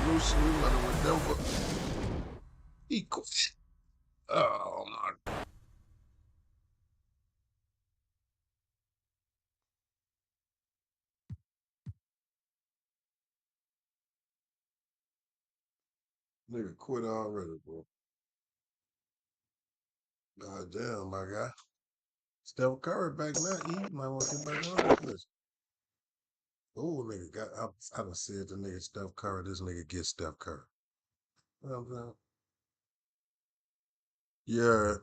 Lucy, we running with Denver. He quit. Oh my. Nigga quit already, bro. God damn, my guy. Steph Curry back now. He might want to get back on this list. Oh, nigga got. I done said the nigga Steph Curry. This nigga get Steph Curry. You know what I'm saying? Yeah.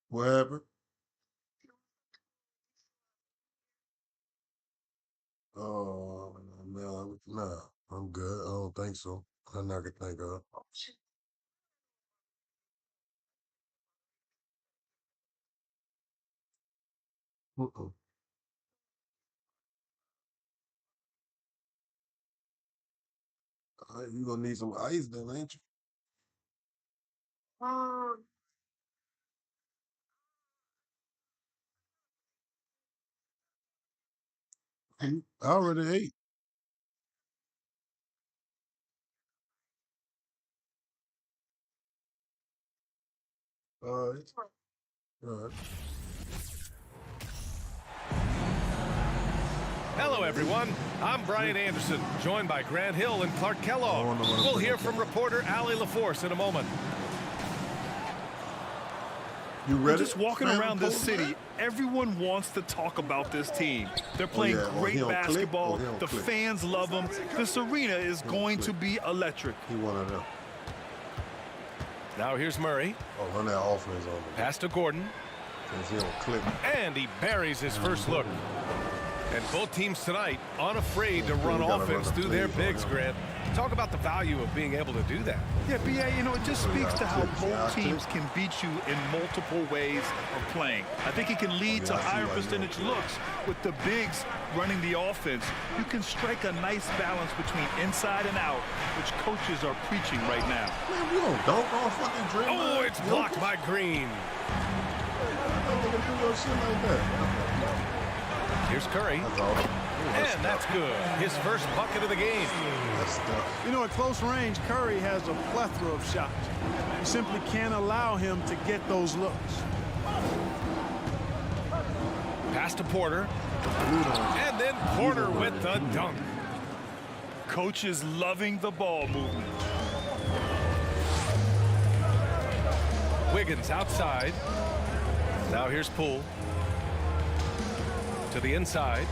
Whatever. Oh man, nah. I'm good. I don't think so. I'm not gonna think of. Mm-mm. You gonna need some ice then, ain't you? I already ate. All right. All right. Hello, everyone. I'm Brian Anderson, joined by Grant Hill and Clark Kellogg. We'll hear from reporter Allie LaForce in a moment. You ready? Just walking around this city, everyone wants to talk about this team. They're playing great basketball. The fans love them. This arena is going to be electric. He one of them. Now here's Murray. Oh, run that offense on him. Pass to Gordon. Because he don't click. And he buries his first look. And both teams tonight unafraid to run offense through their bigs, Grant. Talk about the value of being able to do that. Yeah, B.A., you know, it just speaks to how both teams can beat you in multiple ways of playing. I think it can lead to higher percentage looks with the bigs running the offense. You can strike a nice balance between inside and out, which coaches are preaching right now. Man, we don't dunk on fucking Draymond. Oh, it's blocked by Green. I don't think do no shit like that. Here's Curry. And that's good. His first bucket of the game. You know, at close range, Curry has a plethora of shots. You simply can't allow him to get those looks. Pass to Porter. And then Porter with the dunk. Coach is loving the ball movement. Wiggins outside. Now here's Poole. To the inside.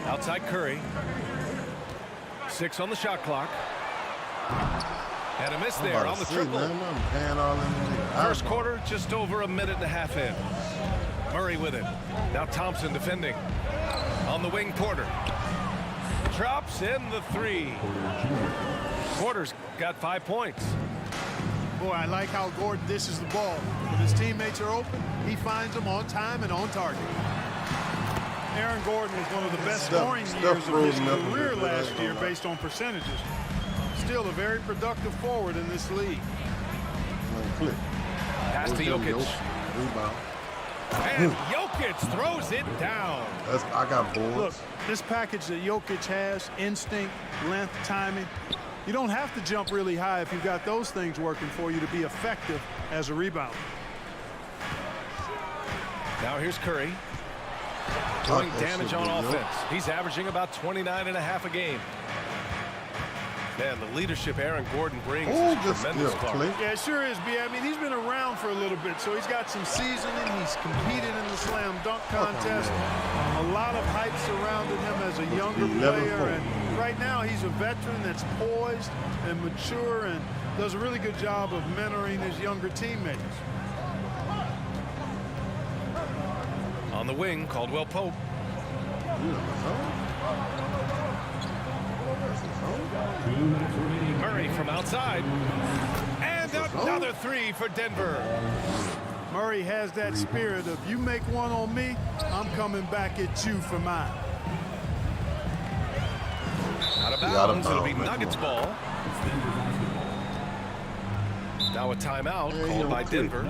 Outside Curry. 6 on the shot clock. And a miss there on the triple. First quarter, just over a minute and a half in. Murray with it. Now Thompson defending. On the wing, Porter. Drops in the 3. Porter's got 5 points. Boy, I like how Gordon dishes the ball. When his teammates are open, he finds them on time and on target. Aaron Gordon was one of the best scoring years of his career last year based on percentages. Still a very productive forward in this league. Pass to Jokic. And Jokic throws it down. I got boards. Look, this package that Jokic has, instinct, length, timing, you don't have to jump really high if you've got those things working for you to be effective as a rebounder. Now here's Curry. Doing damage on offense. He's averaging about 29.5 a game. Man, the leadership Aaron Gordon brings is tremendous. Yeah, it sure is, B. I mean, he's been around for a little bit, so he's got some seasoning. He's competed in the slam dunk contest. A lot of hype surrounding him as a younger player, and right now he's a veteran that's poised and mature and does a really good job of mentoring his younger teammates. On the wing, Caldwell Pope. Murray from outside. And another 3 for Denver. Murray has that spirit of, you make one on me, I'm coming back at you for mine. Out of bounds, it'll be Nuggets ball. Now a timeout called by Denver.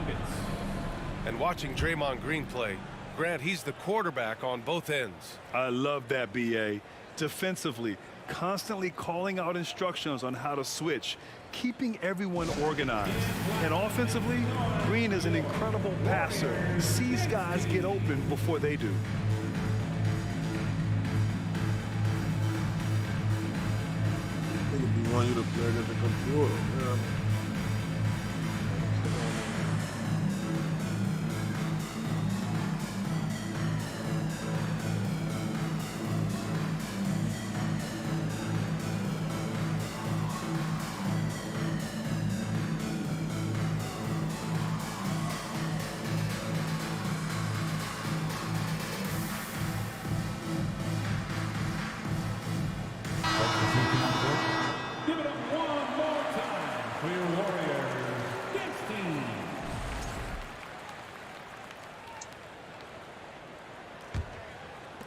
And watching Draymond Green play, Grant, he's the quarterback on both ends. I love that, B.A. Defensively, constantly calling out instructions on how to switch, keeping everyone organized. And offensively, Green is an incredible passer. Sees guys get open before they do. We want you to play against the computer. Yeah.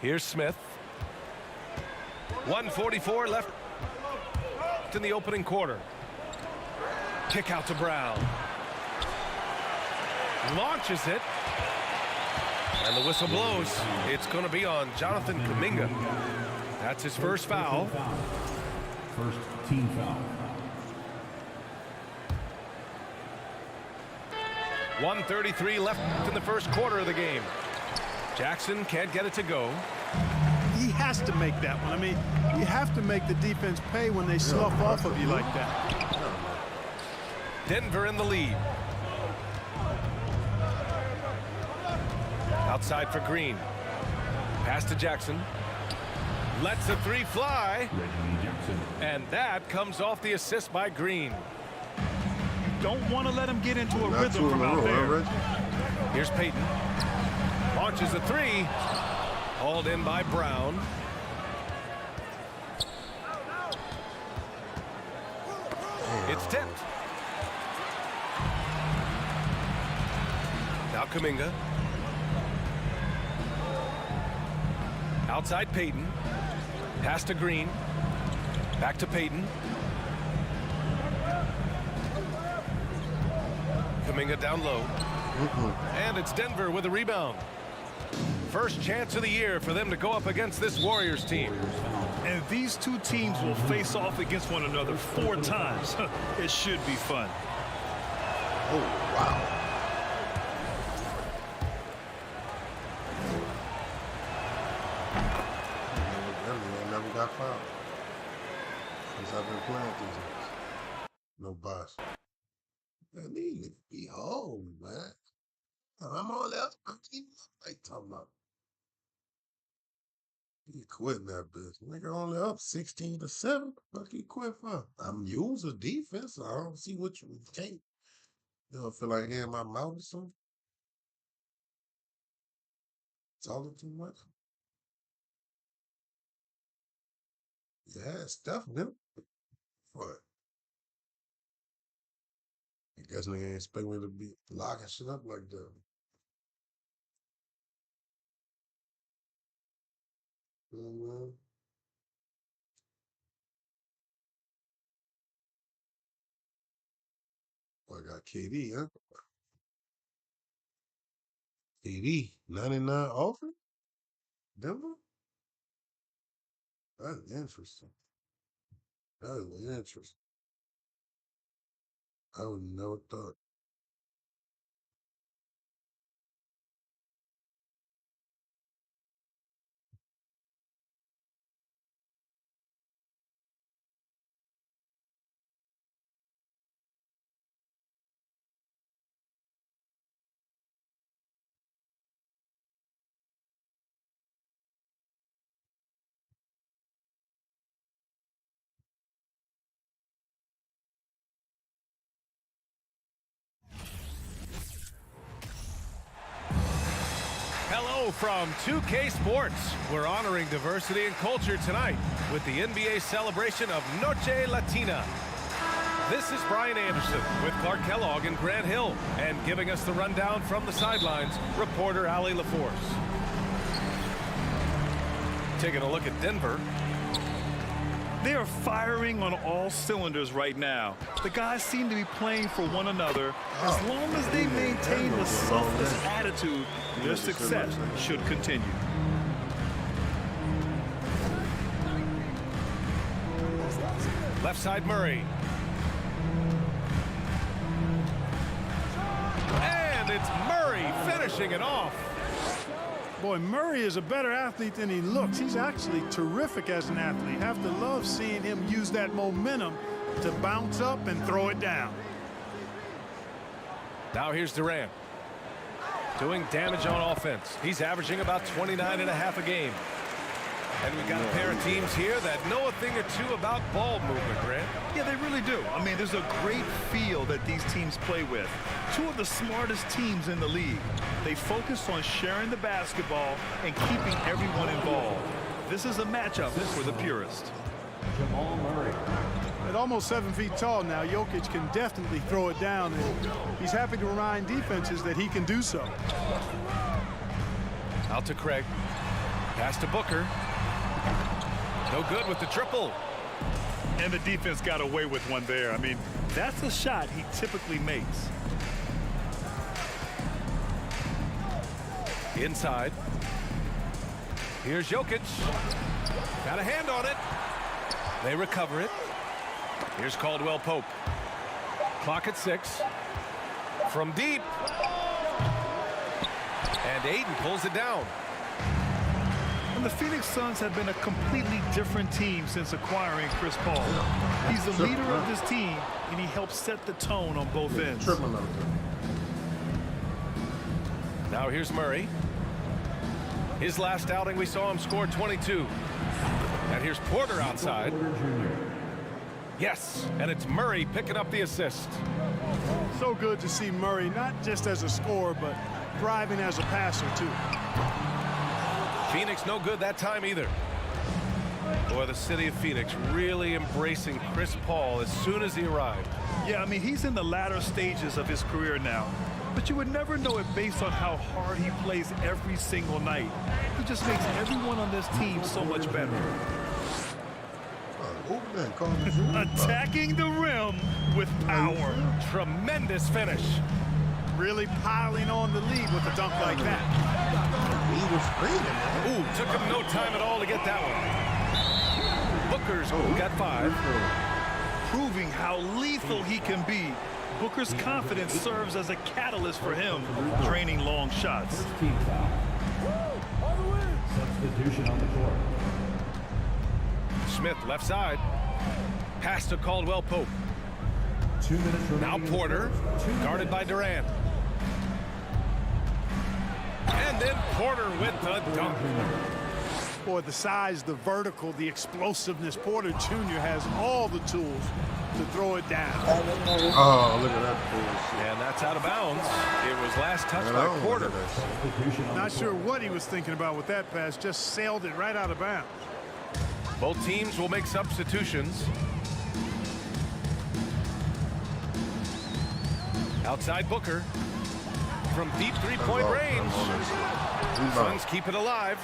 Here's Smith. 1:44 left in the opening quarter. Kick out to Brown. Launches it. And the whistle blows. It's going to be on Jonathan Kuminga. That's his first foul. First team foul. 1:33 left in the first quarter of the game. Jackson can't get it to go. He has to make that one. I mean, you have to make the defense pay when they slough off of you like that. Denver in the lead. Outside for Green. Pass to Jackson. Lets the three fly. And that comes off the assist by Green. Don't want to let him get into a rhythm from out there. Here's Payton. Launches a three. Hauled in by Brown. It's tipped. Now Kuminga. Outside Payton. Pass to Green. Back to Payton. Kuminga down low. And it's Denver with a rebound. First chance of the year for them to go up against this Warriors team. And these two teams will face off against one another 4 times. It should be fun. Oh, wow. I never got fouled since I've been playing these days. No boss. I need to be home, man. I'm all out. I'm talking about. You quitting that bitch. Nigga only up 16-7. Fuck you quit for? I'm using defense. I don't see what you can't. You don't feel like hearing my mouth or something? Talking too much? Yeah, stuff, nigga. What? I guess nigga ain't expect me to be locking shit up like that. Mm-hmm. Well, I got KD, huh? KD, 99 offer? Denver? That's interesting. That is interesting. I would never thought. Hello from 2K Sports. We're honoring diversity and culture tonight with the NBA celebration of Noche Latina. This is Brian Anderson with Clark Kellogg and Grant Hill, and giving us the rundown from the sidelines, reporter Allie LaForce. Taking a look at Denver. They are firing on all cylinders right now. The guys seem to be playing for one another. As long as they maintain the selfless attitude, their success should continue. Left side Murray. And it's Murray finishing it off. Boy, Murray is a better athlete than he looks. He's actually terrific as an athlete. Have to love seeing him use that momentum to bounce up and throw it down. Now here's Durant. Doing damage on offense. He's averaging about 29.5 a game. And we've got a pair of teams here that know a thing or two about ball movement, Grant. Yeah, they really do. I mean, there's a great feel that these teams play with. Two of the smartest teams in the league. They focus on sharing the basketball and keeping everyone involved. This is a matchup for the purist. Jamal Murray. At almost 7 feet tall now, Jokic can definitely throw it down, and he's happy to remind defenses that he can do so. Out to Craig. Pass to Booker. No good with the triple. And the defense got away with one there. I mean, that's a shot he typically makes. Inside. Here's Jokic. Got a hand on it. They recover it. Here's Caldwell Pope. Clock at 6. From deep. And Ayton pulls it down. And the Phoenix Suns have been a completely different team since acquiring Chris Paul. He's the leader of this team, and he helps set the tone on both ends. Now here's Murray. His last outing, we saw him score 22. And here's Porter outside. Yes, and it's Murray picking up the assist. So good to see Murray, not just as a scorer, but thriving as a passer, too. Phoenix no good that time either. Boy, the city of Phoenix really embracing Chris Paul as soon as he arrived. Yeah, I mean, he's in the latter stages of his career now. But you would never know it based on how hard he plays every single night. He just makes everyone on this team so much better. Attacking the rim with power. Tremendous finish. Really piling on the lead with a dunk like that. He was screaming, man. Ooh, took him no time at all to get that one. Booker's got 5. Proving how lethal he can be. Booker's confidence serves as a catalyst for him, draining long shots. Team foul. Substitution on the court. Smith left side. Pass to Caldwell Pope. 2 minutes Now remaining. Porter, guarded by Durant. And then Porter with the dunk. Boy, the size, the vertical, the explosiveness. Porter Jr. has all the tools to throw it down. Oh, look at that bullshit. And that's out of bounds. It was last touched by Porter. Not sure what he was thinking about with that pass. Just sailed it right out of bounds. Both teams will make substitutions. Outside Booker. From deep three-point range. Suns keep it alive.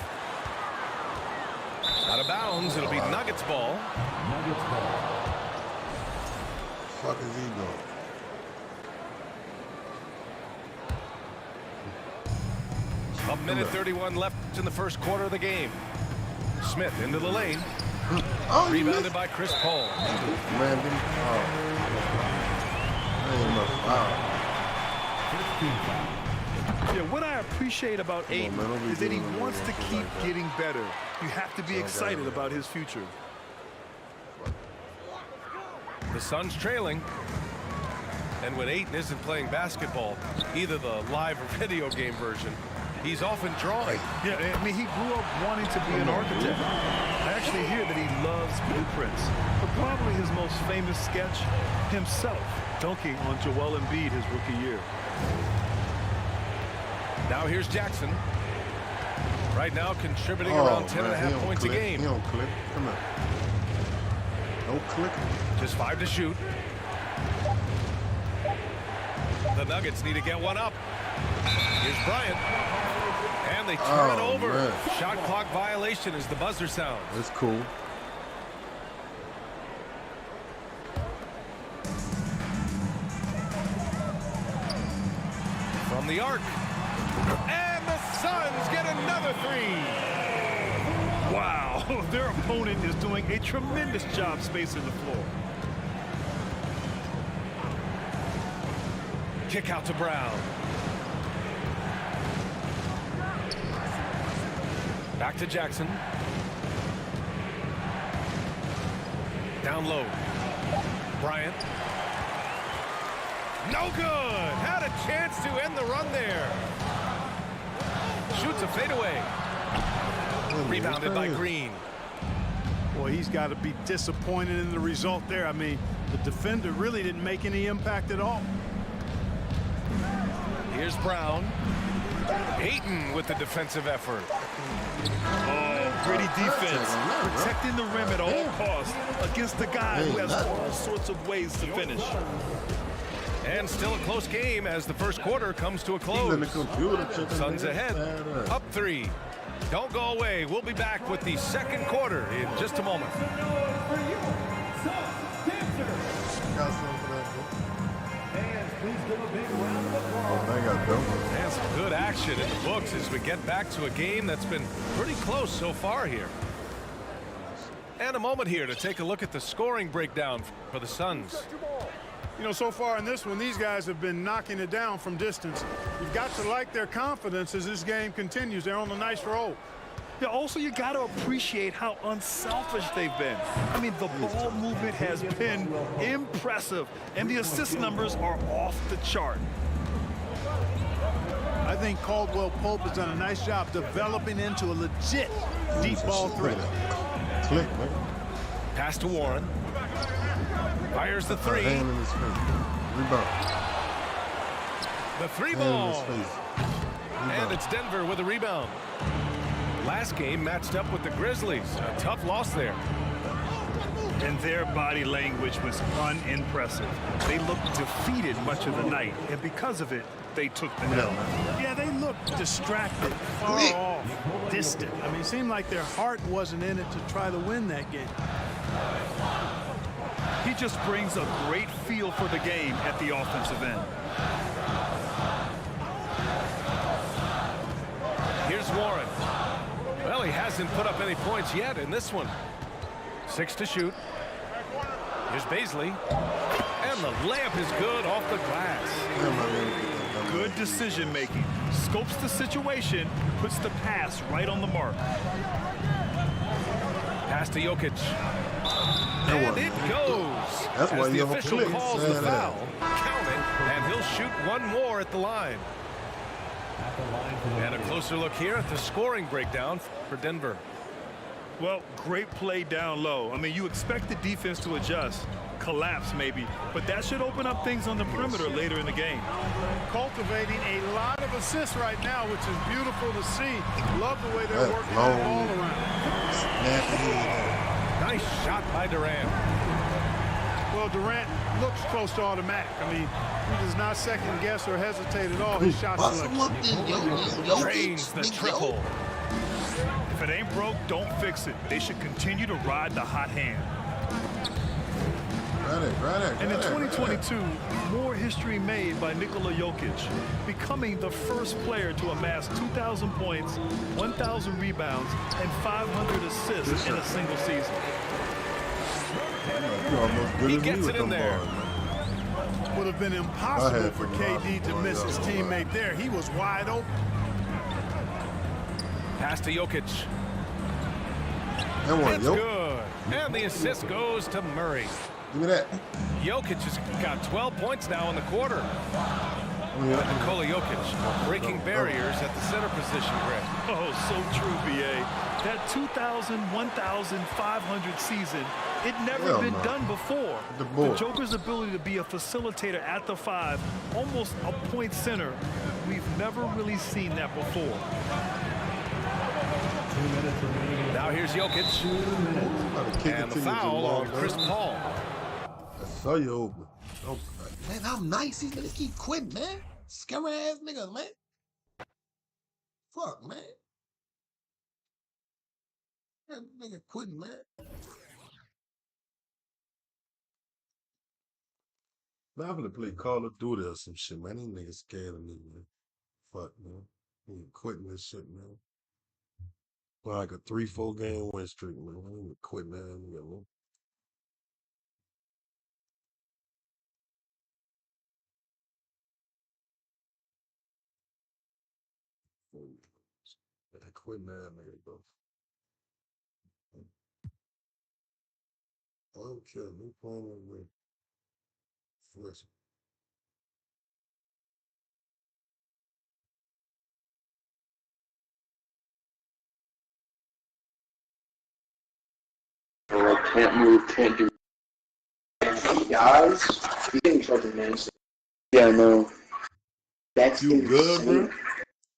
Out of bounds. It'll be Nuggets ball. Nuggets ball. Fuck is he doing? A minute 31 left in the first quarter of the game. Smith into the lane. Oh, Rebounded by Chris Paul. Man, did he? Oh. Ain't no foul. Yeah, what I appreciate about Ayton is that he wants to keep getting better. You have to be excited about his future. The Suns trailing. And when Ayton isn't playing basketball, either the live or video game version, he's often drawing. Yeah, I mean, he grew up wanting to be an architect. I actually hear that he loves blueprints. But probably his most famous sketch, himself dunking on Joel Embiid his rookie year. Now here's Jackson. Right now contributing around 10.5 points a game. He don't click. Come on. No clicking. Just 5 to shoot. The Nuggets need to get one up. Here's Bryant. And they turn it over. Man. Shot clock violation as the buzzer sounds. That's cool. the arc. And the Suns get another three. Wow, their opponent is doing a tremendous job spacing the floor. Kick out to Brown. Back to Jackson. Down low. Bryant. No good. Had a chance to end the run there. Shoots a fadeaway. Rebounded by Green. Boy, he's got to be disappointed in the result there. I mean, the defender really didn't make any impact at all. Here's Brown. Ayton with the defensive effort. Oh, gritty defense. Protecting the rim at all costs against the guy who has all sorts of ways to finish. And still a close game as the first quarter comes to a close. Suns ahead, up 3. Don't go away. We'll be back with the second quarter in just a moment. And some good action in the books as we get back to a game that's been pretty close so far here. And a moment here to take a look at the scoring breakdown for the Suns. You know, so far in this one, these guys have been knocking it down from distance. You've got to like their confidence as this game continues. They're on a nice roll. Yeah, also, you got to appreciate how unselfish they've been. I mean, the ball movement has been impressive, and the assist numbers are off the chart. I think Caldwell Pope has done a nice job developing into a legit deep ball threat. Click, man. Pass to Warren. Fires the three. Hand in his face. Rebound. The three Hand in ball. his face. And it's Denver with a rebound. Last game matched up with the Grizzlies. A tough loss there. And their body language was unimpressive. They looked defeated much of the night, and because of it, they took the L. Yeah, they looked distracted, far off, distant. I mean, it seemed like their heart wasn't in it to try to win that game. He just brings a great feel for the game at the offensive end. Here's Warren. Well, he hasn't put up any points yet in this one. 6 to shoot. Here's Baisley. And the layup is good off the glass. Good decision making. Scopes the situation, puts the pass right on the mark. Pass to Jokic. And it goes. That's why as the you official click. calls the foul. Count it, and he'll shoot one more at the line. And a closer look here at the scoring breakdown for Denver. Well, great play down low. I mean, you expect the defense to adjust, collapse maybe, but that should open up things on the perimeter later in the game. Cultivating a lot of assists right now, which is beautiful to see. Love the way they're working that ball around. Nice shot by Durant. Well, Durant looks close to automatic. I mean, he does not second guess or hesitate at all his shot selection. Drains the triple. If it ain't broke, don't fix it. They should continue to ride the hot hand. And in 2022, more history made by Nikola Jokic, becoming the first player to amass 2,000 points, 1,000 rebounds, and 500 assists in a single season. He gets it in there. Would have been impossible for KD to miss his teammate there. He was wide open. Pass to Jokic. It's good. And the assist goes to Murray. Give me that. Jokic has got 12 points now in the quarter. Nikola Jokic breaking barriers at the center position, Greg. Oh, so true, B.A. That 2,000, 1,500 season, it never been done before. The Joker's ability to be a facilitator at the 5, almost a point center, we've never really seen that before. 2 minutes remaining. Now here's Jokic. And the foul on Chris Paul. I saw you open. Man, I'm nice. These niggas keep quitting, man. Scary ass niggas, man. Fuck, man. That nigga quitting, man. Man, I'm gonna play Call of Duty or some shit, man. These niggas scared of me, man. fuck, man. I'm quitting this shit, man. Well, like a 3-4 game win streak, man. I'm quitting that, man. I quit that, nigga, bro. I don't care. No problem with listen. Like, can't move, can't do. Guys, he's getting trouble, man. Yeah, no. That's You insane. good, bro?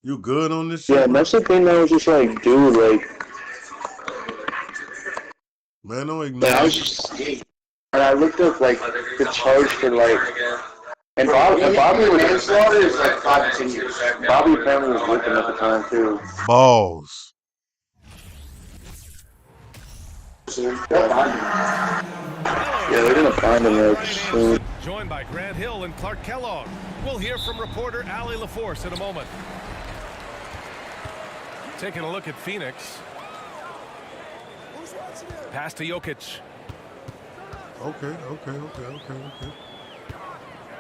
You good on this shit? Yeah, that's the thing that I was just like, dude, like. Man, don't ignore. I was just, and I looked up like the charge for like, and Bobby was manslaughter is like 5 to 10 years. Bobby apparently was with him at the time too. Balls. Yeah, they're gonna find him there soon. Joined by Grant Hill and Clark Kellogg. We'll hear from reporter Allie LaForce in a moment. Taking a look at Phoenix. Pass to Jokic. Okay.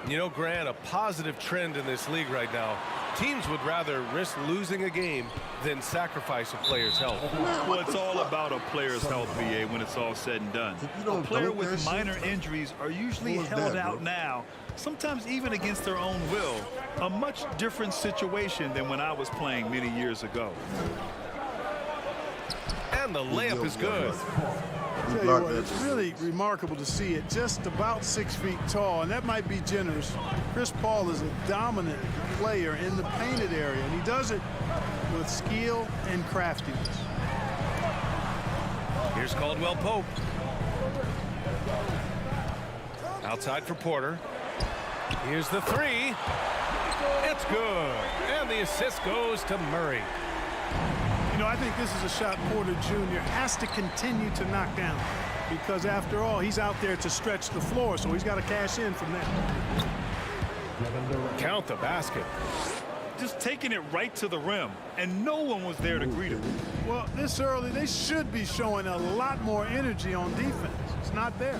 You know, Grant, a positive trend in this league right now. Teams would rather risk losing a game than sacrifice a player's health. Well, it's all about a player's health, VA, when it's all said and done. A player with minor injuries are usually held out now, sometimes even against their own will. A much different situation than when I was playing many years ago. And the layup is good. I'll tell you what, it's really remarkable to see it just about 6 feet tall, and that might be generous. Chris Paul is a dominant player in the painted area, and he does it with skill and craftiness. Here's Caldwell Pope. Outside for Porter. Here's the three. It's good. And the assist goes to Murray. You know, I think this is a shot Porter Jr. has to continue to knock down, because after all, he's out there to stretch the floor, so he's got to cash in from that. Count the basket. Just taking it right to the rim, and no one was there to greet him. Well, this early, they should be showing a lot more energy on defense. It's not there.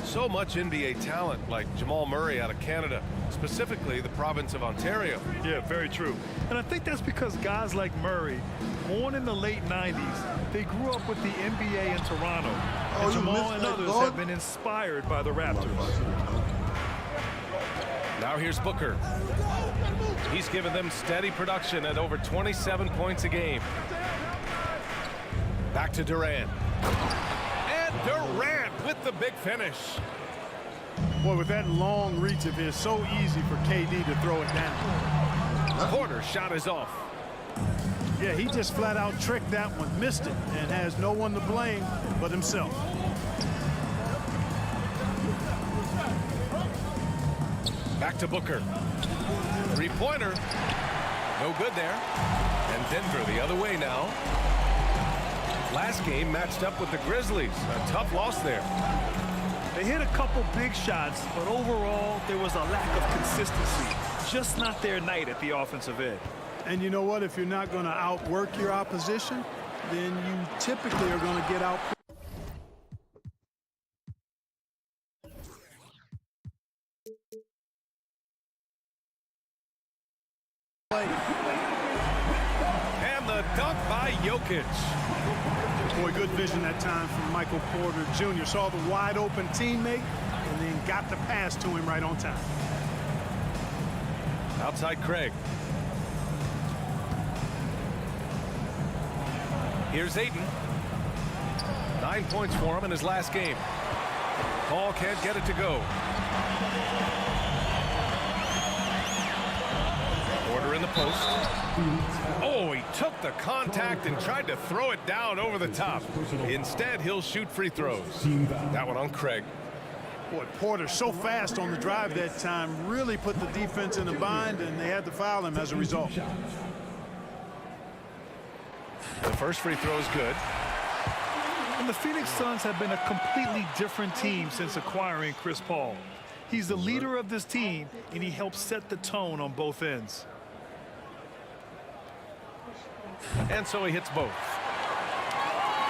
So much NBA talent, like Jamal Murray out of Canada, specifically the province of Ontario. Yeah, very true. And I think that's because guys like Murray, born in the late 90s, they grew up with the NBA in Toronto. And Jamal and others have been inspired by the Raptors. Now here's Booker. He's given them steady production at over 27 points a game. Back to Durant. And Durant with the big finish. Boy, with that long reach of his, so easy for KD to throw it down. Porter's shot is off. Yeah, he just flat out tricked that one, missed it, and has no one to blame but himself. Back to Booker. Three-pointer. No good there. And Denver the other way now. Last game matched up with the Grizzlies. A tough loss there. They hit a couple big shots, but overall, there was a lack of consistency. Just not their night at the offensive end. And you know what? If you're not going to outwork your opposition, then you typically are going to get out. And the dunk by Jokic. Boy, good vision that time from Michael Porter Jr. Saw the wide open teammate and then got the pass to him right on time. Outside Craig. Here's Ayton. 9 points for him in his last game. Paul can't get it to go. Porter in the post. Oh, he took the contact and tried to throw it down over the top. Instead, he'll shoot free throws. That one on Craig. Boy, Porter so fast on the drive that time, really put the defense in a bind, and they had to foul him as a result. The first free throw is good. And the Phoenix Suns have been a completely different team since acquiring Chris Paul. He's the leader of this team, and he helps set the tone on both ends. and so he hits both.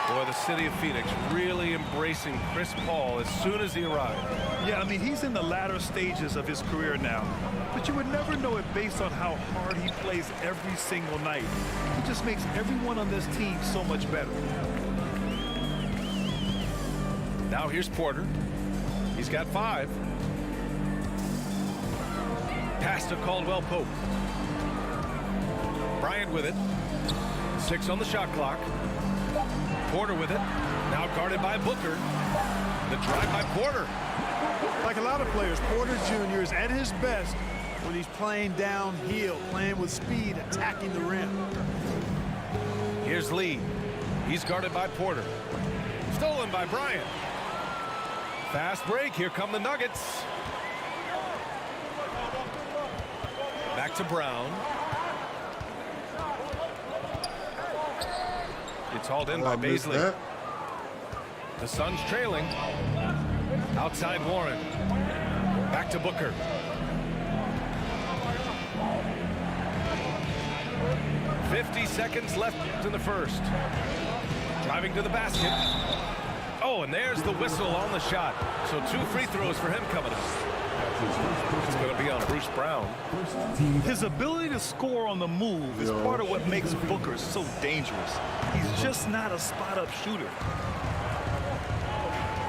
Boy, the city of Phoenix really embracing Chris Paul as soon as he arrived. Yeah, I mean, he's in the latter stages of his career now, but you would never know it based on how hard he plays every single night. He just makes everyone on this team so much better. Now here's Porter. He's got 5. Pass to Caldwell Pope. Bryant with it. 6 on the shot clock. Porter with it. Now guarded by Booker. The drive by Porter. Like a lot of players, Porter Jr. is at his best when he's playing downhill, playing with speed, attacking the rim. Here's Lee. He's guarded by Porter. Stolen by Bryant. Fast break. Here come the Nuggets. Back to Brown. It's hauled in by Baisley. The Suns trailing. Outside Warren. Back to Booker. "50 seconds left in the first. Driving to the basket. Oh, and there's the whistle on the shot. So 2 free throws for him coming up. It's going to be on Bruce Brown. His ability to score on the move is part of what makes Booker so dangerous. He's just not a spot-up shooter.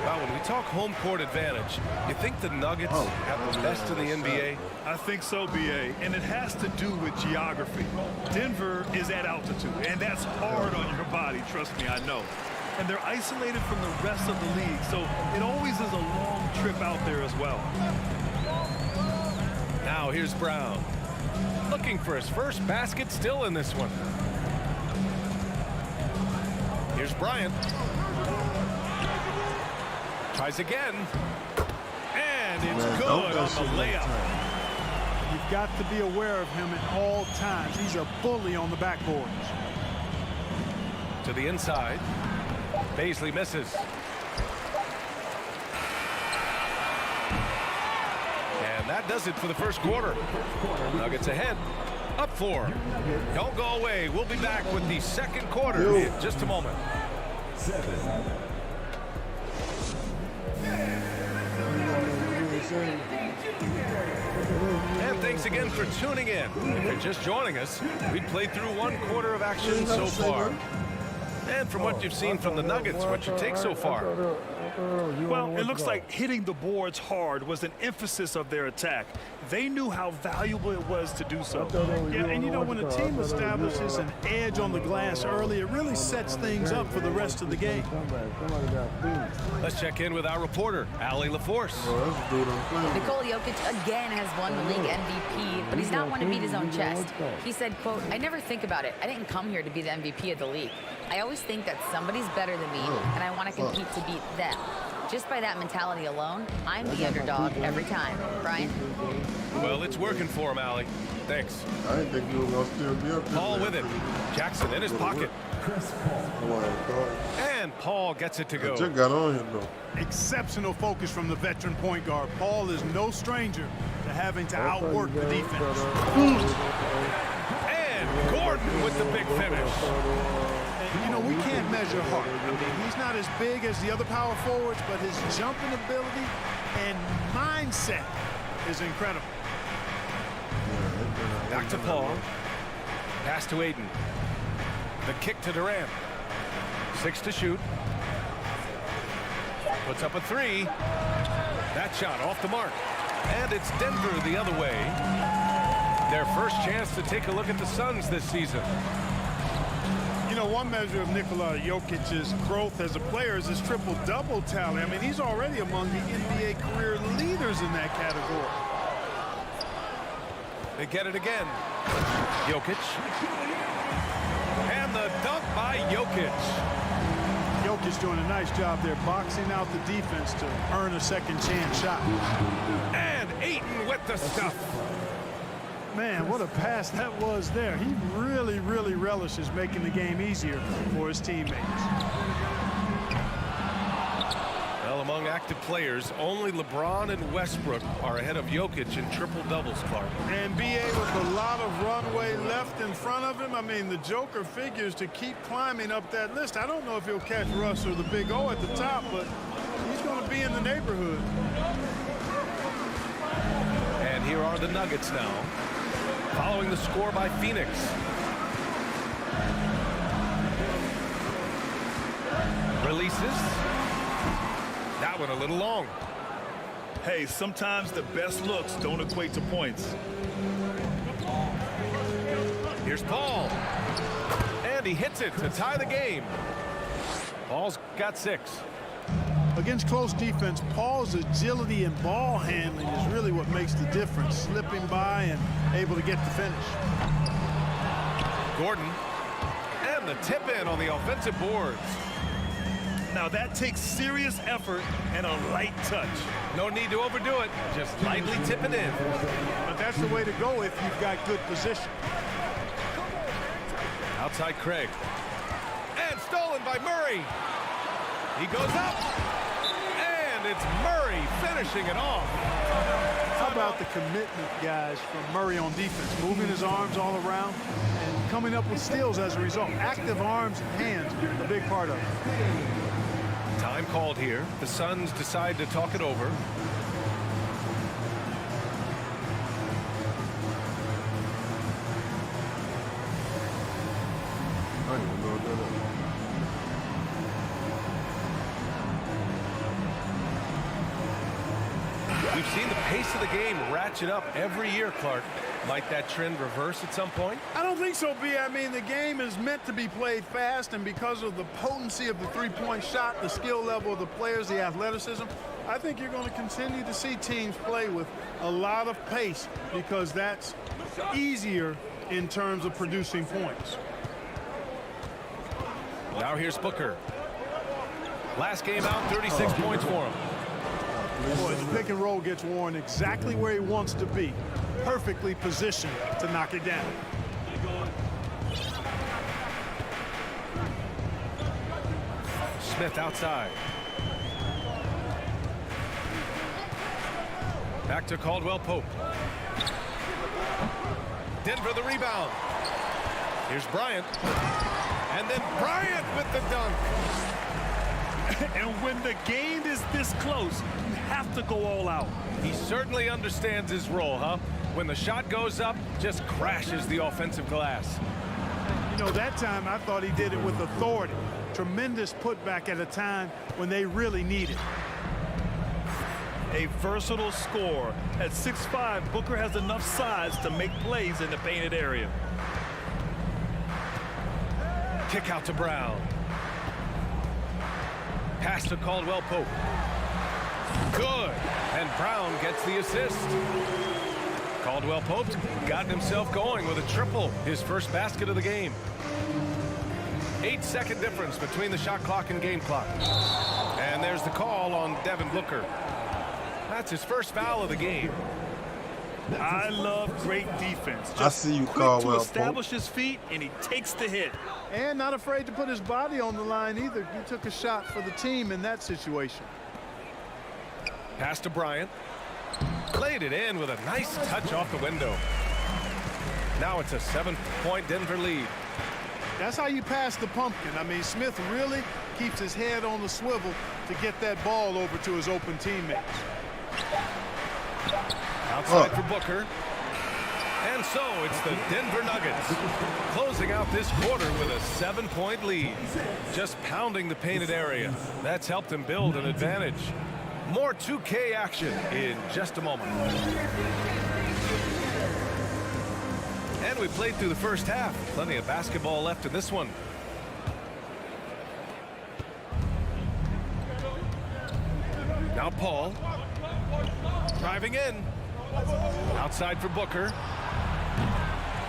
Wow, when we talk home court advantage, you think the Nuggets have the best in the NBA? I think so, B.A., and it has to do with geography. Denver is at altitude, and that's hard on your body, trust me, I know. And they're isolated from the rest of the league, so it always is a long trip out there as well. Now here's Brown. Looking for his first basket, still in this one. Here's Bryant. Tries again. And it's good on the layup. You've got to be aware of him at all times. He's a bully on the backboards. To the inside. Baisley misses. And that does it for the first quarter. Nuggets ahead. Up 4. Don't go away. We'll be back with the second quarter in just a moment. 7. And thanks again for tuning in. If you're just joining us, we played through 1 quarter of action so far. And from what you've seen from the Nuggets, what's your take so far? Well, it looks like hitting the boards hard was an emphasis of their attack. They knew how valuable it was to do so. Yeah, and you know, when a team establishes an edge on the glass early, it really sets things up for the rest of the game. Let's check in with our reporter, Allie LaForce. Nikola Jokic again has won the league MVP, but he's not one to beat his own chest. He said, quote, "I never think about it. I didn't come here to be the MVP of the league. I always think that somebody's better than me, and I want to compete to beat them. Just by that mentality alone, I'm the underdog every time." Brian? Well, it's working for him, Allie. Thanks. I didn't think you were going to still be up there. Paul with it. Jackson in his pocket. Chris Paul. And Paul gets it to go. Just got on here, though. Exceptional focus from the veteran point guard. Paul is no stranger to having to outwork the defense. And Gordon with the big finish. And, you know, we can't measure heart. I mean, he's not as big as the other power forwards, but his jumping ability and mindset is incredible. Back to Paul. Pass to Aiden. The kick to Durant. 6 to shoot. Puts up a 3. That shot off the mark. And it's Denver the other way. Their first chance to take a look at the Suns this season. You know, one measure of Nikola Jokic's growth as a player is his triple-double tally. I mean, he's already among the NBA career leaders in that category. They get it again. Jokic. And the dunk by Jokic. Jokic doing a nice job there, boxing out the defense to earn a second chance shot. And Ayton with the stuff. Man, what a pass that was there. He really, really relishes making the game easier for his teammates. Well, Well, among active players, only LeBron and Westbrook are ahead of Jokic in triple-doubles, Clark. And BA with a lot of runway left in front of him. I mean, the Joker figures to keep climbing up that list. I don't know if he'll catch Russ or the Big O at the top, but he's going to be in the neighborhood. And here are the Nuggets now, following the score by Phoenix. Releases. That one a little long. Hey, sometimes the best looks don't equate to points. Here's Paul. And he hits it to tie the game. Paul's got 6. Against close defense, Paul's agility and ball handling is really what makes the difference. Slipping by and able to get the finish. Gordon. And the tip in on the offensive boards. Now that takes serious effort and a light touch. No need to overdo it. Just lightly tip it in. But that's the way to go if you've got good position. Outside Craig. And stolen by Murray. He goes up. And it's Murray finishing it off. How about the commitment, guys, from Murray on defense? Moving his arms all around and coming up with steals as a result. Active arms and hands, a big part of it. Time called here. The Suns decide to talk it over. I didn't even know that. We've seen the pace of the game ratchet up every year, Clark. Might that trend reverse at some point? I don't think so, B. I mean, the game is meant to be played fast, and because of the potency of the three-point shot, the skill level of the players, the athleticism, I think you're going to continue to see teams play with a lot of pace because that's easier in terms of producing points. Now here's Booker. Last game out, 36 points for him. Boy, the pick and roll gets Warren exactly where he wants to be. Perfectly positioned to knock it down. Smith outside. Back to Caldwell Pope. Denver the rebound. Here's Bryant. And then Bryant with the dunk. And when the game is this close, you have to go all out. He certainly understands his role, huh? When the shot goes up, just crashes the offensive glass. You know, that time I thought he did it with authority. Tremendous putback at a time when they really need it. A versatile scorer. At 6'5", Booker has enough size to make plays in the painted area. Kick out to Brown. Pass to Caldwell Pope. Good. And Brown gets the assist. Caldwell Pope's gotten himself going with a triple, his first basket of the game. 8-second difference between the shot clock and game clock. And there's the call on Devin Booker. That's his first foul of the game. I love great defense. Just I see you, quick Caldwell to Pope. establish his feet, and he takes the hit. And not afraid to put his body on the line either. He took a shot for the team in that situation. Pass to Bryant. Played it in with a nice touch off the window. Now it's a 7-point Denver lead. That's how you pass the pumpkin. I mean, Smith really keeps his head on the swivel to get that ball over to his open teammates. Outside for Booker. And so it's the Denver Nuggets closing out this quarter with a 7-point lead. Just pounding the painted area. That's helped him build an advantage. More 2K action in just a moment. And we played through the first half. Plenty of basketball left in this one. Now Paul. Driving in. Outside for Booker.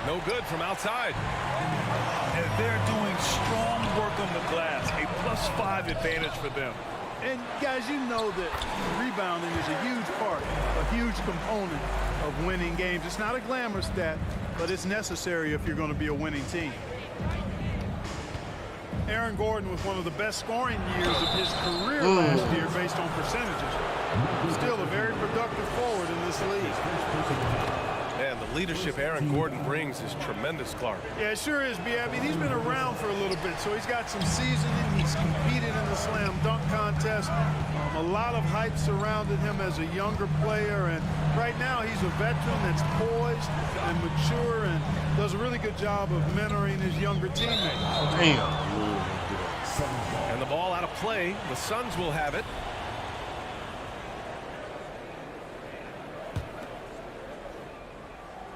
No good from outside. And they're doing strong work on the glass. A +5 advantage for them. And guys, you know that rebounding is a huge part, a huge component of winning games. It's not a glamour stat, but it's necessary if you're going to be a winning team. Aaron Gordon with one of the best scoring years of his career last year based on percentages. Still a very productive forward in this league. And the leadership Aaron Gordon brings is tremendous, Clark. Yeah, it sure is, B. I mean, he's been around for a little bit, so he's got some seasoning. He's competed in the slam dunk contest. A lot of hype surrounded him as a younger player, and right now he's a veteran that's poised and mature and does a really good job of mentoring his younger teammates. Damn. And the ball out of play. The Suns will have it.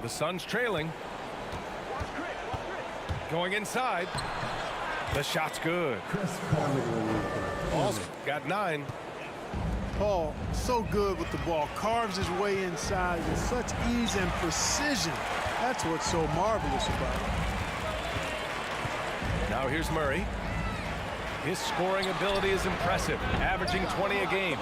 The Suns trailing. Going inside. The shot's good. Ball's got 9. Paul, so good with the ball. Carves his way inside with such ease and precision. That's what's so marvelous about it. Now here's Murray. His scoring ability is impressive, averaging 20 a game.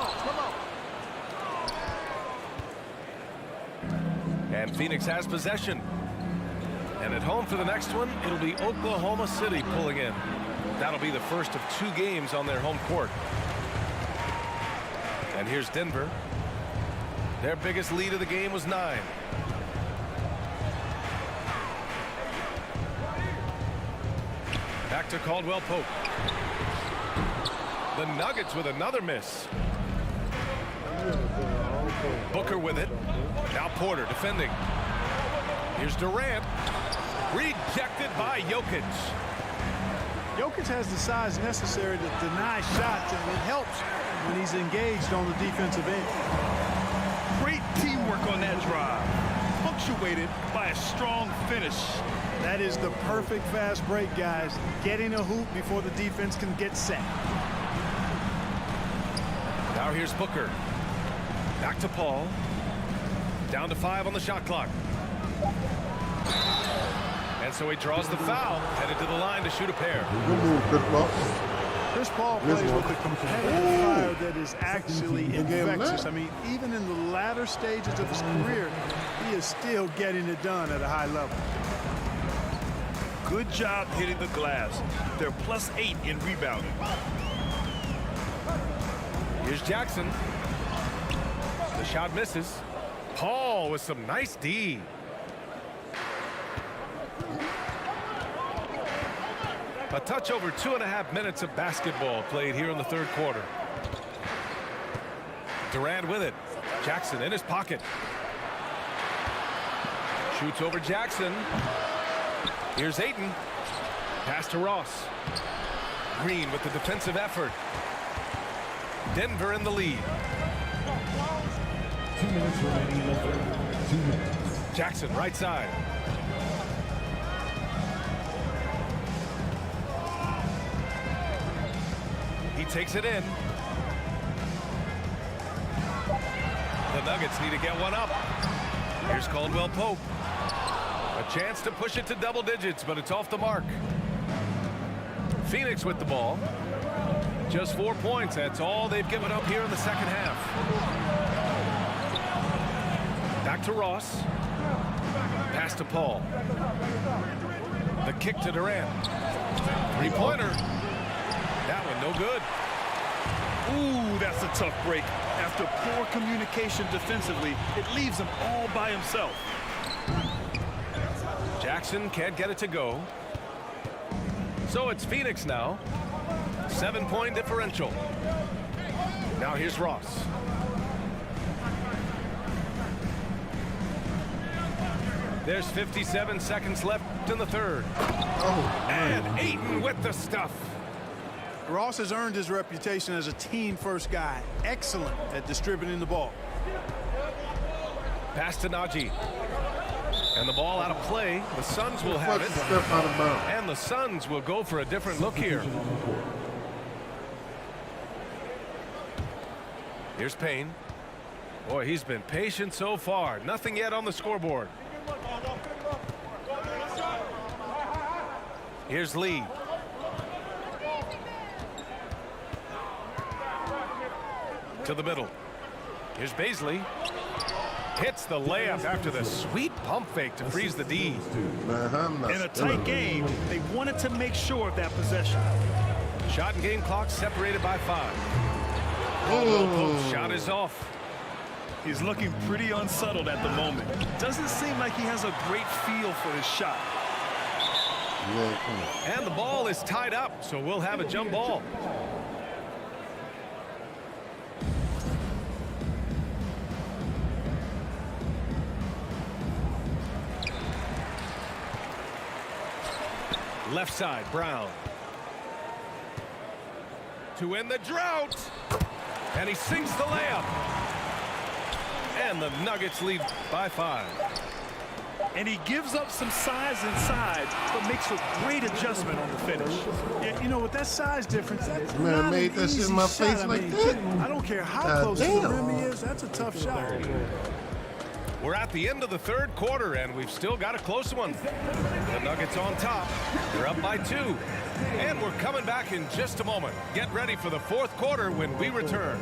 And Phoenix has possession. And at home for the next one, it'll be Oklahoma City pulling in. That'll be the first of 2 games on their home court. And here's Denver. Their biggest lead of the game was 9. Back to Caldwell Pope. The Nuggets with another miss. Booker with it. Now Porter defending. Here's Durant. Rejected by Jokic. Jokic has the size necessary to deny shots, and it helps when he's engaged on the defensive end. Great teamwork on that drive, punctuated by a strong finish. That is the perfect fast break, guys. Getting a hoop before the defense can get set. Now here's Booker. Back to Paul. Down to 5 on the shot clock. And so he draws the foul, headed to the line to shoot a pair. Chris Paul plays with a competitive fire that is actually infectious. I mean, even in the latter stages of his career, he is still getting it done at a high level. Good job hitting the glass. They're +8 in rebounding. Here's Jackson. The shot misses. Paul with some nice D. A touch over 2.5 minutes of basketball played here in the third quarter. Durant with it. Jackson in his pocket. Shoots over Jackson. Here's Ayton. Pass to Ross. Green with the defensive effort. Denver in the lead. 2 minutes remaining in the third. 2 minutes. Jackson right side. He takes it in. The Nuggets need to get one up. Here's Caldwell Pope. A chance to push it to double digits, but it's off the mark. Phoenix with the ball. Just 4 points. That's all they've given up here in the second half. Back to Ross. Pass to Paul. The kick to Durant. Three-pointer. That one no good. Ooh, that's a tough break. After poor communication defensively, it leaves him all by himself. Jackson can't get it to go. So it's Phoenix now. 7-point differential. Now here's Ross. There's 57 seconds left in the third. And Ayton with the stuff. Ross has earned his reputation as a team-first guy. Excellent at distributing the ball. Pass to Najee. And the ball out of play. The Suns will have it. And the Suns will go for a different look here. Here's Payne. Boy, he's been patient so far. Nothing yet on the scoreboard. Here's Lee. To the middle. Here's Baisley. Hits the layup after the sweet pump fake to freeze the D. In a tight game, they wanted to make sure of that possession. Shot and game clock separated by 5. Shot is off. He's looking pretty unsettled at the moment. Doesn't seem like he has a great feel for his shot. And the ball is tied up, so we'll have a jump ball. Left side, Brown. To end the drought. And he sinks the layup. And the Nuggets lead by 5. And he gives up some size inside, but makes a great adjustment on the finish. Yeah, you know, with that size difference, that's Man, not made an that shit easy in my shot. face like that. I don't care how close to the damn. rim he is. That's a tough shot. We're at the end of the third quarter, and we've still got a close one. The Nuggets on top. They're up by 2. And we're coming back in just a moment. Get ready for the fourth quarter when we return.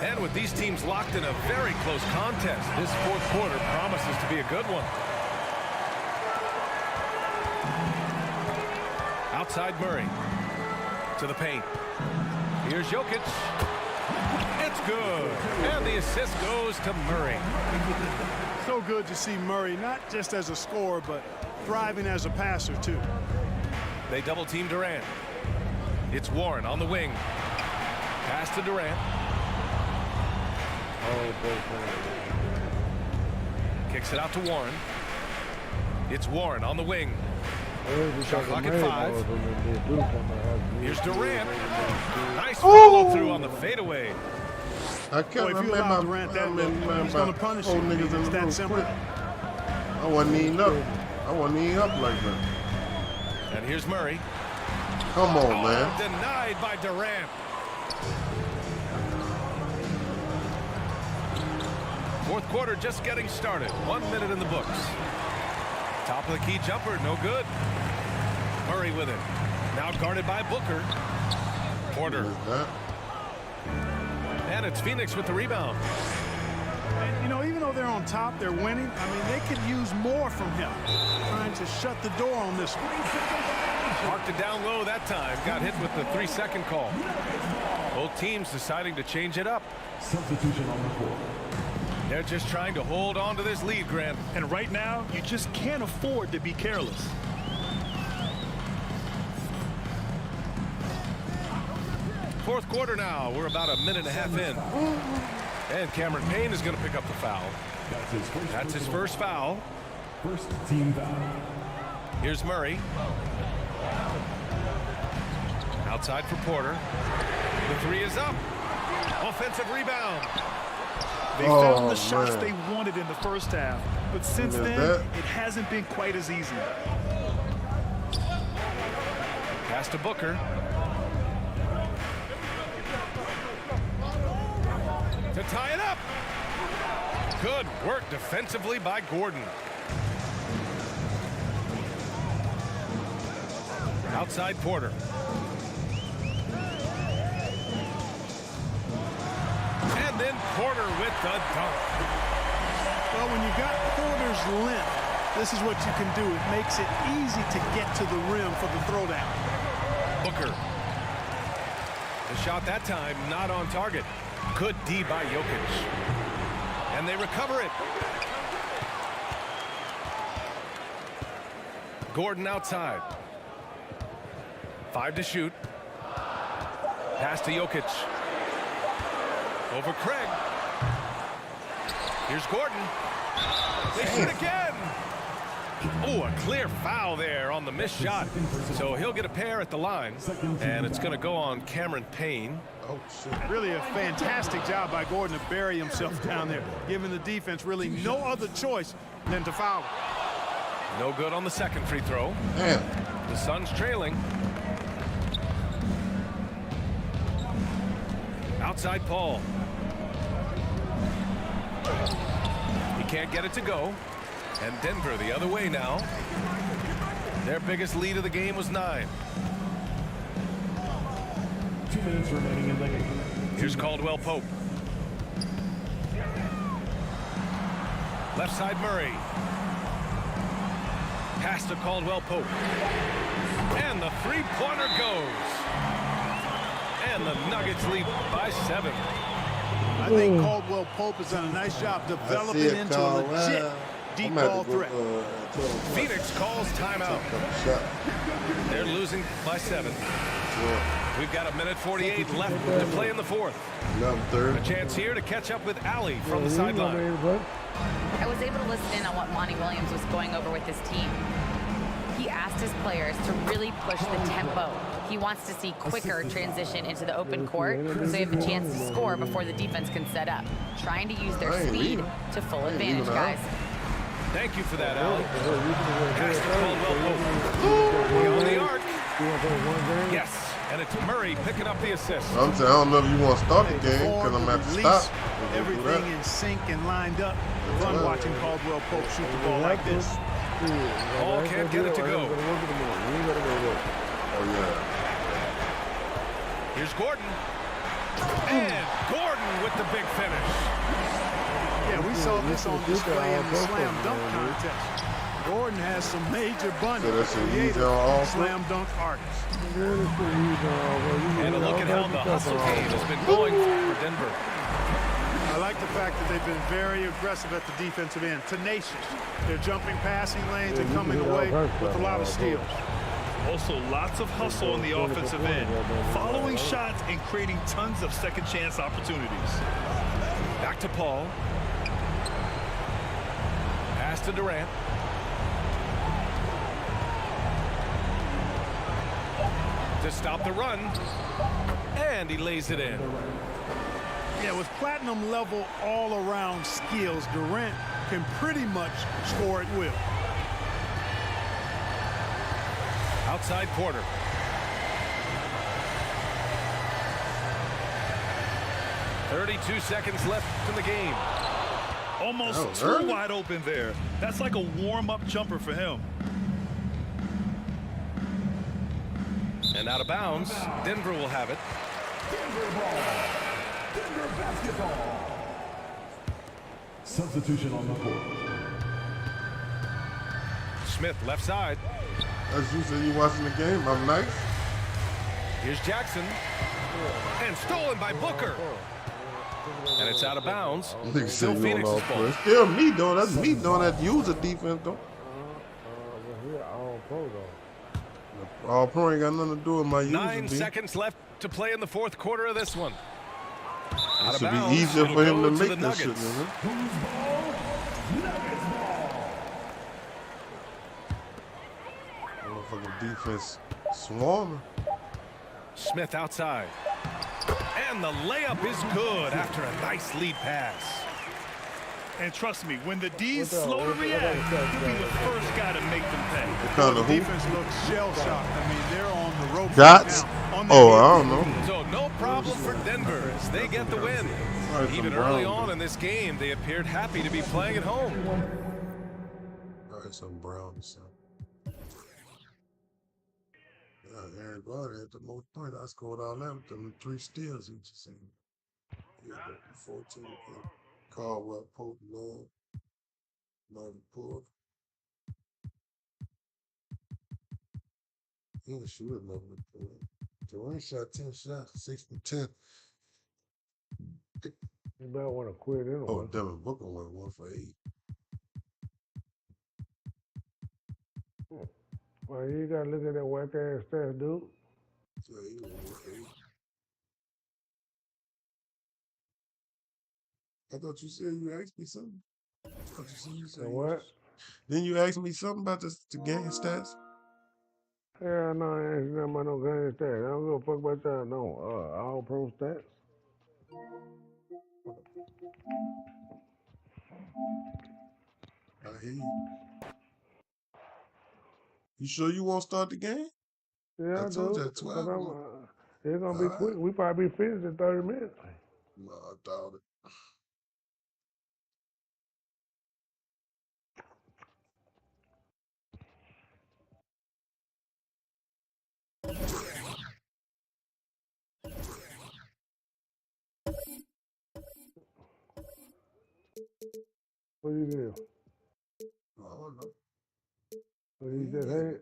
And with these teams locked in a very close contest, this fourth quarter promises to be a good one. Outside Murray. To the paint. Here's Jokic. It's good. And the assist goes to Murray. So good to see Murray, not just as a scorer, but thriving as a passer, too. They double team Durant. It's Warren on the wing. Pass to Durant. Kicks it out to Warren. It's Warren on the wing. Shot clock at 5. Here's Durant. Nice follow through on the fadeaway. I can't Boy, if you allow remember. Durant that look, he's going to punish you. Niggas It's in that the simple. I wasn't even up. I wasn't even up like that. And here's Murray. Come on, man. Denied by Durant. Fourth quarter just getting started. 1 minute in the books. Top of the key jumper, no good. Murray with it. Now guarded by Booker. Porter. And it's Phoenix with the rebound. And, you know, even though they're on top, they're winning. I mean, they could use more from him. Trying to shut the door on this one. Marked it down low that time. Got hit with the 3-second call. Both teams deciding to change it up. Substitution on the court. They're just trying to hold on to this lead, Grant. And right now, you just can't afford to be careless. Fourth quarter now. We're about a minute and a half in. And Cameron Payne is going to pick up the foul. That's his first foul. First team foul. Here's Murray. Outside for Porter. The 3 is up. Offensive rebound. They found the shots they wanted in the first half, but since then, it hasn't been quite as easy. Pass to Booker. To tie it up. Good work defensively by Gordon. Outside Porter. And then Porter with the dunk. Well, when you got Porter's length, this is what you can do. It makes it easy to get to the rim for the throwdown. Booker. The shot that time not on target. Good D by Jokic. And they recover it. Gordon outside. 5 to shoot. Pass to Jokic. Over Craig. Here's Gordon. They shoot again. Oh, a clear foul there on the missed shot. So he'll get a pair at the line. And it's going to go on Cameron Payne. Oh, shit. Really a fantastic job by Gordon to bury himself down there, giving the defense really no other choice than to foul him. No good on the second free throw. Damn. The Suns trailing. Outside Paul. He can't get it to go. And Denver the other way now. Their biggest lead of the game was 9. 2 minutes remaining in the game. Here's Caldwell Pope. Left side Murray. Pass to Caldwell Pope. And the three-pointer goes. And the Nuggets lead by 7. I think Caldwell Pope has done a nice job developing into a legit deep ball threat. Phoenix calls timeout. They're losing by 7. We've got 1:48 left to play in the fourth. A chance here to catch up with Allie from the sideline. I was able to listen in on what Monty Williams was going over with his team. He asked his players to really push the tempo. He wants to see quicker transition into the open court so they have the chance to score before the defense can set up. Trying to use their speed to full advantage, guys. Thank you for that, Allie. Pass to Caldwell Pope. Beyond the arc. Yes, and it's Murray picking up the assist. I'm saying, I don't know if you want to start the game because I'm going to have to stop. Everything in sync and lined up. Fun watching Caldwell Pope shoot the ball like this. Ball can't get it to go. Oh, yeah. Here's Gordon. And Gordon with the big finish. Yeah, we saw this on display in the slam dunk contest. Gordon has some major bunnies. Creative slam dunk artists. And a look at how the hustle game has been going for Denver. I like the fact that they've been very aggressive at the defensive end, tenacious. They're jumping passing lanes and coming away with a lot of steals. Also, lots of hustle on the offensive end, following shots and creating tons of second chance opportunities. Back to Paul. Pass to Durant. To stop the run. And he lays it in. Yeah, with platinum level all-around skills, Durant can pretty much score at will. Outside Porter. .32 seconds left in the game. Almost too wide open there. That's like a warm-up jumper for him. And out of bounds, Denver will have it. Denver ball. Denver basketball. Substitution on the court. Smith left side. As you said, you watching the game. I'm nice. Here's Jackson. And stolen by Booker. And it's out of bounds. Still Phoenix's ball. Still me, though. That's me doing that user defense, though. All pro ain't got nothing to do with my user. 9 seconds left to play in the fourth quarter of this one. It should be easier for him to make this shit, man. Motherfucking defense swarming. Smith outside. And the layup is good after a nice lead pass. And trust me, when the D's slow to react, he'll be the first guy to make them pay. Kind The of defense looks shell-shocked. I mean, they're on the ropes. Dots? On their Oh, heels. I don't know. So no problem for Denver as they get the win. Even early on in this game, they appeared happy to be playing at home. All right, some brown stuff. Yeah, Aaron Gordon had the most points. I scored all them, them 3 steals each season. Yeah, 14. Caldwell Pope, Love, Marvin Poole. He was shooting over the pool. Durant shot 10 shots, 6 for 10. You might want to quit anyway. Oh, Devin Booker went 1 for 8. Well, you gotta look at that whack ass stats, dude. So he went 1 for 8. I thought you said you asked me something. I thought you said What? Then you asked me something about the game stats. Yeah, no, I ain't nothing about no game stats. I don't give a fuck about that. No, all pro stats. I hear you. You sure you won't start the game? Yeah, I told do. you at 12. It's gonna be quick. We probably be finished in 30 minutes. No, I doubt it. What do you do? Oh, no. What you said, hey?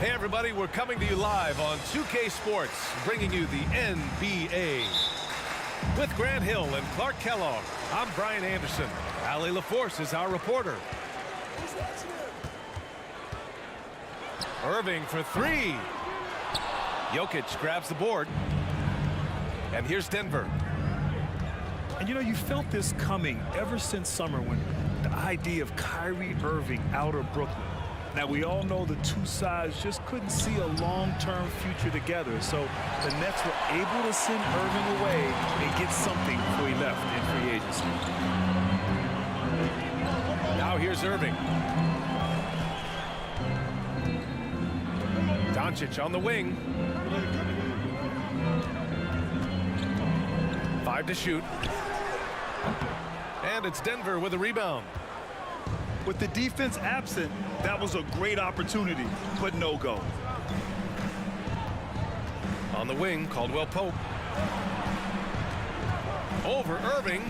Hey everybody, we're coming to you live on 2K Sports, bringing you the NBA. With Grant Hill and Clark Kellogg, I'm Brian Anderson. Allie LaForce is our reporter. Irving for three. Jokic grabs the board. And here's Denver. And you know, you felt this coming ever since summer when the idea of Kyrie Irving out of Brooklyn. Now, we all know the two sides just couldn't see a long-term future together, so the Nets were able to send Irving away and get something before he left in free agency. Now here's Irving. Doncic on the wing. 5 to shoot. And it's Denver with a rebound. With the defense absent, that was a great opportunity, but no go. On the wing, Caldwell Pope. Over Irving.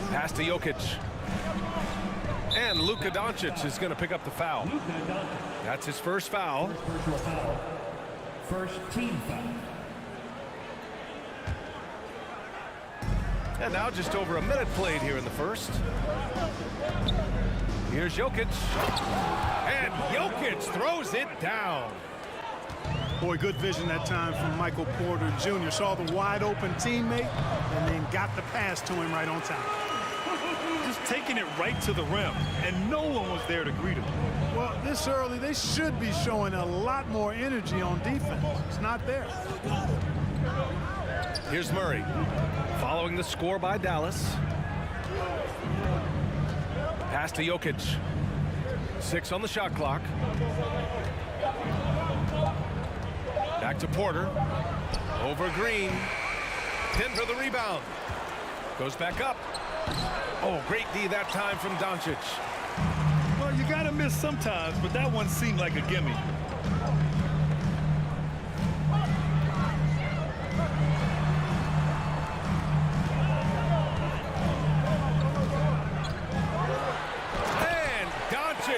Pass to Jokic. And Luka Doncic is going to pick up the foul. That's his first foul. First team foul. And now just over a minute played here in the first. Here's Jokic. And Jokic throws it down. Boy, good vision that time from Michael Porter Jr. Saw the wide open teammate and then got the pass to him right on time. Just taking it right to the rim, and no one was there to greet him. Well, this early, they should be showing a lot more energy on defense. It's not there. Here's Murray. Following the score by Dallas. Pass to Jokic. 6 on the shot clock. Back to Porter. Over Green. Denver the rebound. Goes back up. Oh, great D that time from Doncic. Well, you got to miss sometimes, but that one seemed like a gimme.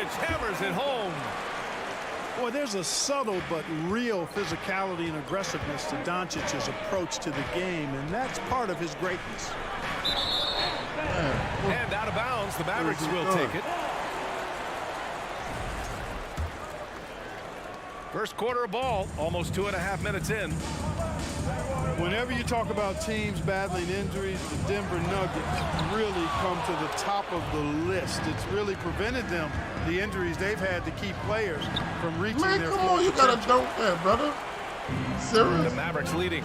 Hammers it home. Boy, there's a subtle but real physicality and aggressiveness to Doncic's approach to the game, and that's part of his greatness. And out of bounds, the Mavericks will take it. First quarter of ball, almost 2.5 minutes in. Whenever you talk about teams battling injuries, the Denver Nuggets really come to the top of the list. It's really prevented them, the injuries they've had to keep players from reaching their full potential. Man, come on, you gotta dunk that, brother. Serious? The Mavericks leading.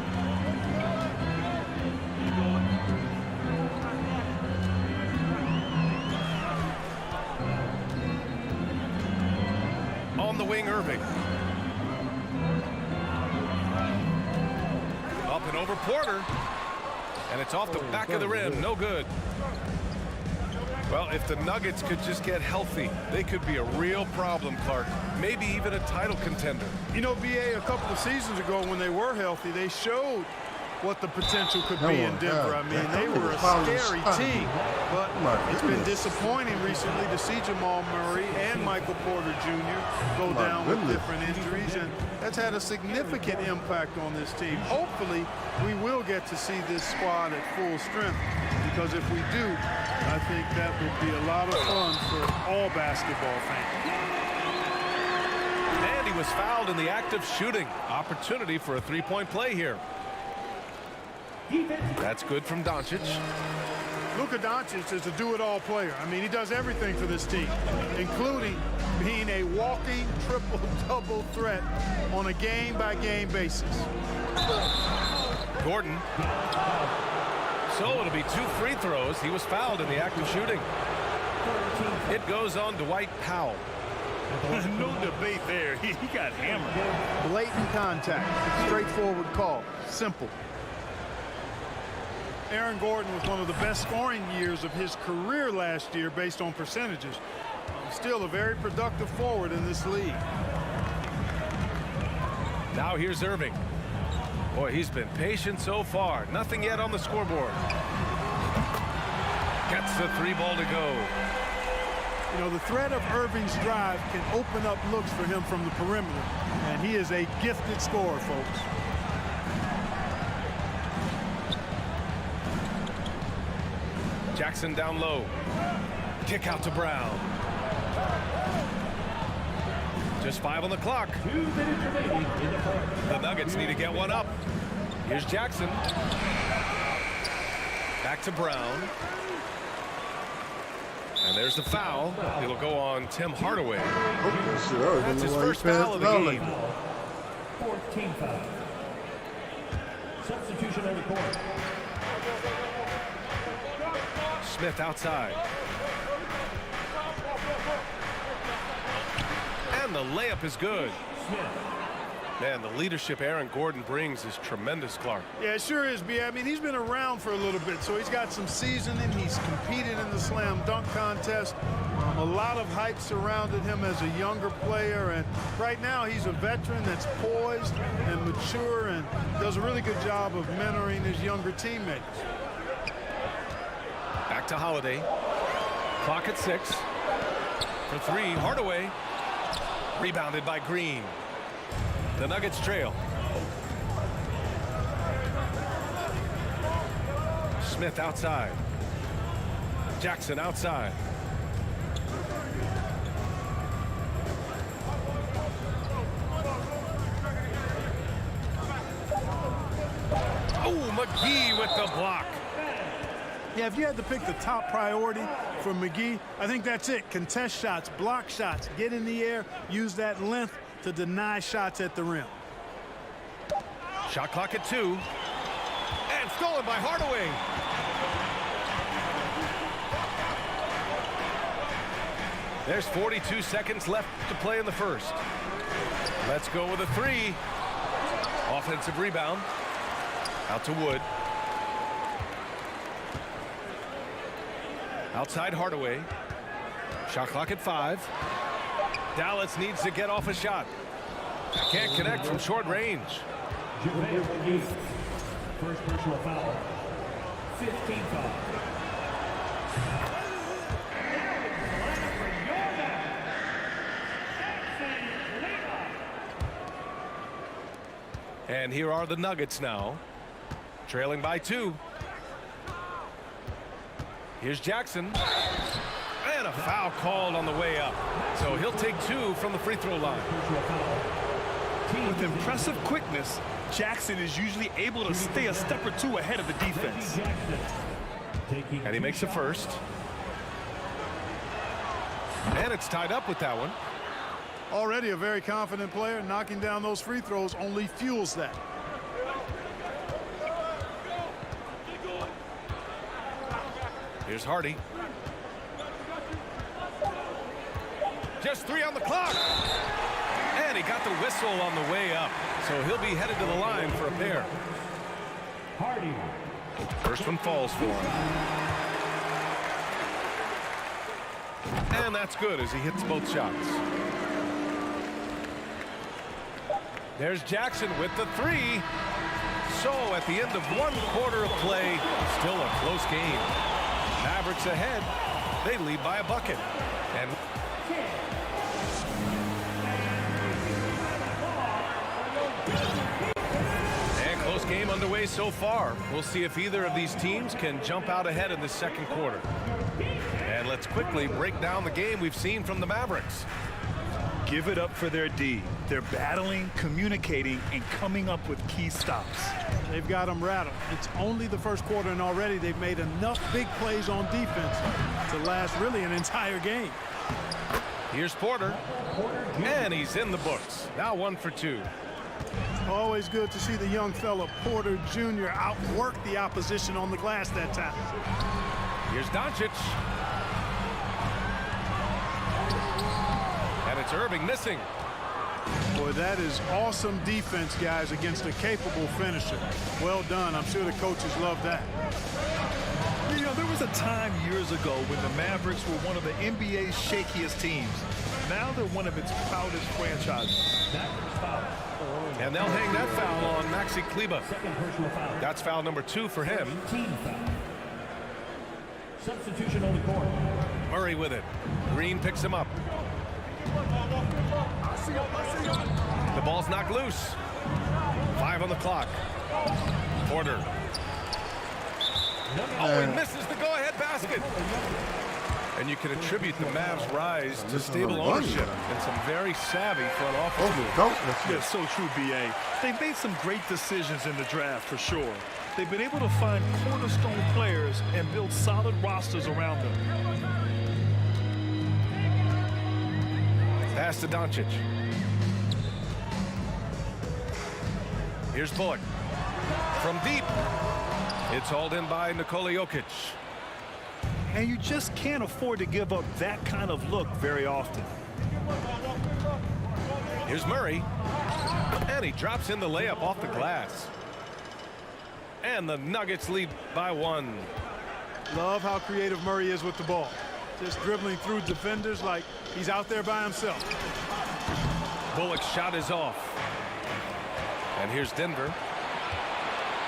On the wing, Irving. Up and over Porter. And it's off the back of the rim. No good. Well, if the Nuggets could just get healthy, they could be a real problem, Clark. Maybe even a title contender. You know, BA, a couple of seasons ago when they were healthy, they showed what the potential could be in Denver. I mean, they were a scary team, but it's been disappointing recently to see Jamal Murray and Michael Porter Jr. go down with different injuries, and that's had a significant impact on this team. Hopefully, we will get to see this squad at full strength, because if we do, I think that would be a lot of fun for all basketball fans. And he was fouled in the act of shooting. Opportunity for a three-point play here. That's good from Doncic. Luka Doncic is a do-it-all player. I mean, he does everything for this team, including being a walking triple-double threat on a game-by-game basis. Gordon. So it'll be 2 free throws. He was fouled in the act of shooting. It goes on Dwight Powell. No debate there. He got hammered. Blatant contact. Straightforward call. Simple. Aaron Gordon was one of the best scoring years of his career last year based on percentages. Still a very productive forward in this league. Now here's Irving. Boy, he's been patient so far. Nothing yet on the scoreboard. Gets the 3 ball to go. You know, the threat of Irving's drive can open up looks for him from the perimeter, and he is a gifted scorer, folks. Jackson down low. Kick out to Brown. Just 5 on the clock. 2 minutes remaining in the fourth. The Nuggets need to get one up. Here's Jackson. Back to Brown. And there's the foul. It'll go on Tim Hardaway. That's his first foul of the game. 14 foul. Substitution on the court. Smith outside. And the layup is good. Man, the leadership Aaron Gordon brings is tremendous, Clark. Yeah, it sure is, B. I mean, he's been around for a little bit, so he's got some seasoning. He's competed in the slam dunk contest. A lot of hype surrounded him as a younger player, and right now he's a veteran that's poised and mature and does a really good job of mentoring his younger teammates. Back to Holiday. Clock at 6. For 3, Hardaway. Rebounded by Green. The Nuggets trail. Smith outside. Jackson outside. Oh, McGee with the block. Yeah, if you had to pick the top priority for McGee, I think that's it. Contest shots, block shots, get in the air, use that length to deny shots at the rim. Shot clock at 2. And stolen by Hardaway. There's 42 seconds left to play in the first. Let's go with a 3. Offensive rebound. Out to Wood. Outside Hardaway. Shot clock at 5. Dallas needs to get off a shot. Can't connect from short range. JaVale McGee. First personal foul. 15 foul. And here are the Nuggets now. Trailing by 2. Here's Jackson. And a foul called on the way up. So he'll take 2 from the free throw line. With impressive quickness, Jackson is usually able to stay a step or 2 ahead of the defense. And he makes the first. And it's tied up with that one. Already a very confident player. Knocking down those free throws only fuels that. Here's Hardy. Just 3 on the clock. And he got the whistle on the way up. So he'll be headed to the line for a pair. Hardy. First one falls for him. And that's good as he hits both shots. There's Jackson with the 3. So at the end of 1 quarter of play, still a close game. Mavericks ahead. They lead by a bucket. And close game underway so far. We'll see if either of these teams can jump out ahead in the second quarter. And let's quickly break down the game we've seen from the Mavericks. Give it up for their D. They're battling, communicating, and coming up with key stops. They've got them rattled. It's only the first quarter, and already they've made enough big plays on defense to last really an entire game. Here's Porter, and he's in the books. Now 1 for 2. Always good to see the young fella Porter Jr. outwork the opposition on the glass that time. Here's Doncic. And it's Irving missing. Boy, that is awesome defense, guys, against a capable finisher. Well done. I'm sure the coaches love that. You know, there was a time years ago when the Mavericks were one of the NBA's shakiest teams. Now they're one of its proudest franchises. And they'll hang that foul on Maxi Kleber. That's foul number 2 for him. Substitution on the court. Murray with it. Green picks him up. The ball's knocked loose. 5 on the clock. Porter. Oh, he misses the go-ahead basket. And you can attribute the Mavs' rise to stable ownership and some very savvy front office moves. Yeah, so true, B.A. They've made some great decisions in the draft, for sure. They've been able to find cornerstone players and build solid rosters around them. Pass to Doncic. Here's Bullock. From deep. It's hauled in by Nikola Jokic. And you just can't afford to give up that kind of look very often. Here's Murray. And he drops in the layup off the glass. And the Nuggets lead by 1. Love how creative Murray is with the ball. Just dribbling through defenders like he's out there by himself. Bullock's shot is off. And here's Denver.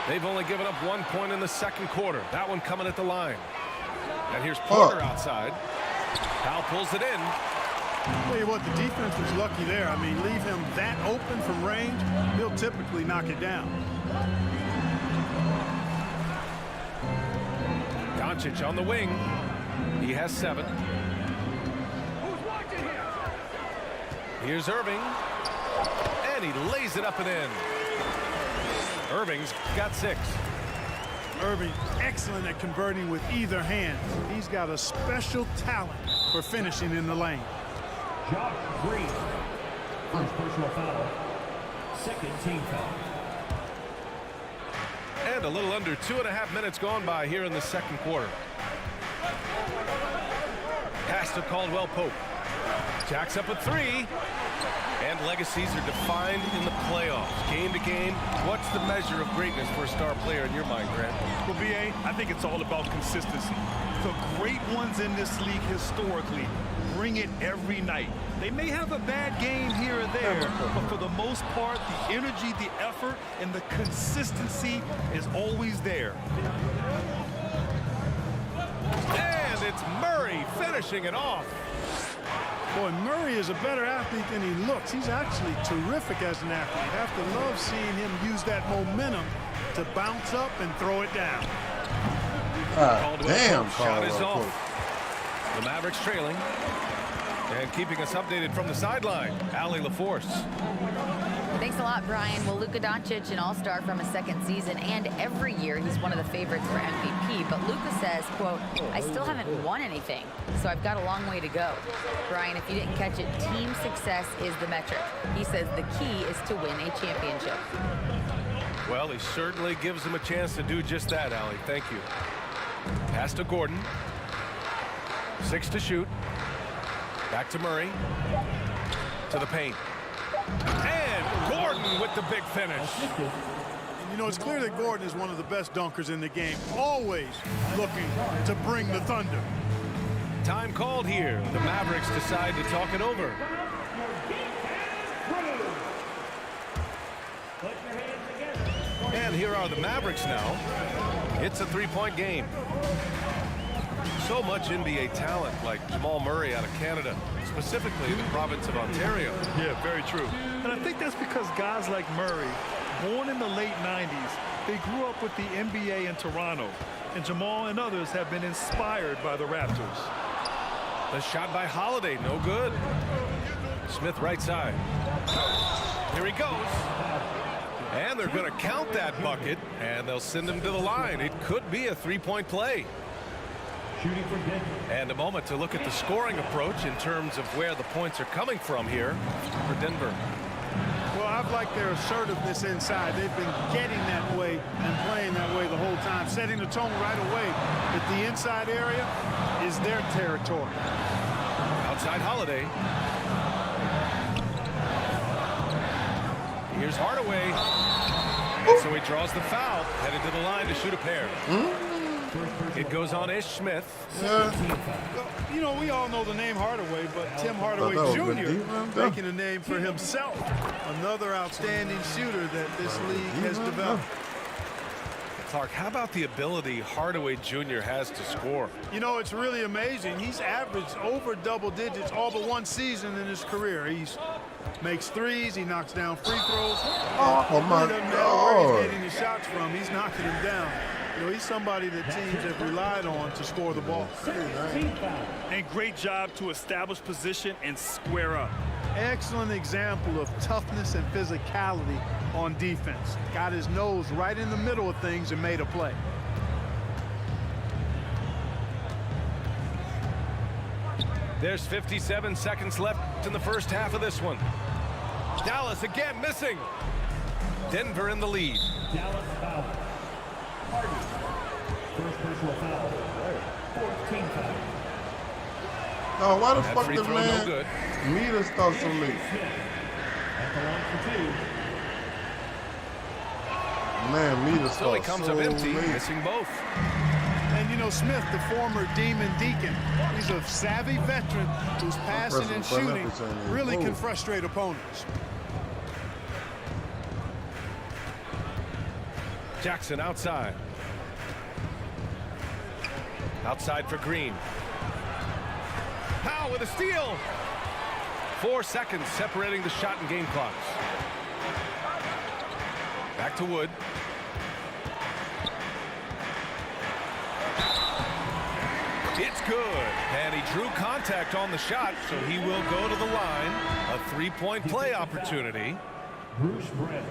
They've only given up 1 point in the second quarter. That one coming at the line. And here's Porter outside. Powell pulls it in. Tell you what, the defense was lucky there. I mean, leave him that open from range, he'll typically knock it down. Doncic on the wing. He has 7. Here's Irving. And he lays it up and in. Irving's got 6. Irving, excellent at converting with either hand. He's got a special talent for finishing in the lane. Josh Green. First personal foul. Second team foul. And a little under 2.5 minutes gone by here in the second quarter. Pass to Caldwell Pope. Jacks up a 3. And legacies are defined in the playoffs. Game to game, what's the measure of greatness for a star player in your mind, Grant? Well, B.A., I think it's all about consistency. The great ones in this league historically bring it every night. They may have a bad game here or there, but for the most part, the energy, the effort, and the consistency is always there. And it's Murray finishing it off. Boy, Murray is a better athlete than he looks. He's actually terrific as an athlete. You have to love seeing him use that momentum to bounce up and throw it down. Damn, shot is off. The Mavericks trailing. And keeping us updated from the sideline, Allie LaForce. Thanks a lot, Brian. Well, Luka Doncic, an all-star from his second season, and every year he's one of the favorites for MVP. But Luka says, quote, I still haven't won anything, so I've got a long way to go. Brian, if you didn't catch it, team success is the metric. He says the key is to win a championship. Well, he certainly gives him a chance to do just that, Allie. Thank you. Pass to Gordon. 6 to shoot. Back to Murray. To the paint. And Gordon with the big finish. You know, it's clear that Gordon is one of the best dunkers in the game, always looking to bring the thunder. Time called here. The Mavericks decide to talk it over. And here are the Mavericks now. It's a 3-point game. So much NBA talent like Jamal Murray out of Canada, specifically the province of Ontario. Yeah, very true. And I think that's because guys like Murray, born in the late 90s, they grew up with the NBA in Toronto. And Jamal and others have been inspired by the Raptors. The shot by Holiday, no good. Smith right side. Here he goes. And they're going to count that bucket, and they'll send him to the line. It could be a three-point play. Shooting for Denver. And a moment to look at the scoring approach in terms of where the points are coming from here for Denver. Well, I've liked their assertiveness inside. They've been getting that way and playing that way the whole time, setting the tone right away that the inside area is their territory. Outside Holiday. Here's Hardaway. And so he draws the foul, headed to the line to shoot a pair. It goes on Ish Smith. Well, you know, we all know the name Hardaway, but Tim Hardaway Jr. making a name for himself. Another outstanding shooter that this league has developed. Clark, how about the ability Hardaway Jr. has to score? You know, it's really amazing. He's averaged over double digits all but one season in his career. He makes threes, he knocks down free throws. Oh my doesn't matter God. where he's getting his shots from, he's knocking them down. You know, he's somebody that teams have relied on to score the ball. And great job to establish position and square up. Excellent example of toughness and physicality on defense. Got his nose right in the middle of things and made a play. There's 57 seconds left in the first half of this one. Dallas again missing. Denver in the lead. Dallas foul. Hardy. First personal foul. 14 foul. Oh, why the That fuck free the throw man no good. meter start so late? At the line for two. Man, meter So he start comes so up empty, late. missing both. And you know, Smith, the former Demon Deacon, he's a savvy veteran whose passing and shooting really can frustrate opponents. Jackson outside. Outside for Green. Powell with a steal. 4 seconds separating the shot and game clocks. Back to Wood. It's good. And he drew contact on the shot, so he will go to the line. A three-point play opportunity. Bruce Brett.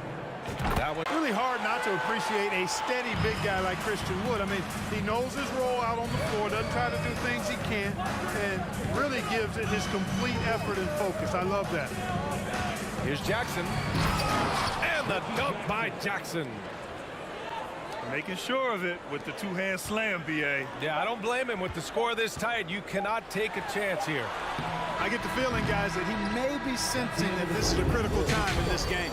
That one. Really hard not to appreciate a steady big guy like Christian Wood. I mean, he knows his role out on the floor, doesn't try to do things he can't, and really gives it his complete effort and focus. I love that. Here's Jackson. And the dunk by Jackson. Making sure of it with the two-hand slam, B.A. Yeah, I don't blame him. With the score this tight, you cannot take a chance here. I get the feeling, guys, that he may be sensing that this is a critical time in this game.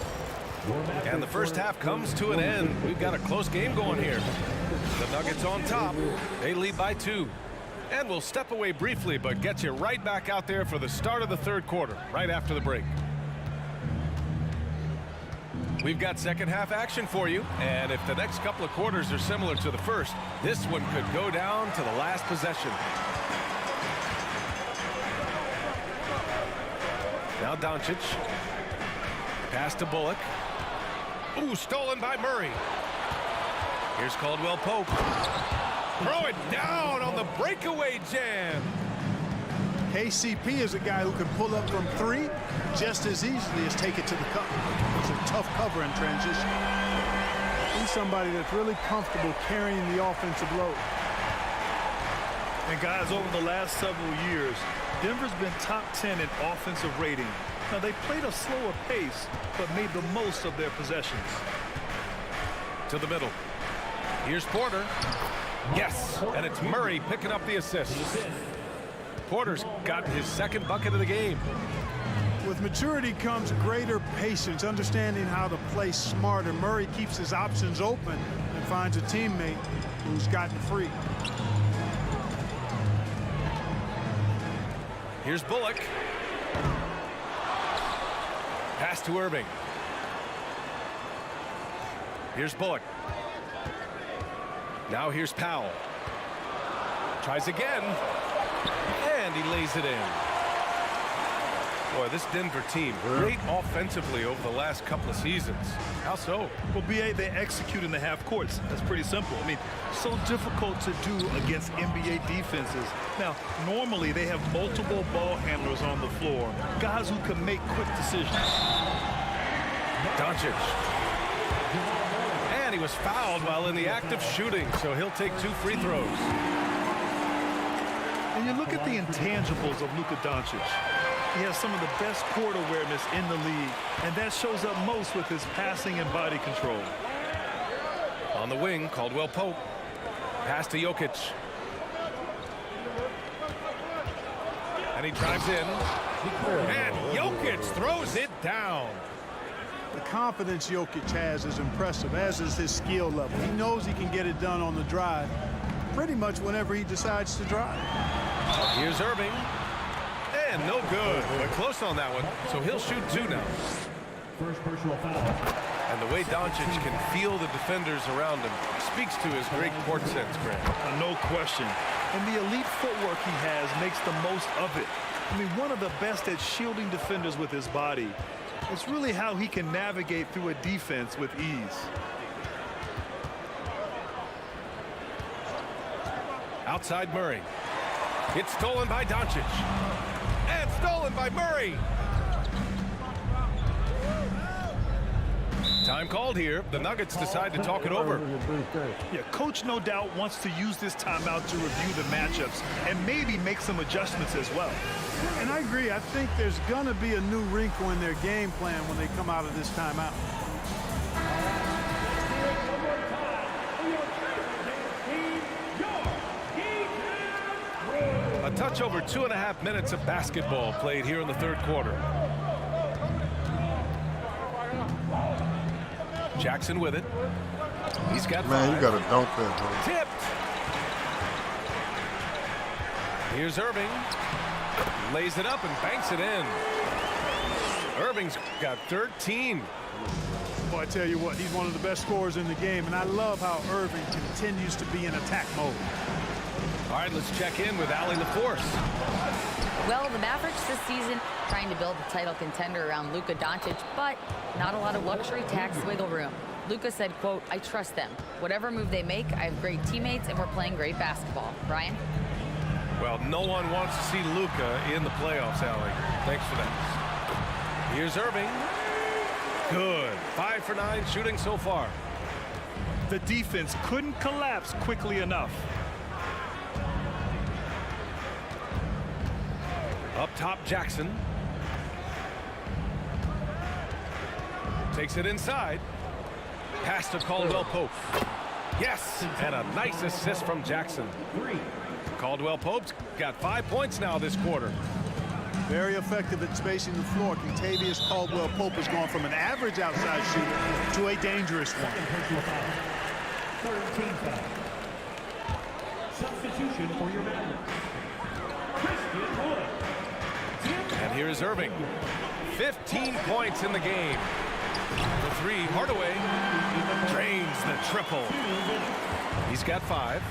And the first half comes to an end. We've got a close game going here. The Nuggets on top. They lead by 2. And we'll step away briefly, but get you right back out there for the start of the third quarter, right after the break. We've got second half action for you, and if the next couple of quarters are similar to the first, this one could go down to the last possession. Now Doncic. Pass to Bullock. Ooh, stolen by Murray. Here's Caldwell Pope. Throw it down on the breakaway jam. KCP is a guy who can pull up from 3 just as easily as take it to the cup. It's a tough cover in transition. He's somebody that's really comfortable carrying the offensive load. And guys, over the last several years, Denver's been top 10 in offensive rating. Now, they played a slower pace, but made the most of their possessions. To the middle. Here's Porter. Yes, and it's Murray picking up the assist. Porter's got his second bucket of the game. With maturity comes greater patience, understanding how to play smarter. Murray keeps his options open and finds a teammate who's gotten free. Here's Bullock. Pass to Irving. Here's Bullock. Now here's Powell. Tries again. And he lays it in. Boy, this Denver team, great offensively over the last couple of seasons. How so? Well, BA, they execute in the half courts. That's pretty simple. I mean, so difficult to do against NBA defenses. Now, normally they have multiple ball handlers on the floor, guys who can make quick decisions. Doncic. And he was fouled while in the act of shooting, so he'll take 2 free throws. And you look at the intangibles of Luka Doncic. He has some of the best court awareness in the league, and that shows up most with his passing and body control. On the wing, Caldwell Pope. Pass to Jokic. And he drives in. And Jokic throws it down. The confidence Jokic has is impressive, as is his skill level. He knows he can get it done on the drive pretty much whenever he decides to drive. Here's Irving. And no good, but close on that one. So he'll shoot 2 now. First personal foul. And the way Doncic can feel the defenders around him speaks to his great court sense, Grant. No question. And the elite footwork he has makes the most of it. I mean, one of the best at shielding defenders with his body. It's really how he can navigate through a defense with ease. Outside Murray. It's stolen by Doncic. And stolen by Murray. Time called here. The Nuggets decide to talk it over. Yeah, coach no doubt wants to use this timeout to review the matchups and maybe make some adjustments as well. And I agree. I think there's going to be a new wrinkle in their game plan when they come out of this timeout. A touch over 2.5 minutes of basketball played here in the third quarter. Jackson with it. He's got 5. Man, you got to dunk that, bro. Tipped. Here's Irving. Lays it up and banks it in. Irving's got 13. Boy, I tell you what, he's one of the best scorers in the game, and I love how Irving continues to be in attack mode. All right, let's check in with Allie LaForce. Well, the Mavericks this season trying to build a title contender around Luka Doncic, but not a lot of luxury tax wiggle room. Luka said, quote, I trust them. Whatever move they make, I have great teammates, and we're playing great basketball. Brian? Well, no one wants to see Luka in the playoffs, Allie. Thanks for that. Here's Irving. Good. 5 for 9 shooting so far. The defense couldn't collapse quickly enough. Up top, Jackson. Takes it inside. Pass to Caldwell Pope. Yes, and a nice assist from Jackson. Caldwell Pope's got 5 points now this quarter. Very effective at spacing the floor. Contavious Caldwell Pope has gone from an average outside shooter to a dangerous one. 13 foul. Substitution for your man. Christian Wood. And here is Irving. 15 points in the game. The 3, Hardaway drains the triple. He's got 5.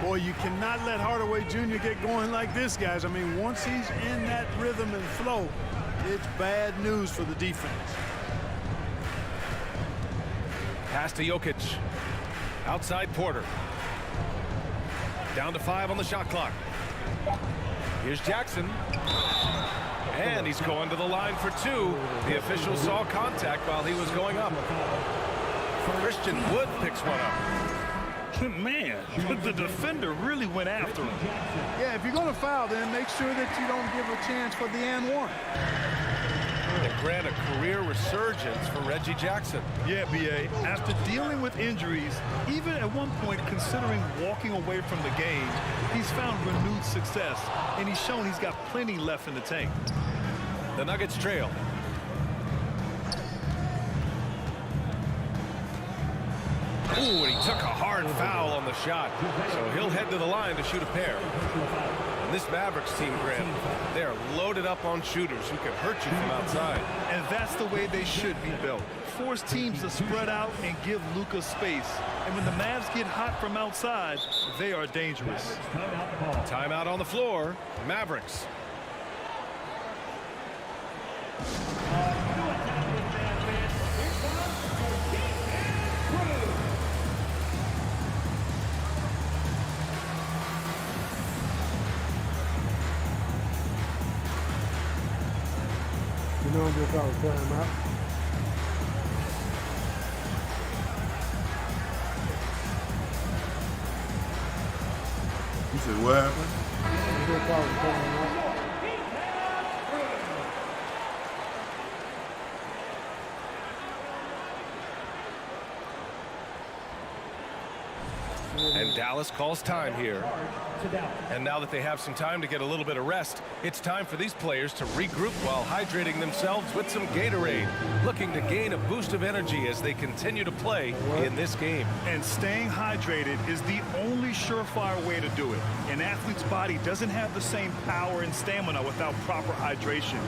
Boy, you cannot let Hardaway Jr. get going like this, guys. I mean, once he's in that rhythm and flow, it's bad news for the defense. Pass to Jokic. Outside Porter. Down to 5 on the shot clock. Here's Jackson. And he's going to the line for 2. The official saw contact while he was going up. Christian Wood picks one up. Man, the defender really went after him. Yeah, if you're going to foul, then make sure that you don't give a chance for the and one. And grant a career resurgence for Reggie Jackson. Yeah, B.A., after dealing with injuries, even at one point considering walking away from the game, he's found renewed success, and he's shown he's got plenty left in the tank. The Nuggets trail. Ooh, and he took a hard foul on the shot. So he'll head to the line to shoot a pair. And this Mavericks team, Grant, they're loaded up on shooters who can hurt you from outside. And that's the way they should be built. Force teams to spread out and give Luka space. And when the Mavs get hot from outside, they are dangerous. Timeout on the floor. Mavericks. don't just call timeout. You said what happened? Just call timeout. And Dallas calls time here. And now that they have some time to get a little bit of rest, it's time for these players to regroup while hydrating themselves with some Gatorade, looking to gain a boost of energy as they continue to play in this game. And staying hydrated is the only surefire way to do it. An athlete's body doesn't have the same power and stamina without proper hydration.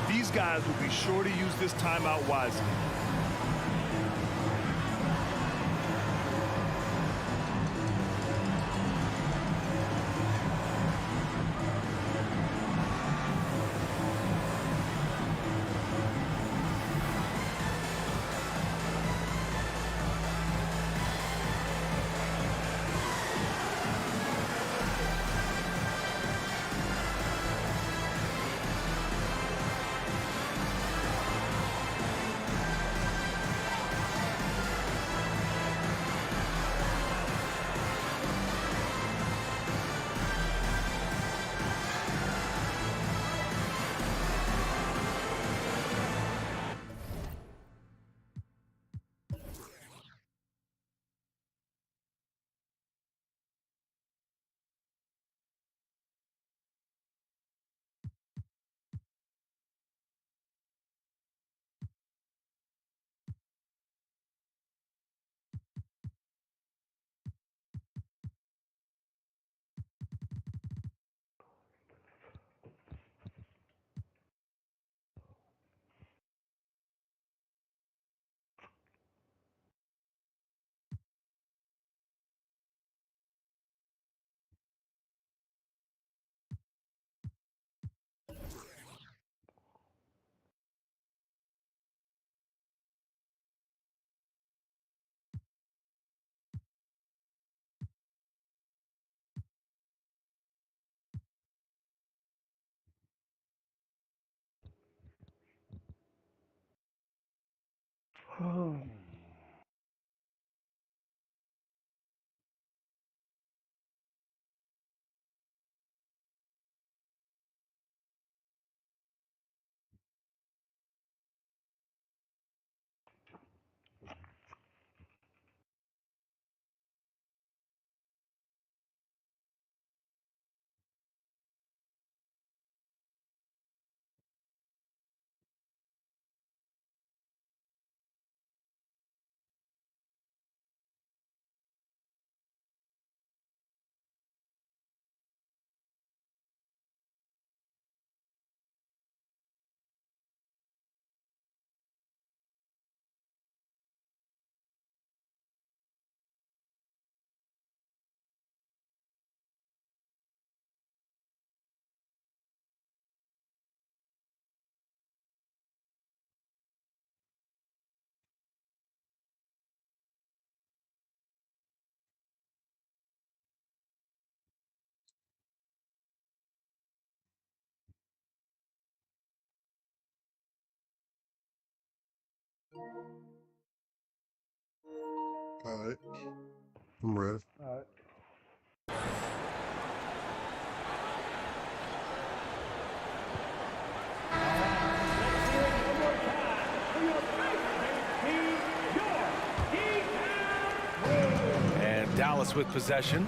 These guys will be sure to use this timeout wisely. All right. I'm ready. All right. And Dallas with possession.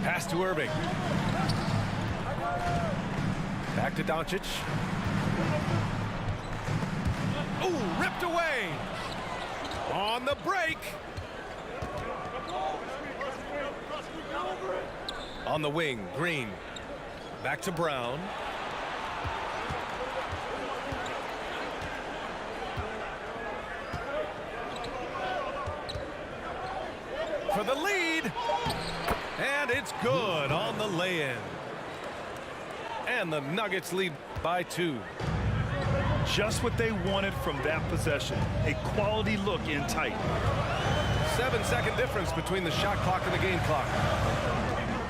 Pass to Irving. Back to Doncic. Ooh, ripped away. On the break. On the wing, Green. Back to Brown. For the lead. And it's good on the lay-in. And the Nuggets lead by 2. Just what they wanted from that possession. A quality look in tight. 7-second difference between the shot clock and the game clock.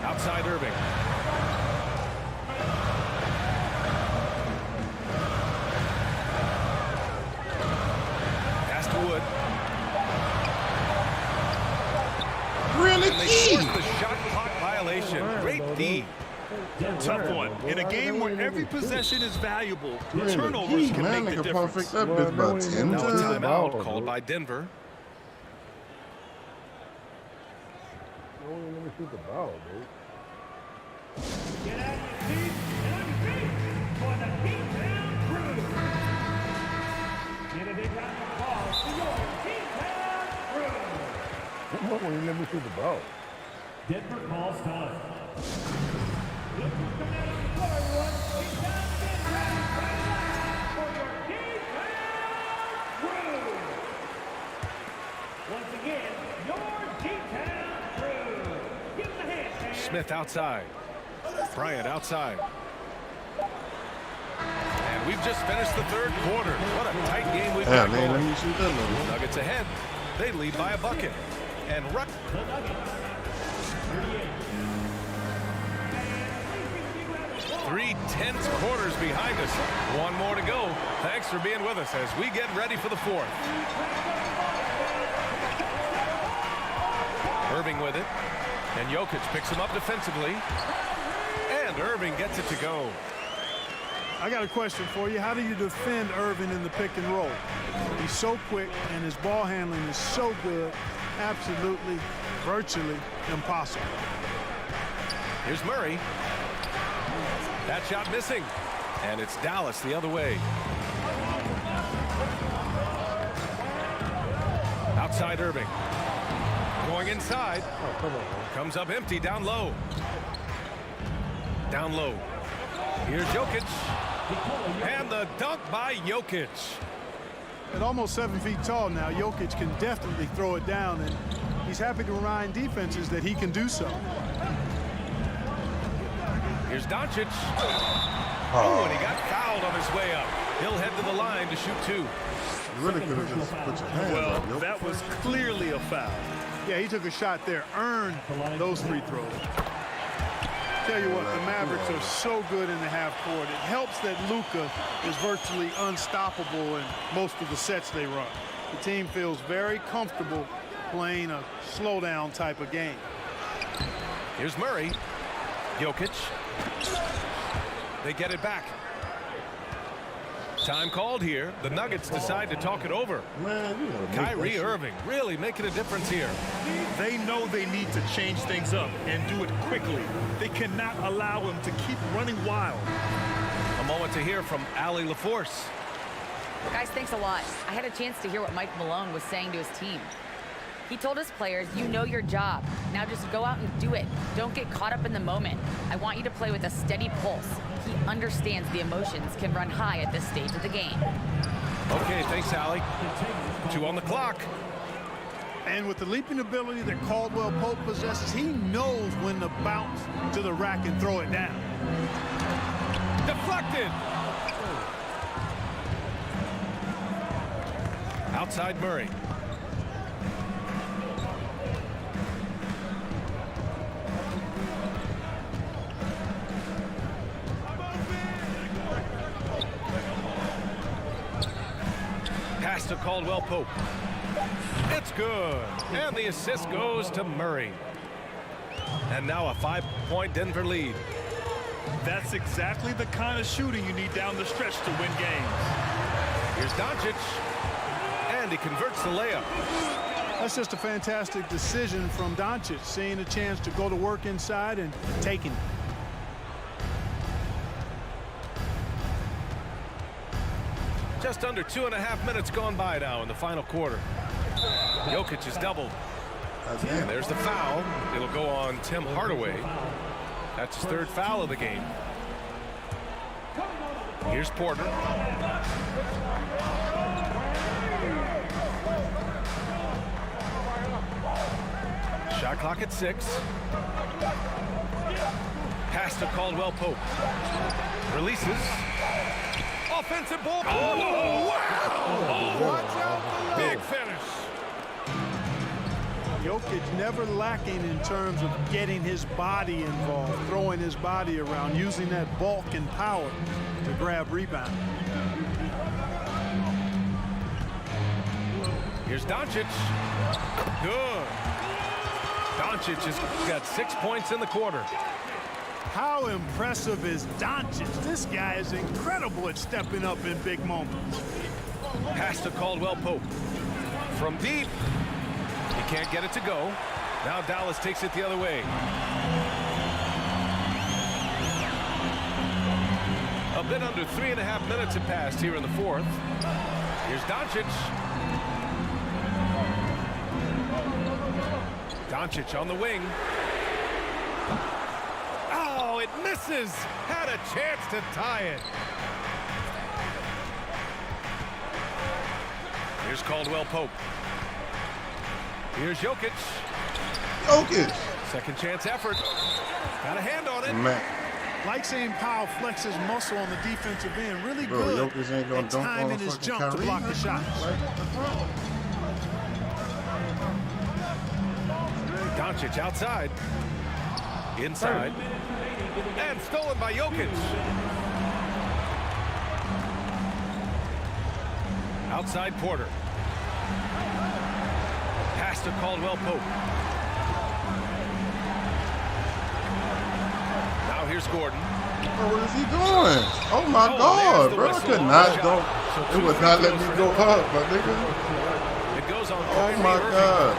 Outside Irving. tough one. In a game where every possession is valuable, turnovers can make the difference. Perfect that bitch about 10 Now a times. timeout called by Denver. Let me shoot the ball, dude. Get out of your seat and compete for the T-Town Crew. Get a big round of applause for your T-Town Crew. What when you let me shoot the ball? Denver calls time. Look who's coming out of the floor, everyone. It's time to get ready for your T-Town Crew. Once again, your T-Town Crew. Give them a hand, man. Smith outside. Bryant outside. And we've just finished the third quarter. What a tight game we've got Man, let going. me shoot that little. Nuggets ahead. They lead by a bucket. And The Nuggets. 3 tense quarters behind us. One more to go. Thanks for being with us as we get ready for the fourth. Irving with it. And Jokic picks him up defensively. And Irving gets it to go. I got a question for you. How do you defend Irving in the pick and roll? He's so quick and his ball handling is so good. Absolutely, virtually impossible. Here's Murray. That shot missing. And it's Dallas the other way. Outside Irving. Going inside. Oh, come on. Comes up empty down low. Down low. Here's Jokic. And the dunk by Jokic. At almost 7 feet tall now, Jokic can definitely throw it down, and he's happy to remind defenses that he can do so. Here's Doncic. Oh, and he got fouled on his way up. He'll head to the line to shoot 2. You really could have just put your hands Well, up, yo. that was clearly a foul. Yeah, he took a shot there, earned those free throws. Tell you what, the Mavericks are so good in the half court. It helps that Luka is virtually unstoppable in most of the sets they run. The team feels very comfortable playing a slowdown type of game. Here's Murray. Jokic. They get it back. Time called here. The Nuggets decide to talk it over. Man, you gotta make Kyrie that shit. Irving really making a difference here. They know they need to change things up and do it quickly. They cannot allow him to keep running wild. A moment to hear from Allie LaForce. Guys, thanks a lot. I had a chance to hear what Mike Malone was saying to his team. He told his players, you know your job. Now just go out and do it. Don't get caught up in the moment. I want you to play with a steady pulse. He understands the emotions can run high at this stage of the game. Okay, thanks, Allie. 2 on the clock. And with the leaping ability that Caldwell Pope possesses, he knows when to bounce to the rack and throw it down. Deflected. Outside Murray. Pass to Caldwell Pope. It's good. And the assist goes to Murray. And now a 5-point Denver lead. That's exactly the kind of shooting you need down the stretch to win games. Here's Doncic. And he converts the layup. That's just a fantastic decision from Doncic, seeing a chance to go to work inside and taking it. Just under 2.5 minutes gone by now in the final quarter. Jokic is doubled. And there's the foul. It'll go on Tim Hardaway. That's his 3rd foul of the game. Here's Porter. Shot clock at 6. Pass to Caldwell Pope. Releases. Offensive ball. Oh, wow! Big finish. Jokic never lacking in terms of getting his body involved, throwing his body around, using that bulk and power to grab rebound. Here's Doncic. Good. Doncic has got 6 points in the quarter. How impressive is Doncic? This guy is incredible at stepping up in big moments. Pass to Caldwell Pope. From deep. He can't get it to go. Now Dallas takes it the other way. A bit under 3.5 minutes have passed here in the fourth. Here's Doncic. Doncic on the wing. Oh, it misses. Had a chance to tie it. Here's Caldwell Pope. Here's Jokic. Second chance effort. Got a hand on it. Man. Like seeing Powell flex his muscle on the defensive end. Really Bro, good Jokic ain't gonna at dunk on timing a his fucking jump to Kyrie, block the man. shots. Doncic outside. Inside. And stolen by Jokic. Outside Porter. Pass to Caldwell Pope. Now here's Gordon. Bro, what is he doing? Oh my God, bro! I could not go. It would not let me go up, my nigga. It goes on. Oh my God.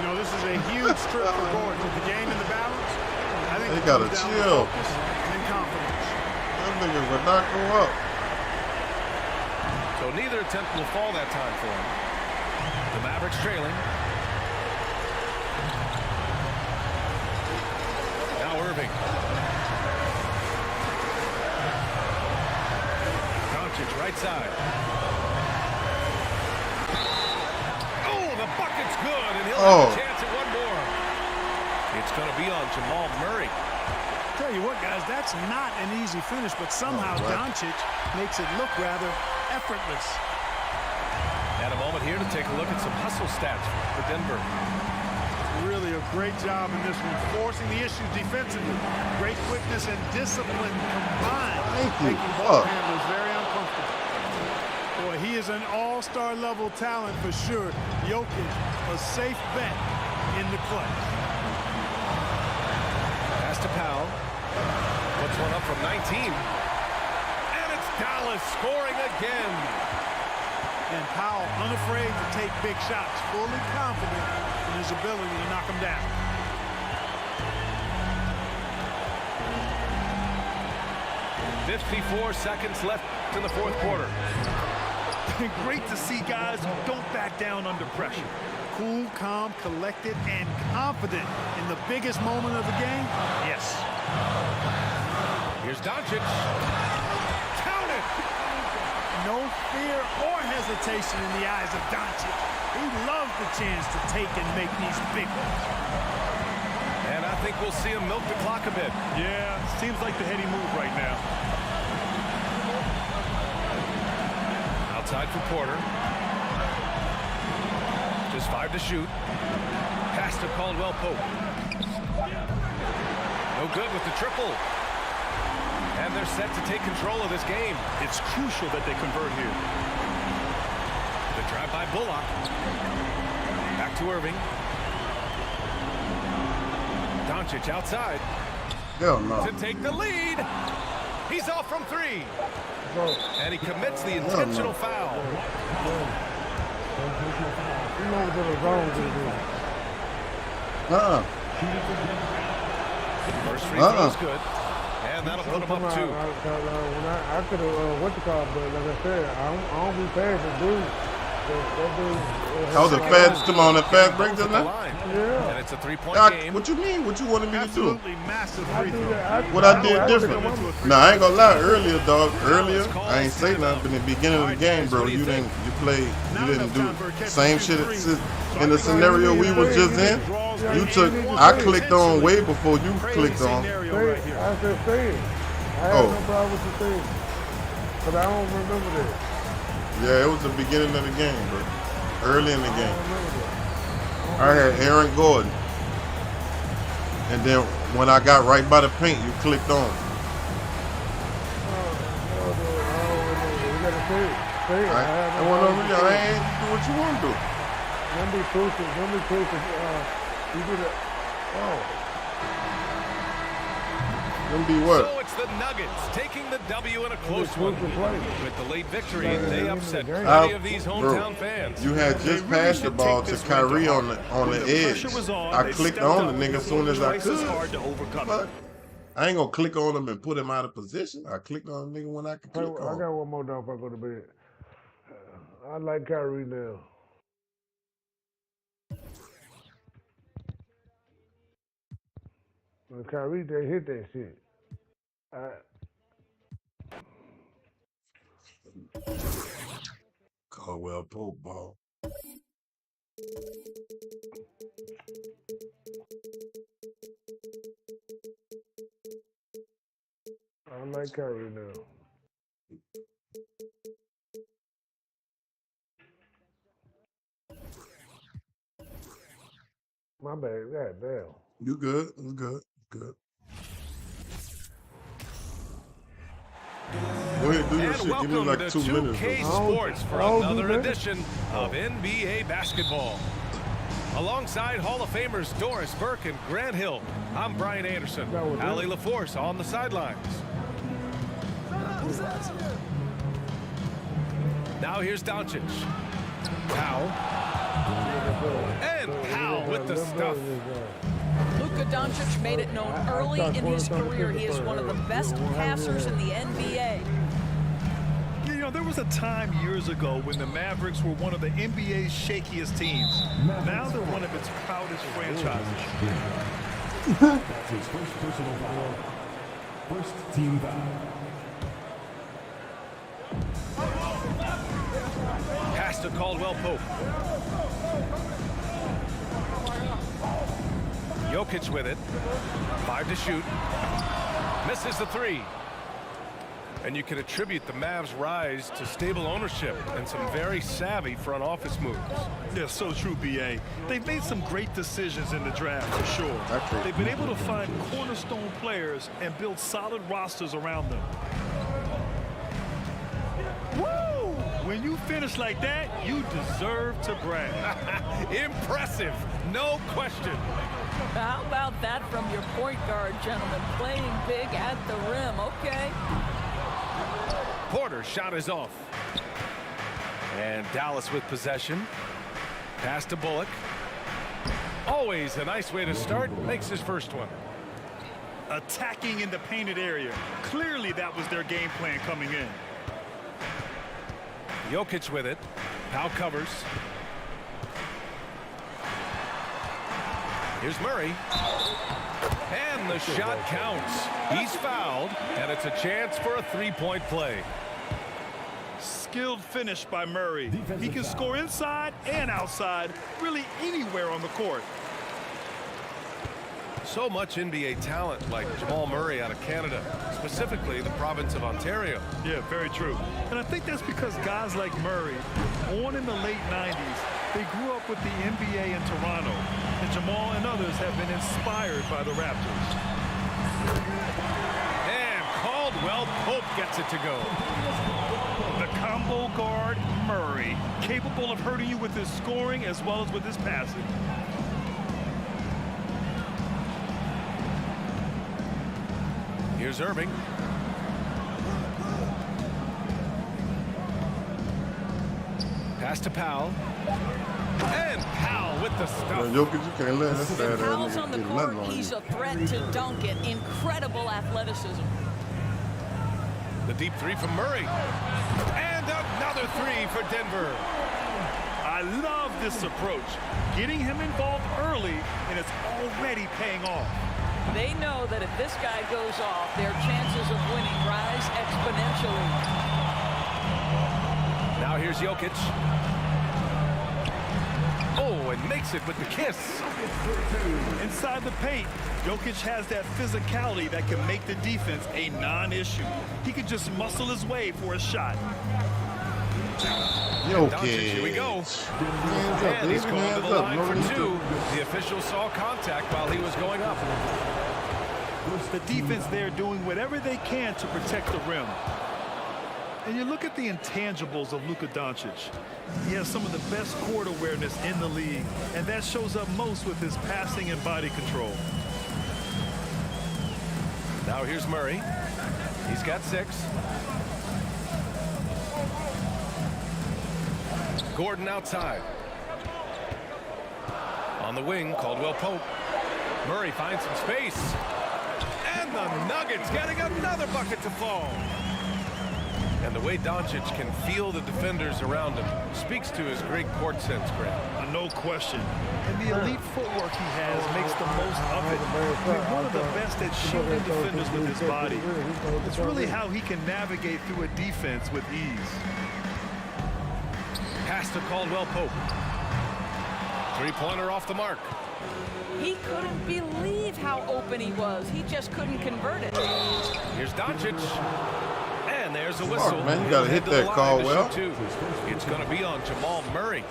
You know, this is a huge trip for Gordon. With the game in the balance, I think They it gotta comes down to chill. focus and confidence. That nigga would not go up. So neither attempt will fall that time for him. The Mavericks trailing. Now Irving. Doncic right side. Oh, the bucket's good, and he'll have a chance at one more. It's going to be on Jamal Murray. Tell you what, guys, that's not an easy finish, but somehow Doncic makes it look rather effortless. And a moment here to take a look at some hustle stats for Denver. Really a great job in this one, forcing the issues defensively. Great quickness and discipline combined, making ball handlers very uncomfortable. Boy, he is an all-star level talent for sure. Jokic, a safe bet in the clutch. Pass to Powell. Puts one up from 19. And it's Dallas scoring again. And Powell unafraid to take big shots, fully confident in his ability to knock them down. .54 seconds left in the fourth quarter. Great to see guys who don't back down under pressure. Cool, calm, collected, and confident in the biggest moment of the game. Yes. Here's Doncic. Count it! No fear or hesitation in the eyes of Doncic. He loves the chance to take and make these big ones. And I think we'll see him milk the clock a bit. Yeah, seems like the heady move right now. Outside for Porter. Just 5 to shoot. Pass to Caldwell Pope. No good with the triple. And they're set to take control of this game. It's crucial that they convert here. The drive by Bullock. Back to Irving. Doncic outside. Hell no. To take the lead. He's off from 3. And he commits the intentional foul. First free throw is good. And that'll put him up 2. I could have, what you call it, but like I said, I don't be passing, dude. Oh, the fast, come on, the fast break doesn't it? Yeah. And it's a 3-point game. What you mean? What you wanted me to do? Absolutely massive free throw. What I did different? Nah, I ain't gonna lie. Earlier, dog. Earlier, I ain't say nothing. But in the beginning of the game, bro, you didn't do same shit in the scenario we was just in. You took. I clicked on way before you clicked on. I said say it. I had no problem with the thing. But I don't remember that. Yeah, it was the beginning of the game, bro. Early in the game. I had Aaron Gordon. And then when I got right by the paint, you clicked on. I want to I ain't do what you want to do. Let me proof it. You do that. Oh. Them be what? So it's the Nuggets taking the W in a close one. With the late victory, they upset plenty of these hometown fans. You had just passed the ball to Kyrie on the edge. I clicked on the nigga as soon as I could. But I ain't gonna click on him and put him out of position. I clicked on the nigga when I could click on him. I got one more down before I go to bed. I like Kyrie now. When Kyrie, they hit that shit. Caldwell Pope ball. I like Kyrie now. My bad, god damn. You good? You good? Good. Go ahead, do your And shit. Give me welcome like to 2 minutes. 2K Sports for another edition of NBA basketball. Alongside Hall of Famers Doris Burke and Grant Hill, I'm Brian Anderson. Allie LaForce on the sidelines. Now here's Doncic. Powell. And Powell with the stuff. Luka Doncic made it known early in his career he is one of the best passers in the NBA. You know, there was a time years ago when the Mavericks were one of the NBA's shakiest teams. Now they're one of its proudest franchises. That's his first personal foul. First team foul. Pass to Caldwell Pope. Jokic with it. 5 to shoot. Misses the 3. And you can attribute the Mavs' rise to stable ownership and some very savvy front office moves. Yeah, so true, B.A. They've made some great decisions in the draft, for sure. They've been able to find cornerstone players and build solid rosters around them. Woo! When you finish like that, you deserve to brag. Impressive, no question. How about that from your point guard, gentlemen? Playing big at the rim, okay? Porter's shot is off. And Dallas with possession. Pass to Bullock. Always a nice way to start. Makes his first one. Attacking in the painted area. Clearly that was their game plan coming in. Jokic with it. Powell covers. Here's Murray. And the shot counts. He's fouled, and it's a chance for a three-point play. Skilled finish by Murray. He can score inside and outside, really anywhere on the court. So much NBA talent like Jamal Murray out of Canada, specifically the province of Ontario. Yeah, very true. And I think that's because guys like Murray, born in the late 90s, they grew up with the NBA in Toronto. And Jamal and others have been inspired by the Raptors. And Caldwell Pope gets it to go. The combo guard, Murray, capable of hurting you with his scoring as well as with his passing. Here's Irving. Pass to Powell. And Powell with the stuff. Jokic, you can't let us When Powell's on the court, he's a threat to dunk it. Incredible athleticism. The deep three from Murray. And another three for Denver. I love this approach. Getting him involved early, and it's already paying off. They know that if this guy goes off, their chances of winning rise exponentially. Now here's Jokic. Oh, and makes it with the kiss. Inside the paint, Jokic has that physicality that can make the defense a non-issue. He can just muscle his way for a shot. Doncic, here we go. And he's going to the line for two. The official saw contact while he was going up. The defense there doing whatever they can to protect the rim. And you look at the intangibles of Luka Doncic. He has some of the best court awareness in the league, and that shows up most with his passing and body control. Now here's Murray. He's got 6. Gordon outside. On the wing, Caldwell Pope. Murray finds some space. And the Nuggets getting another bucket to fall. And the way Doncic can feel the defenders around him speaks to his great court sense, Grant. No question. And the elite footwork he has makes the most of it. He's one of the best at shielding defenders with his body. It's really how he can navigate through a defense with ease. Pass to Caldwell Pope. Three-pointer off the mark. He couldn't believe how open he was. He just couldn't convert it. Here's Doncic. And there's a whistle. Oh, man, you got to hit that, Caldwell. It's going to be on Jamal Murray.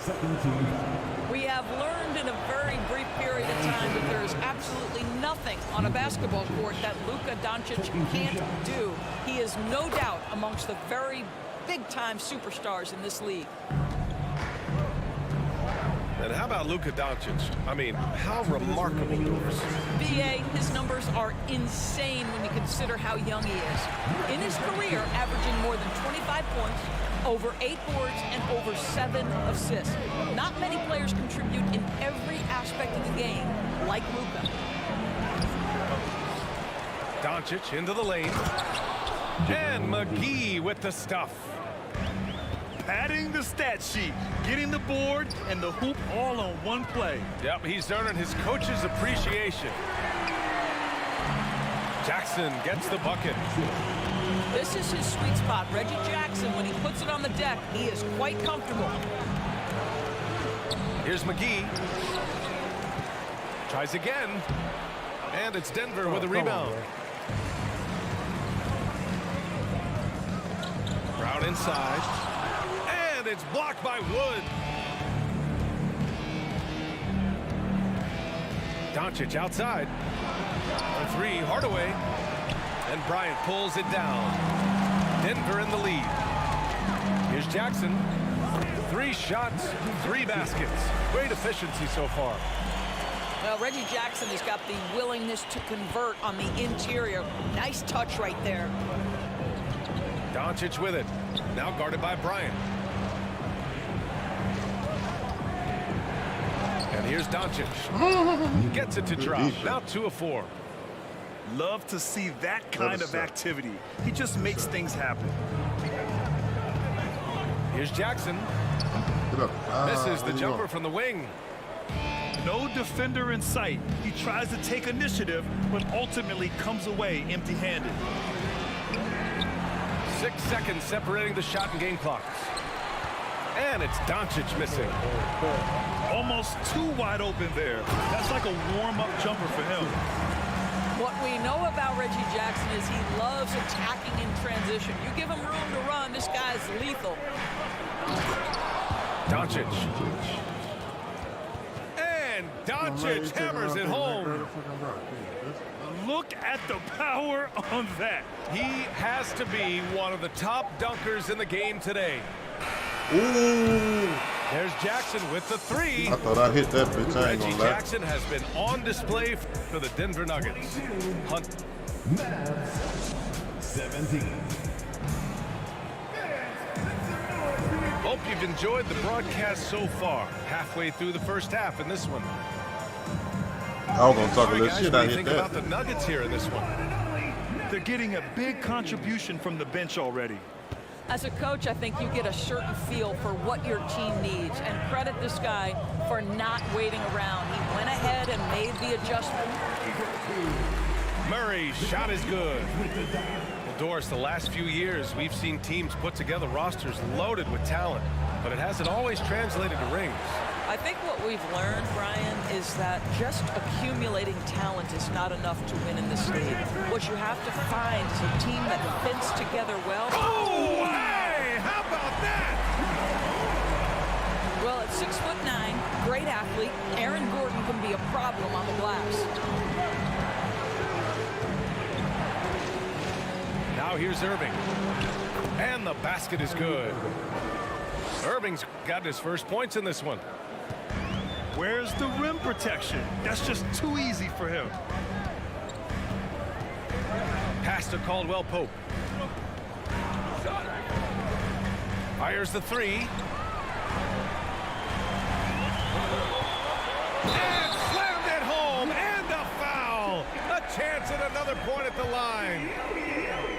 We have learned in a very brief period of time that there is absolutely nothing on a basketball court that Luka Doncic can't do. He is no doubt amongst the very big-time superstars in this league. And how about Luka Doncic? I mean, how remarkable doors. BA, his numbers are insane when you consider how young he is. In his career, averaging more than 25 points, over 8 boards, and over 7 assists. Not many players contribute in every aspect of the game like Luka. Doncic into the lane. And McGee with the stuff. Padding the stat sheet, getting the board and the hoop all on one play. Yep, he's earning his coach's appreciation. Jackson gets the bucket. This is his sweet spot. Reggie Jackson, when he puts it on the deck, he is quite comfortable. Here's McGee. Tries again. And it's Denver with a rebound. Brown inside. And it's blocked by Wood. Doncic outside. A 3, Hardaway. And Bryant pulls it down. Denver in the lead. Here's Jackson. 3 shots, 3 baskets. Great efficiency so far. Well, Reggie Jackson has got the willingness to convert on the interior. Nice touch right there. Doncic with it. Now guarded by Bryant. And here's Doncic. Gets it to drop. Now 2 of 4. Love to see that kind of activity. He just makes things happen. Here's Jackson. Misses the jumper from the wing. No defender in sight. He tries to take initiative, but ultimately comes away empty-handed. 6 seconds separating the shot and game clocks. And it's Doncic missing. Almost too wide open there. That's like a warm-up jumper for him. What we know about Reggie Jackson is he loves attacking in transition. You give him room to run, this guy's lethal. Doncic. And Doncic hammers it home. Look at the power on that. He has to be one of the top dunkers in the game today. Ooh. There's Jackson with the 3. I thought I hit that bitch. I ain't Reggie gonna lie. Jackson has been on display for the Denver Nuggets. Hunt. 17. Hope you've enjoyed the broadcast so far. Halfway through the first half in this one. I was gonna talk All a right, little guys, shit. what I do you hit think about that. the Nuggets here in this one? They're getting a big contribution from the bench already. As a coach, I think you get a certain feel for what your team needs, and credit this guy for not waiting around. He went ahead and made the adjustment. Murray's shot is good. Well, Doris, the last few years, we've seen teams put together rosters loaded with talent, but it hasn't always translated to rings. I think what we've learned, Brian, is that just accumulating talent is not enough to win in this league. What you have to find is a team that fits together well. Oh, hey! How about that? Well, at 6'9", great athlete, Aaron Gordon can be a problem on the glass. Now here's Irving. And the basket is good. Irving's got his first points in this one. Where's the rim protection? That's just too easy for him. Pass to Caldwell-Pope. Fires the three. And slammed it home, and a foul. A chance at another point at the line.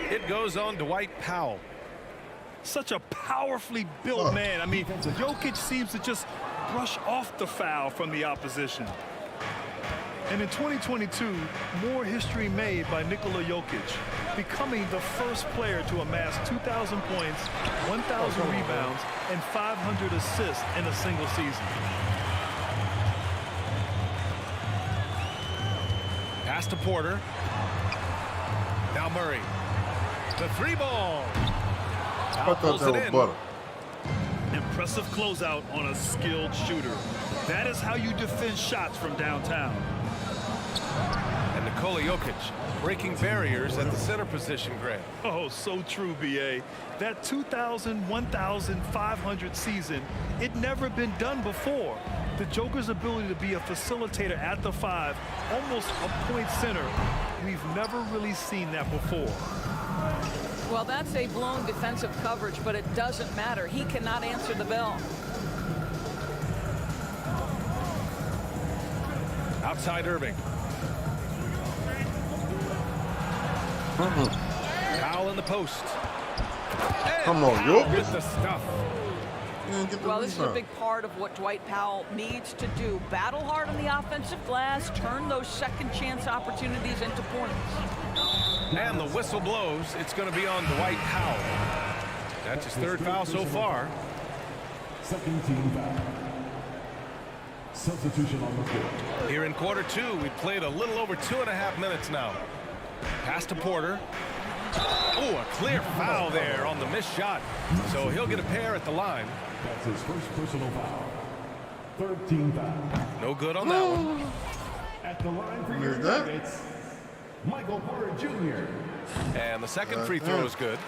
It goes on Dwight Powell. Such a powerfully built man. I mean, Jokic seems to just brush off the foul from the opposition. And in 2022, more history made by Nikola Jokic, becoming the first player to amass 2,000 points, 1,000 rebounds, and 500 assists in a single season. Pass to Porter. Now Murray. The three ball. I thought that was butter. Impressive closeout on a skilled shooter. That is how you defend shots from downtown. And Nikola Jokic breaking barriers at the center position, Greg. Oh, so true, B.A. That 2,000, 1,500 season, it never been done before. The Joker's ability to be a facilitator at the 5, almost a point center, we've never really seen that before. Well, that's a blown defensive coverage, but it doesn't matter. He cannot answer the bell. Outside Irving. Foul in the post. Come on, Jokic. With the stuff. Well, this is a big part of what Dwight Powell needs to do. Battle hard on the offensive glass, turn those second chance opportunities into points. And the whistle blows. It's going to be on Dwight Powell. That's his third foul so far. Second team foul. Substitution on the court. Here in quarter two, we've played a little over 2.5 minutes now. Pass to Porter. Oh, a clear foul there on the missed shot. So he'll get a pair at the line. That's his first personal foul. Third team foul. No good on that one. At the line for your Nuggets, Michael Porter Jr. And the second free throw is good.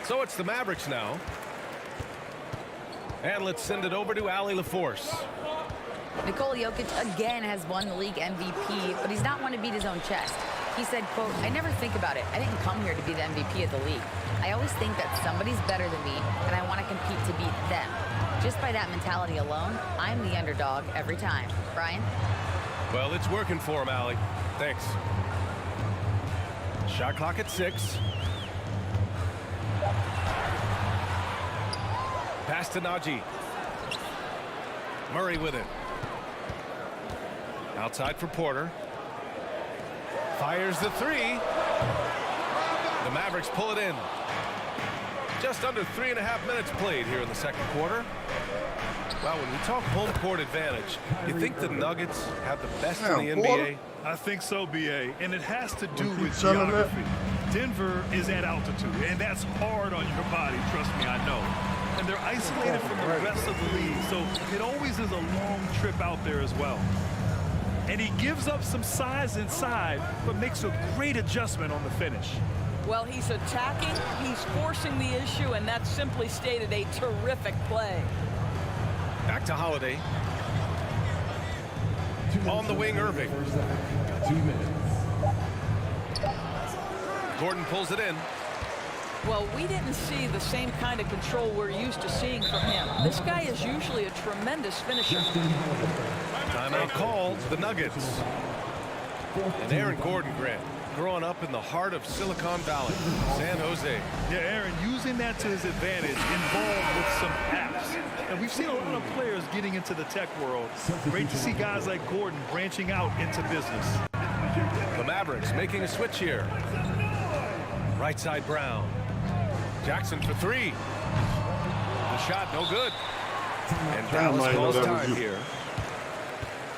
So it's the Mavericks now. And let's send it over to Allie LaForce. Nikola Jokic again has won the league MVP, but he's not one to beat his own chest. He said, quote, I never think about it. I didn't come here to be the MVP of the league. I always think that somebody's better than me, and I want to compete to beat them. Just by that mentality alone, I'm the underdog every time. Brian? Well, it's working for him, Allie. Thanks. Shot clock at 6. Pass to Najee. Murray with it. Outside for Porter. Fires the three. The Mavericks pull it in. Just under 3.5 minutes played here in the second quarter. Well, when we talk home court advantage, you think the Nuggets have the best in the NBA? I think so, B.A., and it has to do with geography. Denver is at altitude, and that's hard on your body, trust me, I know. And they're isolated from the rest of the league, so it always is a long trip out there as well. And he gives up some size inside, but makes a great adjustment on the finish. Well, he's attacking, he's forcing the issue, and that's simply stated a terrific play. Back to Holiday. On the wing, Irving. 2 minutes. Gordon pulls it in. Well, we didn't see the same kind of control we're used to seeing from him. This guy is usually a tremendous finisher. Timeout called, the Nuggets. And Aaron Gordon, Grant, growing up in the heart of Silicon Valley, San Jose. Yeah, Aaron, using that to his advantage, involved with some apps. And we've seen a lot of players getting into the tech world. Great to see guys like Gordon branching out into business. The Mavericks making a switch here. Right side Brown. Jackson for three. The shot no good. And Dallas calls time here.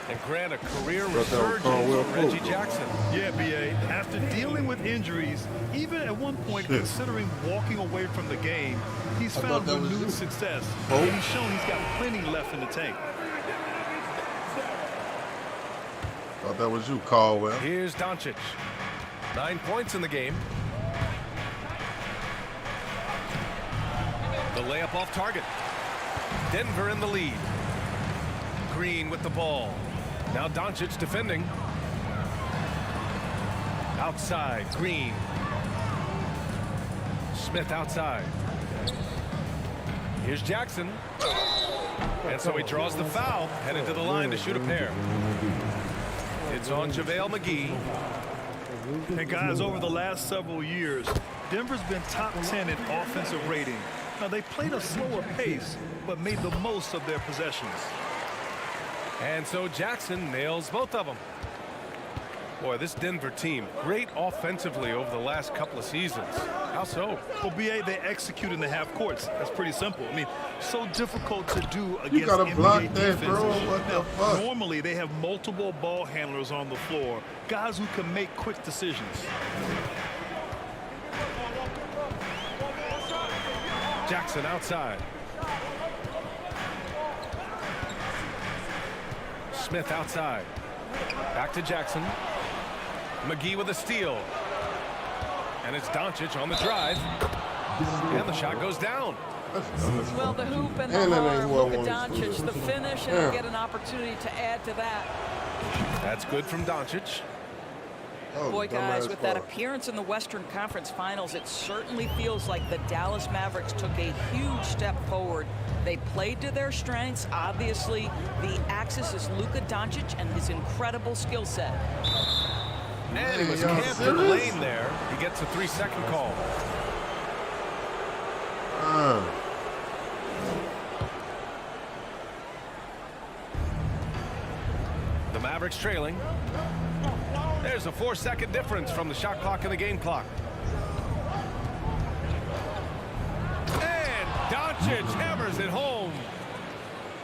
And Grant, a career resurgence from Reggie Jackson. Yeah, B.A., after dealing with injuries, even at one point considering walking away from the game, he's found renewed success. And he's shown he's got plenty left in the tank. Thought that was you, Caldwell. Here's Doncic. 9 points in the game. The layup off target. Denver in the lead. Green with the ball. Now Doncic defending. Outside, Green. Smith outside. Here's Jackson. And so he draws the foul, headed to the line to shoot a pair. It's on JaVale McGee. And guys, over the last several years, Denver's been top 10 in offensive rating. Now, they played a slower pace, but made the most of their possessions. And so Jackson nails both of them. Boy, this Denver team, great offensively over the last couple of seasons. How so? Well, BA, they execute in the half courts. That's pretty simple. I mean, so difficult to do against You gotta NBA block that, defenses. bro. What the fuck? Normally, they have multiple ball handlers on the floor, guys who can make quick decisions. Jackson outside. Smith outside. Back to Jackson. McGee with a steal. And it's Doncic on the drive. And the shot goes down. Well, the hoop and the harm, Luka Doncic, the finish, and he'll get an opportunity to add to that. That's good from Doncic. Boy, guys, with that appearance in the Western Conference Finals, it certainly feels like the Dallas Mavericks took a huge step forward. They played to their strengths. Obviously, the axis is Luka Doncic and his incredible skill set. And he was camped in the lane there. He gets a 3-second call. The Mavericks trailing. There's a 4-second difference from the shot clock and the game clock. And Doncic hammers it home.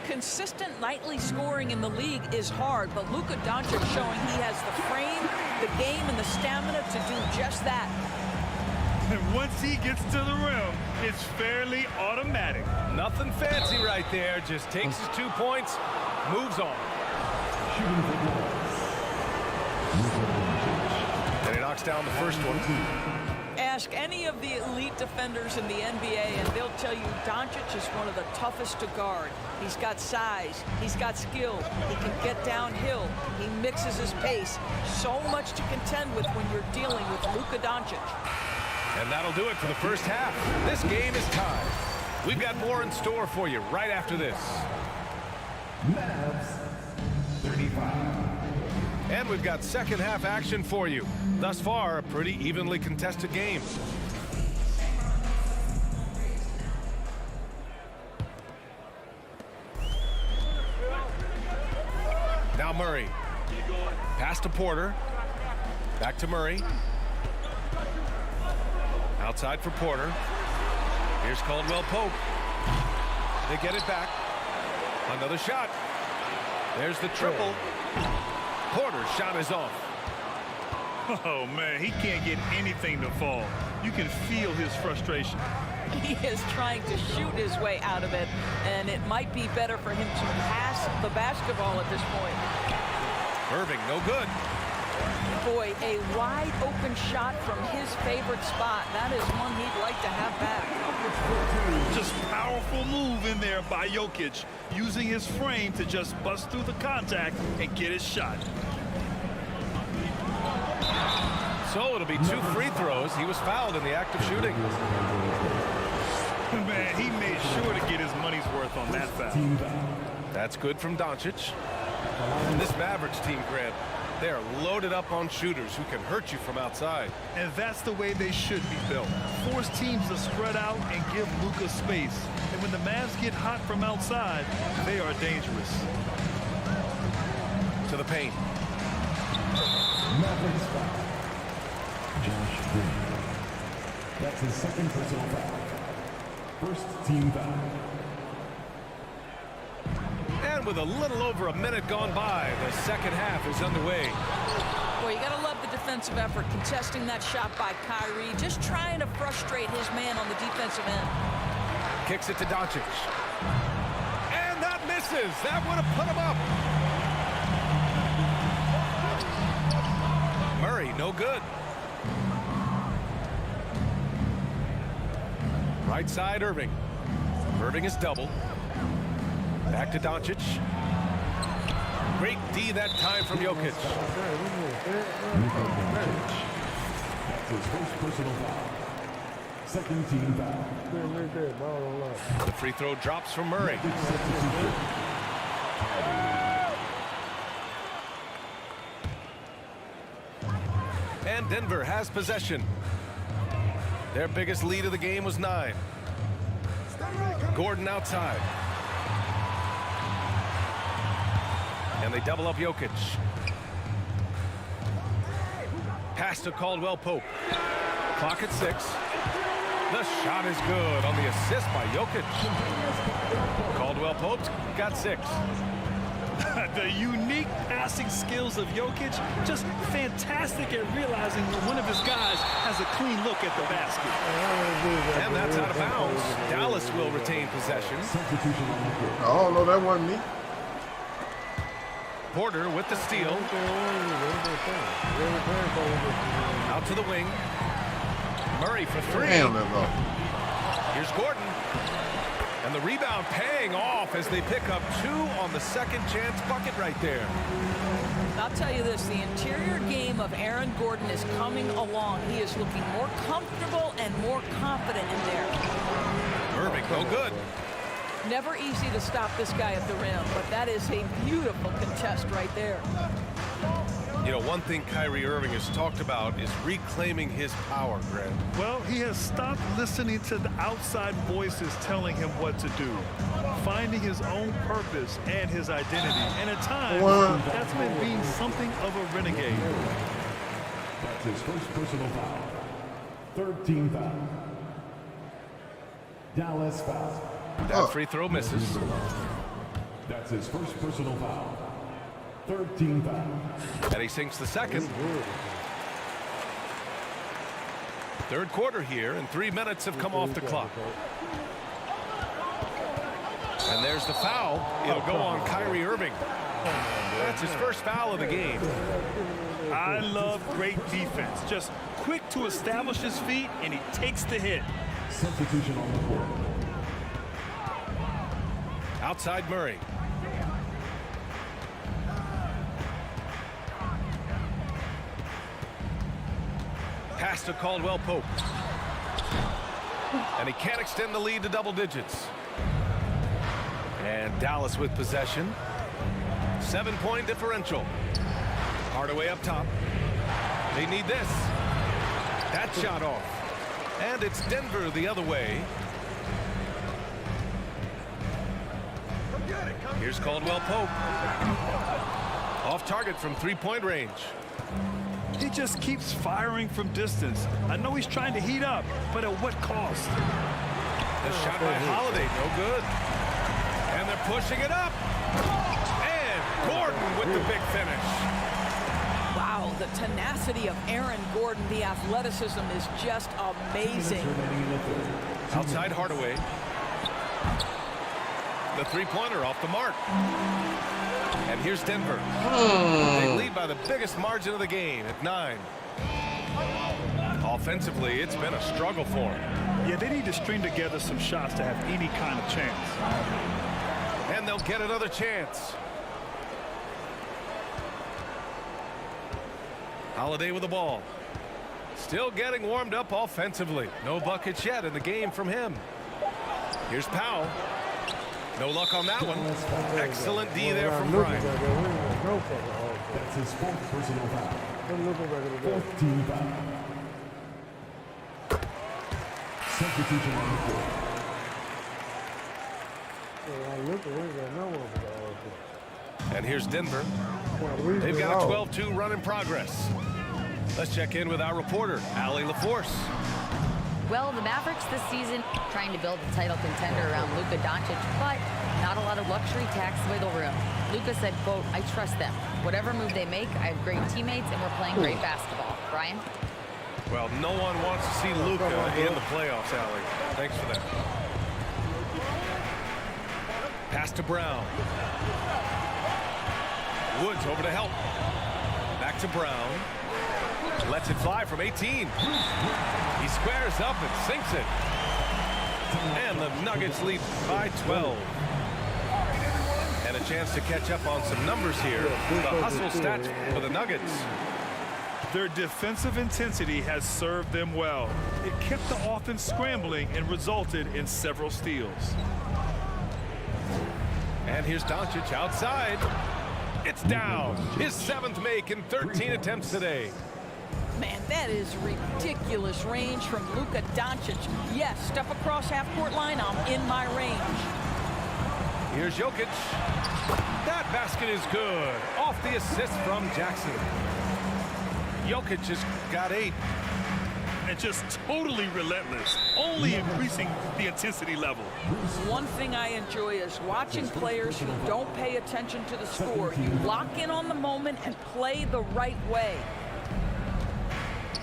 Consistent nightly scoring in the league is hard, but Luka Doncic showing he has the frame, the game, and the stamina to do just that. And once he gets to the rim, it's fairly automatic. Nothing fancy right there. Just takes his 2 points, moves on. And he knocks down the first one. Ask any of the elite defenders in the NBA, and they'll tell you Doncic is one of the toughest to guard. He's got size. He's got skill. He can get downhill. He mixes his pace. So much to contend with when you're dealing with Luka Doncic. And that'll do it for the first half. This game is tied. We've got more in store for you right after this. Mavs 35. And we've got second half action for you. Thus far, a pretty evenly contested game. Now Murray. Pass to Porter. Back to Murray. Outside for Porter. Here's Caldwell Pope. They get it back. Another shot. There's the triple. Porter's shot is off. Oh, man, he can't get anything to fall. You can feel his frustration. He is trying to shoot his way out of it, and it might be better for him to pass the basketball at this point. Irving, no good. Boy, a wide open shot from his favorite spot. That is one he'd like to have back. Just powerful move in there by Jokic, using his frame to just bust through the contact and get his shot. So it'll be 2 free throws. He was fouled in the act of shooting. Man, he made sure to get his money's worth on that foul. That's good from Doncic. And this Mavericks team, Grant, they are loaded up on shooters who can hurt you from outside. And that's the way they should be built. Force teams to spread out and give Luka space. And when the Mavs get hot from outside, they are dangerous. To the paint. Mavericks foul. Josh Green. That's his second personal foul. First team foul. And with a little over a minute gone by, the second half is underway. Boy, you gotta love the defensive effort, contesting that shot by Kyrie, just trying to frustrate his man on the defensive end. Kicks it to Doncic. And that misses. That would have put him up. Murray, no good. Right side, Irving. Irving is doubled. Back to Doncic. Great D that time from Jokic. That's his first personal foul. Second team foul. The free throw drops from Murray. And Denver has possession. Their biggest lead of the game was 9. Gordon outside. And they double up Jokic. Pass to Caldwell Pope. Clock at 6. The shot is good on the assist by Jokic. Caldwell Pope got 6. The unique passing skills of Jokic, just fantastic at realizing when one of his guys has a clean look at the basket. And that's out of bounds. Dallas will retain possession. I don't know, that wasn't me. Porter with the steal. Out to the wing. Murray for 3. Damn, that's off. Here's Gordon. And the rebound paying off as they pick up 2 on the second chance bucket right there. I'll tell you this, the interior game of Aaron Gordon is coming along. He is looking more comfortable and more confident in there. Irving, no good. Never easy to stop this guy at the rim, but that is a beautiful contest right there. You know, one thing Kyrie Irving has talked about is reclaiming his power, Greg. Well, he has stopped listening to the outside voices telling him what to do, finding his own purpose and his identity. And at times, that's meant being something of a renegade. That's his first personal foul. Third team foul. Dallas foul. That free throw misses. That's his first personal foul. Third team foul. And he sinks the second. Third quarter here, and 3 minutes have come off the clock. And there's the foul. It'll go on Kyrie Irving. That's his first foul of the game. I love great defense. Just quick to establish his feet, and he takes the hit. Substitution on the court. Outside Murray. Pass to Caldwell Pope. And he can't extend the lead to double digits. And Dallas with possession. 7-point differential. Hardaway up top. They need this. That shot off. And it's Denver the other way. Here's Caldwell Pope. Off target from 3-point range. He just keeps firing from distance. I know he's trying to heat up, but at what cost? The shot by Holiday, no good. And they're pushing it up. And Gordon with the big finish. Wow, the tenacity of Aaron Gordon, the athleticism is just amazing. Outside Hardaway. The three-pointer off the mark. And here's Denver. They lead by the biggest margin of the game at 9. Offensively, it's been a struggle for them. Yeah, they need to string together some shots to have any kind of chance. And they'll get another chance. Holiday with the ball. Still getting warmed up offensively. No buckets yet in the game from him. Here's Powell. No luck on that one. Excellent D there from Bryant. That's his fourth personal foul. Fourth team foul. Substitution on the court. And here's Denver. They've got a 12-2 run in progress. Let's check in with our reporter, Allie LaForce. Well, the Mavericks this season trying to build a title contender around Luka Doncic, but not a lot of luxury tax wiggle room. Luka said, quote, "I trust them. Whatever move they make, I have great teammates and we're playing great basketball." Brian? Well, no one wants to see Luka in the playoffs, Allie. Thanks for that. Pass to Brown. Woods over to help. Back to Brown. Lets it fly from 18. He squares up and sinks it. And the Nuggets lead by 12. And a chance to catch up on some numbers here. The hustle stats for the Nuggets. Their defensive intensity has served them well. It kept the offense scrambling and resulted in several steals. And here's Doncic outside. It's down. His 7th make in 13 attempts today. Man, that is ridiculous range from Luka Doncic. Yes, step across half-court line, I'm in my range. Here's Jokic. That basket is good. Off the assist from Jackson. Jokic has got 8. And just totally relentless, only increasing the intensity level. One thing I enjoy is watching players who don't pay attention to the score. You lock in on the moment and play the right way.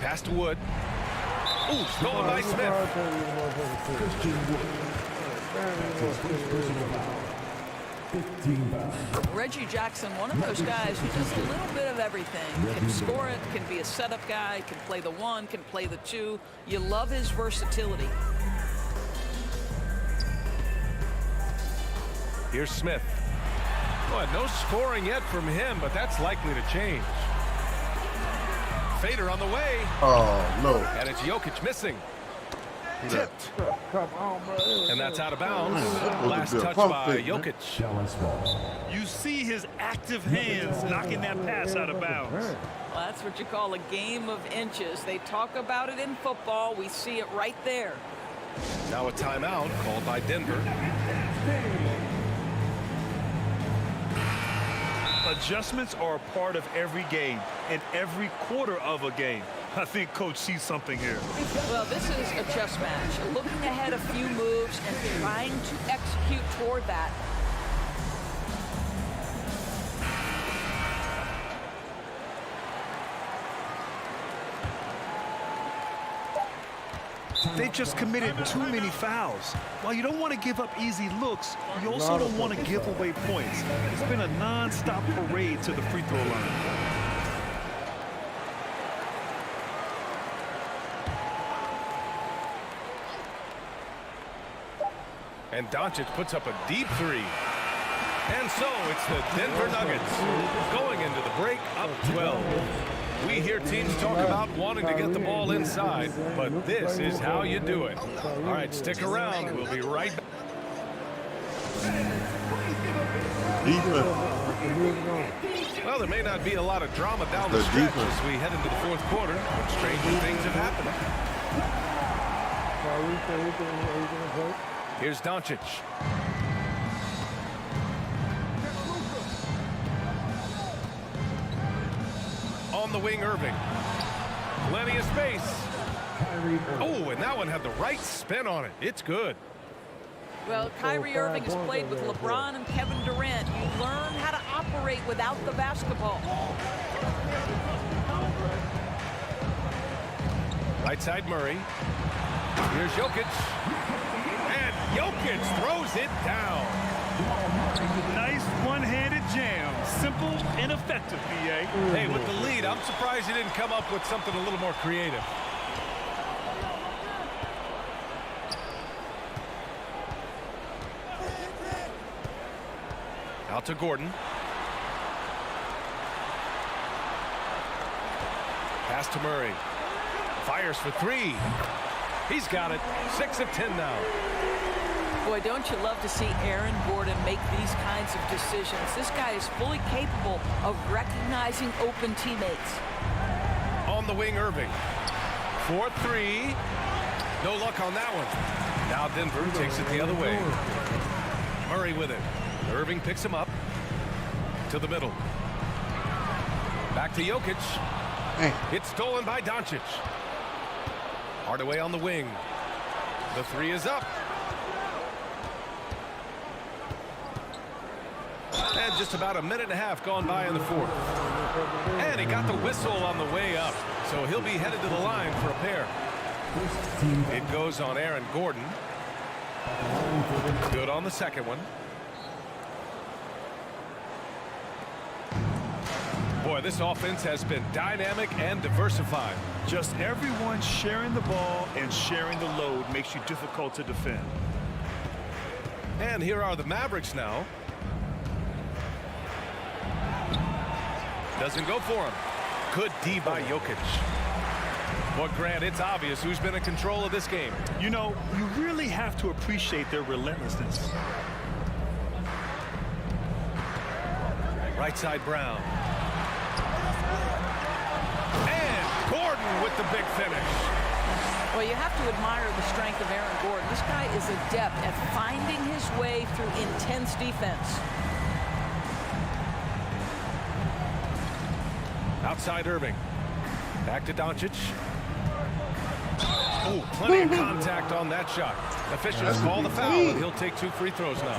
Pass to Wood. Ooh, stolen by Smith. Reggie Jackson, one of those guys who does a little bit of everything. Can score it, can be a setup guy, can play the 1, can play the 2. You love his versatility. Here's Smith. Boy, no scoring yet from him, but that's likely to change. Fader on the way. Oh, no. And it's Jokic missing. Tipped. And that's out of bounds. Last touch by Jokic. You see his active hands knocking that pass out of bounds. Well, that's what you call a game of inches. They talk about it in football. We see it right there. Now a timeout called by Denver. Adjustments are a part of every game and every quarter of a game. I think Coach sees something here. Well, this is a chess match. Looking ahead a few moves and trying to execute toward that. They just committed too many fouls. While you don't want to give up easy looks, you also don't want to give away points. It's been a non-stop parade to the free throw line. And Doncic puts up a deep 3. And so it's the Denver Nuggets going into the break up 12. We hear teams talk about wanting to get the ball inside, but this is how you do it. All right, stick around. We'll be right back. Well, there may not be a lot of drama down the stretch as we head into the 4th quarter, but stranger things have happened. Here's Doncic. On the wing, Irving. Plenty of space. Oh, and that one had the right spin on it. It's good. Well, Kyrie Irving has played with LeBron and Kevin Durant. You learn how to operate without the basketball. Right side, Murray. Here's Jokic. And Jokic throws it down. Nice one-handed jam. Simple and effective, B.A. Hey, with the lead, I'm surprised he didn't come up with something a little more creative. Out to Gordon. Pass to Murray. Fires for 3. He's got it. 6 of 10 now. Boy, don't you love to see Aaron Gordon make these kinds of decisions. This guy is fully capable of recognizing open teammates. On the wing, Irving. 4-3. No luck on that one. Now Denver takes it the other way. Murray with it. Irving picks him up. To the middle. Back to Jokic. It's stolen by Doncic. Hardaway on the wing. The 3 is up. And just about a minute and a half gone by in the 4th. And he got the whistle on the way up. So he'll be headed to the line for a pair. It goes on Aaron Gordon. Good on the second one. Boy, this offense has been dynamic and diversified. Just everyone sharing the ball and sharing the load makes you difficult to defend. And here are the Mavericks now. Doesn't go for him. Good D by Jokic. Well, Grant, it's obvious who's been in control of this game. You know, you really have to appreciate their relentlessness. Right side Brown. And Gordon with the big finish. Well, you have to admire the strength of Aaron Gordon. This guy is adept at finding his way through intense defense. Outside Irving. Back to Doncic. Oh, plenty of contact on that shot. Officials call the foul, and he'll take 2 free throws now.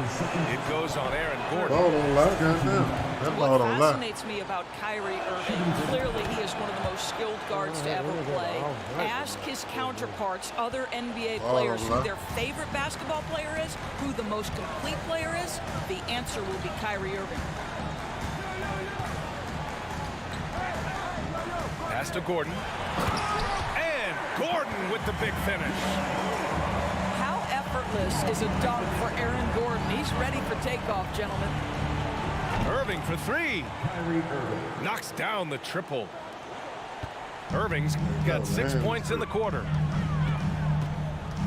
It goes on Aaron Gordon. Ball don't lie, goddamn. That ball What don't lie. fascinates me about Kyrie Irving, clearly he is one of the most skilled guards to ever play. Ask his counterparts, other NBA players, who their favorite basketball player is, who the most complete player is. The answer will be Kyrie Irving. Pass to Gordon. And Gordon with the big finish. How effortless is a dunk for Aaron Gordon? He's ready for takeoff, gentlemen. Irving for 3. Knocks down the triple. Irving's got 6 points in the quarter.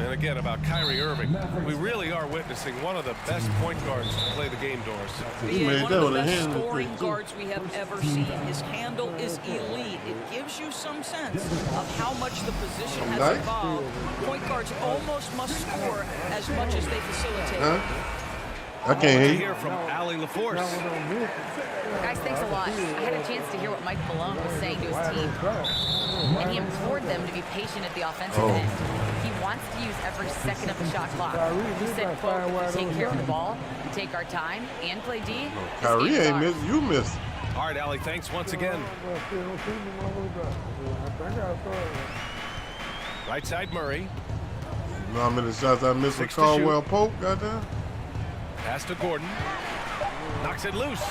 And again, about Kyrie Irving, we really are witnessing one of the best point guards to play the game, Doris. One of the best scoring guards we have ever seen. His handle is elite. It gives you some sense of how much the position has evolved. Point guards almost must score as much as they facilitate. I can't hear from Ali LaForce. Guys, thanks a lot. I had a chance to hear what Mike Malone was saying to his team. And he implored them to be patient at the offensive end. He wants to use every second of the shot clock. He said, quote, if we take care of the ball, take our time, and play D, Kyrie ain't missed. You missed. All right, Ali, thanks once again. Right side Murray. You know how many shots I missed with Caldwell Pope, goddamn? Pass to Gordon. Knocks it loose.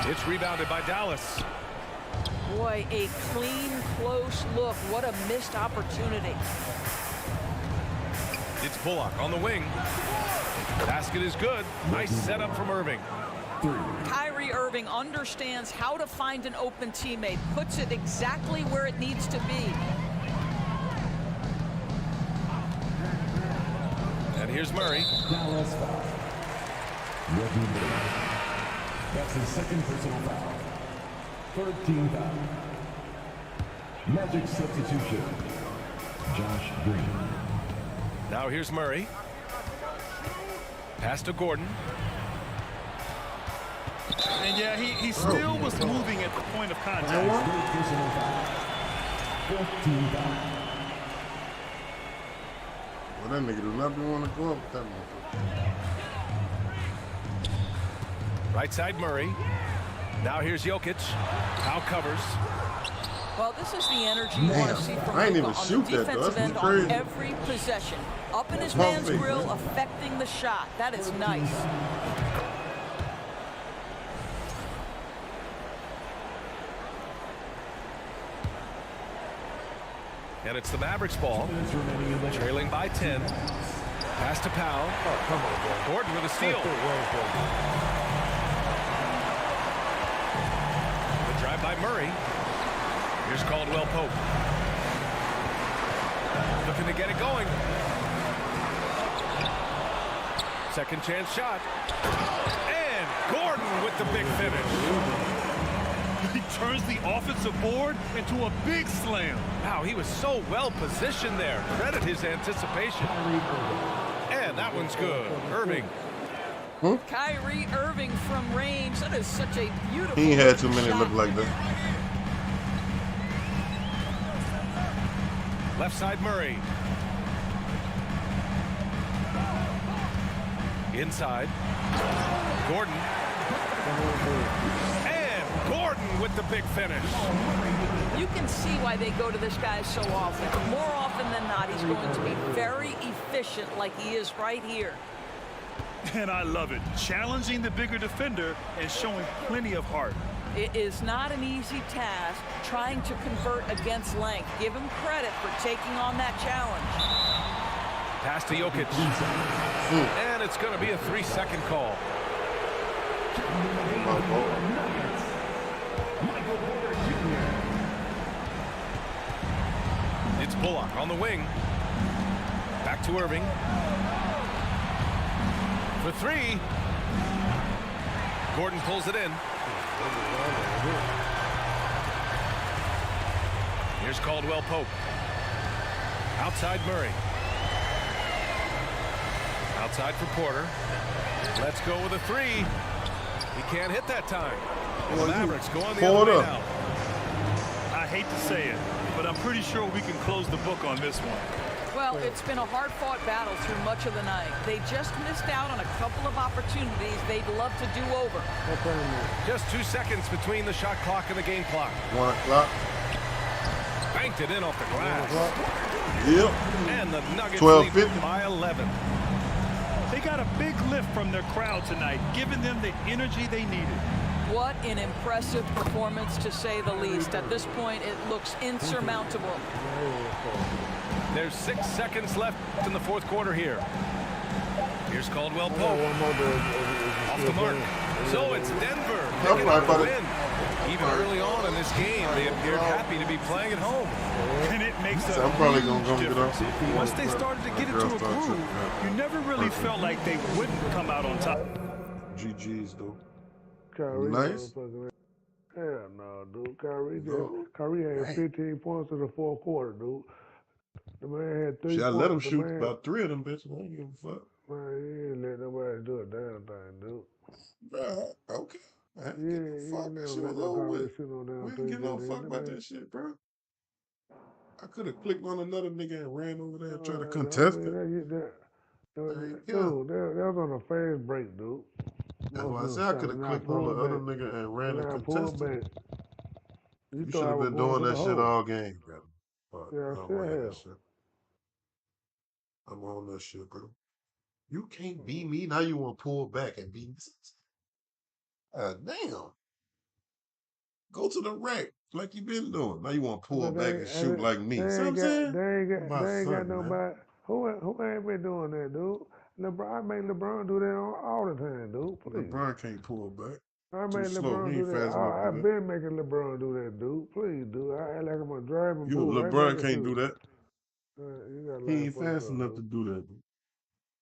It's rebounded by Dallas. Boy, a clean, close look. What a missed opportunity. It's Bullock on the wing. Basket is good. Nice setup from Irving. Kyrie Irving understands how to find an open teammate. Puts it exactly where it needs to be. And here's Murray. Dallas foul. That's his second personal foul. Third team foul. Magic substitution. Josh Green. Now here's Murray. Pass to Gordon. And yeah, he still was moving at the point of contact. Third personal foul. Fourth team foul. Well, that nigga do not want to go up with that motherfucker. Right side Murray. Now here's Jokic. Now covers. Well, this is the energy you want to see from I ain't Luka even on shoot the that, though. defensive That's end crazy. on every possession. Up in his That's man's big, grill, man. affecting the shot. That is nice. And it's the Mavericks ball. Trailing by 10. Pass to Powell. Gordon with a steal. The drive by Murray. Here's Caldwell Pope. Looking to get it going. Second chance shot. And Gordon with the big finish. He turns the offensive board into a big slam. Wow, he was so well positioned there. Credit his anticipation. And that one's good. Irving. Kyrie Irving from range. That is such a beautiful He ain't had too many shot. look like that. Left side Murray. Inside. Gordon. And Gordon with the big finish. You can see why they go to this guy so often. More often than not, he's going to be very efficient like he is right here. And I love it. Challenging the bigger defender and showing plenty of heart. It is not an easy task trying to convert against length. Give him credit for taking on that challenge. Pass to Jokic. And it's going to be a 3-second call. It's Bullock on the wing. Back to Irving. For three. Gordon pulls it in. Here's Caldwell Pope. Outside Murray. Outside for Porter. Let's go with a three. He can't hit that time. The Mavericks go on the other way now. I hate to say it, but I'm pretty sure we can close the book on this one. Well, it's been a hard-fought battle through much of the night. They just missed out on a couple of opportunities they'd love to do over. Just 2 seconds between the shot clock and the game clock. 1 o'clock. Banked it in off the glass. Yep. And the Nuggets 12-50. lead by 11. They got a big lift from their crowd tonight, giving them the energy they needed. What an impressive performance, to say the least. At this point, it looks insurmountable. There's 6 seconds left in the fourth quarter here. Here's Caldwell Pope. Off the mark. So it's Denver picking up the win. Even early on in this game, they appeared happy to be playing at home. And it makes a I'm probably gonna huge go get difference. off. Once they started to get into a groove, you never really felt like they wouldn't come out on top. GG's though. Kyrie, Nice. Hell no, dude. Kyrie No. Kyrie had 15 points in the fourth quarter, dude. The man had 3 Shit, I points. let him The shoot man, about 3 of them bitches. I ain't give a fuck. Man, he ain't let nobody do a damn thing, dude. Okay. I ain't Yeah, give a he fuck. ain't That never shit let was no over Kyrie with. shoot no damn We didn't three give no pointers, fuck about man. that shit, bro. I could have clicked on another nigga and ran over there and tried to I contest mean, it. Dude, that was on a fast break, dude. That's why I said I could have clicked on the other nigga and ran the contested. You You thought should I have was been going doing to the that shit hole. all game, brother. But Yeah, I I don't still want to hear that have. shit. I'm on that shit, bro. You can't beat me. Now you want to pull back and beat me. Damn. Go to the rack like you been doing. Now you want to pull But back and shoot like me. See what I'm saying? My they ain't got son, man. nobody. Who ain't been doing that, dude? I made LeBron do that all the time, dude. Please. LeBron can't pull back. I Too made slow. LeBron He do ain't that. fast enough to I've do that. been making LeBron do that, dude. Please, dude. I act like I'm a driving pool right LeBron back and can't do shoot. that. You got He life ain't fucked fast up, enough to dude. do that.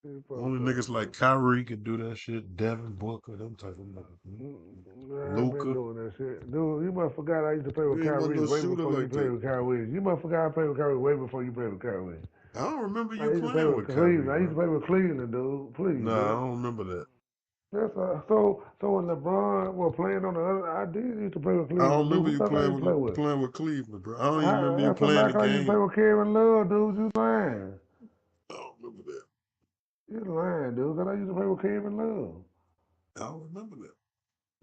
You fucked Only up, niggas dude. like Kyrie can do that shit. Devin Booker, them type of niggas. I ain't been Luka. doing that shit. Dude, you must forgot I used to play with You ain't want Kyrie no way shooter before you like played that. with Kyrie. You must forgot I played with Kyrie way before you played with Kyrie. I don't remember I you used to play playing with with Kyrie, Cleveland. I used to bro. play with Cleveland, dude. Please, Nah, I dude. don't remember that. So when LeBron was playing on the other, I did used to play with I don't Cleveland, dude. remember Who you thought I used to play with? playing with Cleveland, bro. I don't even remember you That's playing the like I used to play game. with Kevin Love, dude. You lying. I don't remember that. You lying, dude. Cause I used to play with Kevin Love. I don't remember that.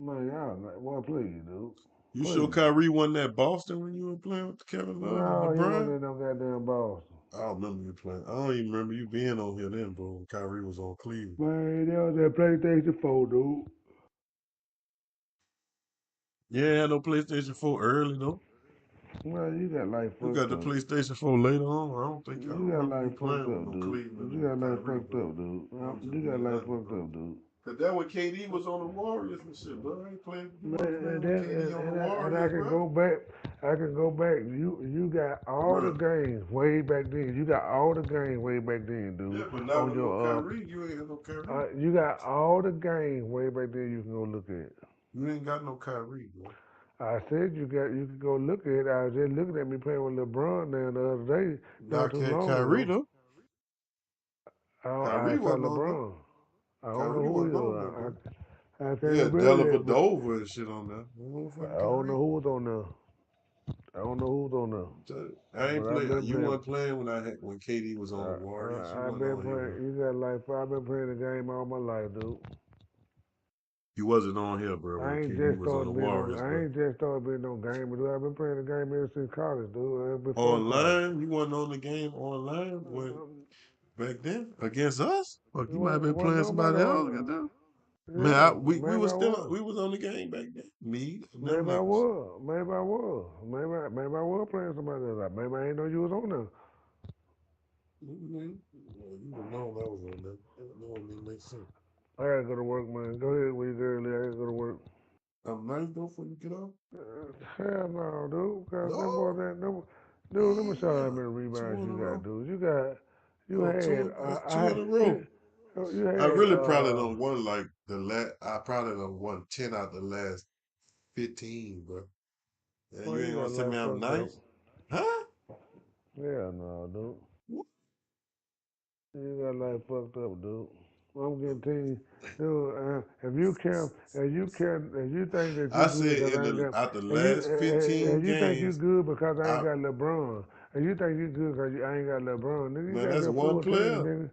Man, y'all, well, please, dude. You sure Please. Kyrie won that Boston when you were playing with Kevin Love and No, he wasn't LeBron? in no goddamn Boston. I don't remember you playing. I don't even remember you being on here then, bro, when Kyrie was on Cleveland. Man, that was that PlayStation 4, dude. Yeah, no PlayStation 4 early, though. Man, you got life You fucked got the up. PlayStation 4 later on. I You don't got remember you life fucked playing with up, no dude. Cleveland You and got life Kyrie, fucked bro. up, dude. I was just You got being life honest, fucked bro. up, dude. Cause that when KD was on the Warriors and shit, bro. I ain't playing. You Man, wasn't playing with KD on the and I Warriors, can bro. go back. I can go back. You got all the Bro. games way back then. You got all the games way back then, dude. Yeah, but not On with no your Kyrie. You ain't got no Kyrie. you got all the games way back then. You can go look at. You ain't got no Kyrie, bro. I said you could go look at it. I was just looking at me playing with LeBron there the other day, not Doc too had long Kyrie ago. though. I Kyrie saw wasn't on there. LeBron. I don't know Kyrie who he wasn't on there, was. bro. I can't Yeah, remember that, but Dellavedova and shit on there. No I fucking don't know Kyrie. who was on there. I don't know who's on there. I ain't But I've play. been You playing. weren't playing when KD was on the Warriors. You I've wasn't been on here, playing. bro. You got like I've been playing the game all my life, dude. You wasn't on here, bro, I when ain't KD just was on the started being on. Warriors, I bro. ain't just started being on game, dude. I've been playing the game ever since college, dude. Ever before college. Online, you wasn't on the game online when back then against us. Fuck, It you might have been wasn't playing nobody somebody else. on. Goddamn. Man, Yeah, we maybe was I still was. we was on the game back then. Me and them Maybe I niggas. was. Maybe I was. Maybe I was playing somebody else. Maybe I ain't know you was on there. Mm-hmm. Well, you would know I was on that. That don't even make sense. I gotta go to work, man. Go ahead with your girl. I gotta go to work. night though before you get off? Hell no, dude. Because them No. boys, dude, let me show you how Yeah. many Two rebounds in a you got, row. dude. You Oh, had, that's two in a row. you I had, really probably done won like I probably done won 10 out the last 15, bro. Yeah, well, you you ain't got gonna tell me life I'm fucked up. nice? Huh? Hell no, dude. What? You got life fucked up, dude. I'm getting to you, dude. If you think that you I good said because I ain't got, out the if you, last 15 if you think you games, good because I ain't I got LeBron, if you think you good because I ain't got LeBron, nigga, you man, got that's the one full team, player. nigga.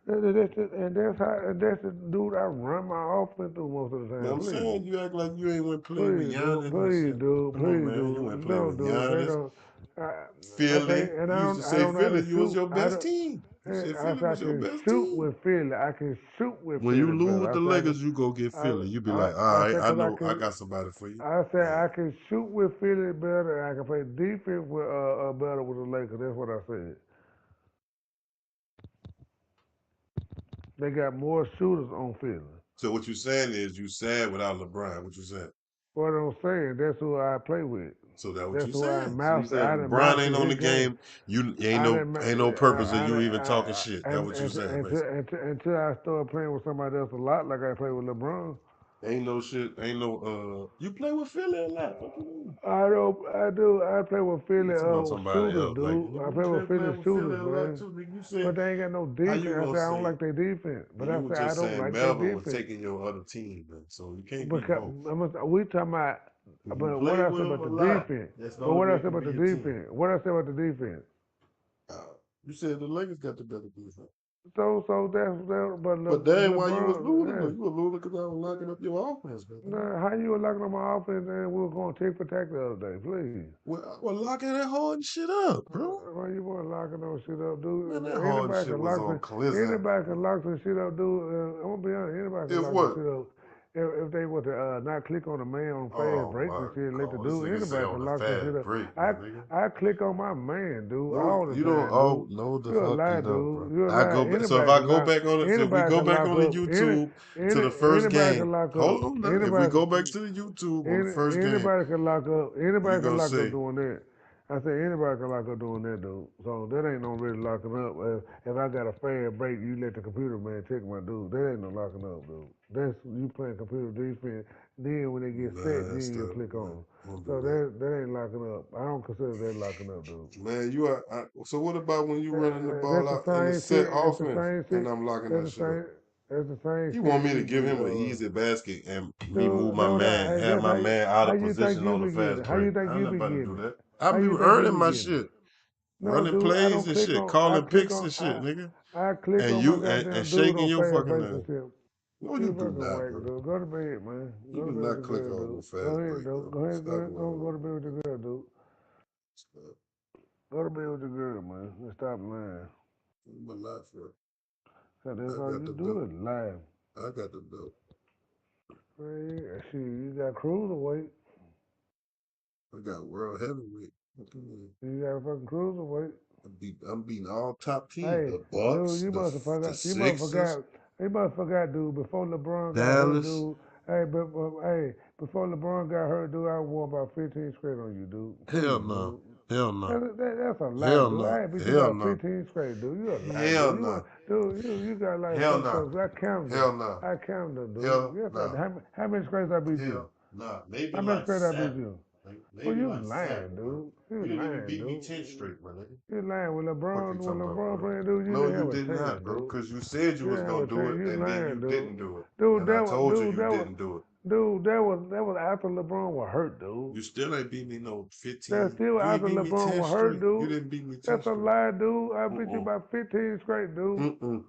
That's the dude I run my offense through most of the Man, time. I'm Please, saying you act like you ain't went play with please, dude, Giannis and please, shit. dude, Come on, please, man. You went dude. play No, with dude, they Giannis. don't. I, okay, Philly. and You used to I say don't know how to Philly, you was shoot. your I best don't. team. You said I Philly said I was your can best shoot team. with Philly. I can shoot with When you Philly lose better. with the Lakers, you go get Philly. You be like, all I right, said I because know I got somebody for you. I said Yeah. I can shoot with Philly better. And I can play defense with better with the Lakers. That's what I said. They got more shooters on Philly. So what you saying is you sad without LeBron. What you saying? What I'm saying, that's who I play with. So that what That's you who I saying. So you master. said I if done LeBron ain't mastered on the his game. game, you I done, ain't no purpose of you even talking I, shit. That's what you saying, basically. until I start playing with somebody else a lot, like I play with LeBron. Ain't no shit, ain't no you play with Philly a lot. What you mean? I don't. I do. I play with You Philly talking about somebody shooters, else. Like dude. I you play with been Philly playing with Philly shooters, a lot man. too, nigga. You said But they ain't got no how defense. you I gonna said I don't say like their defense. But I you were said I just don't saying like their Melvin was defense. taking your other team, man. So you can't be Because both. we talking about. If you But what play I with said him about a the lot, defense. that's the But only what way I it said can about be the your team. defense. What I said about the defense. You said the Lakers got the better defense. So that's but But that ain't why you was LeBron. losing though. You were losing because I was locking up your offense, man. How you were locking on my offense and we were going tick for tack the other day, please? Well, locking that hard shit up, bro. Why you want locking on shit up, Man, dude? that hard shit was on Clizzy. Anybody can lock some shit up, dude. I'm gonna be honest. Anybody can If lock some what? shit up. If they were to not click on the man on fast Oh breaks my and shit, let the God, this dude. nigga say Anybody on can the lock some shit fast up. break, my I nigga. I click on my man, dude, No, all the you don't. time, Oh dude. no, the You're a fuck you lie, don't, dude. bro. You're a I lie. go back. So if I go back on it, so if we Anybody go can back lock on the up. YouTube to the first Anybody can game. lock up. Hold on now. If we Anybody. go back to the YouTube on the first game, Anybody can lock up. you Anybody can gonna lock up say, doing that. I said anybody can lock up doing that, dude. So that ain't no really locking up. If I got a fair break, you let the computer man check my dude. That ain't no locking up, dude. That's you playing computer defense. Then when they get set, man, then you stop, click man. on. Don't do So that. that ain't locking up. I don't consider that locking up, dude. Man, you are. So what about when you running the ball That's the out in the same set shit. That's the offense same and shit. I'm locking That's that the shit up? same. That's the same You want shit me to you give be. him an easy basket and me move Dude, my that what man, hey, have that's my man out how of you think position you on the be getting fast it. How break? you think I'm you not be about to getting do it? that. I How be you think you earning be my getting it? shit, No, running dude, I plays don't and click shit, on. I calling click picks on. and shit, nigga, I click and on my you and goddamn dude shaking on your fast fucking breaks and ass. shit. No, You you do fucking not, whack, bro. dude. Go to bed, man. You Go to do bed with not the click girl, on no dude. Go fast ahead, break, dude. bro. Go ahead, Stop go to lying. bed with the girl, dude. Stop. Go to bed with the girl, man. And stop lying. I'm a lot for. Cause that's I all got you the do belt. is lie. I got the belt. Man, shit, you got cruiserweight. I got world heavyweight. What you mean? You got a fucking cruiserweight. I'm beating all top teams. Hey, The dude, Bucks, the you must have Sixers, forgot. You must have forgot, dude. Before LeBron got hurt, Dallas. dude. Hey, before LeBron got hurt, dude, I won about 15 straight on you, dude. Hell Please, no. dude. Hell no. That's a lie, Hell dude. no. I beat you Hell about no. 15 straight, dude. You a lie, Hell dude. no. You got like Hell some no. folks. I counted them. Hell no. I counted them, dude. Hell Yes, no. how many straights I beat you? Hell no. Maybe How many like straight I beat 7. you? Well, Maybe you like lying, 7, bro. dude. You You didn't even lying, beat me dude. 10 straight, my nigga. You lying. Fuck you When talking about, LeBron bro? playing, dude, you No, didn't you have a did not, chance, bro. dude. Because you said you You was didn't have gonna a do chance. it, You and then you lying, dude. didn't do it. Dude, And I told you you didn't do it. that was after LeBron was hurt, dude. You still ain't beat me no That's 15. still You ain't after beat me LeBron 10 was hurt, straight. You dude. didn't beat me 10 That's a straight. lie, dude. I beat you Mm-mm. about 15 straight, dude. Mm-mm.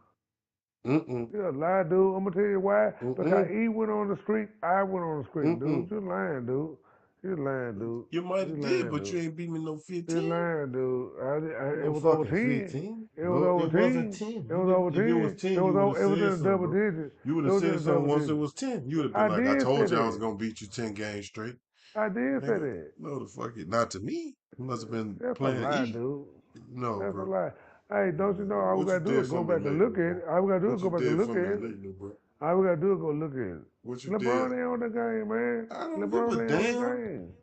Mm-mm. You're a lie, dude. I'm gonna tell you why. Because Mm-mm. he went on the streak, I went on the streak, dude. Mm-mm. You lying, dude. You lying, dude. You might You have did, lying, but dude. you ain't beat me no You 15. lying, dude. It No was over fucking 10. 15. It was No, over it wasn't 10. 10. It You was didn't. over If it was 10. 10, you would have It was in said the something, double bro. digits. You would It have was in said the something double once it digits. was 10. You would have been I like, I did say told you I was that. gonna beat you 10 games straight. I did say Nigga, that. no the fuck it. Not to me. You must have been That's a playing lie, E. dude. No, That's a bro. lie. Hey, don't you know all we What you gotta do did is for go me back and lately, look bro? at it. All we gotta do is What go you back and did look for at me it. lately, bro? All we gotta do is go look at it. What you LeBron did? ain't on the game, man. I don't LeBron give a ain't on the damn. game.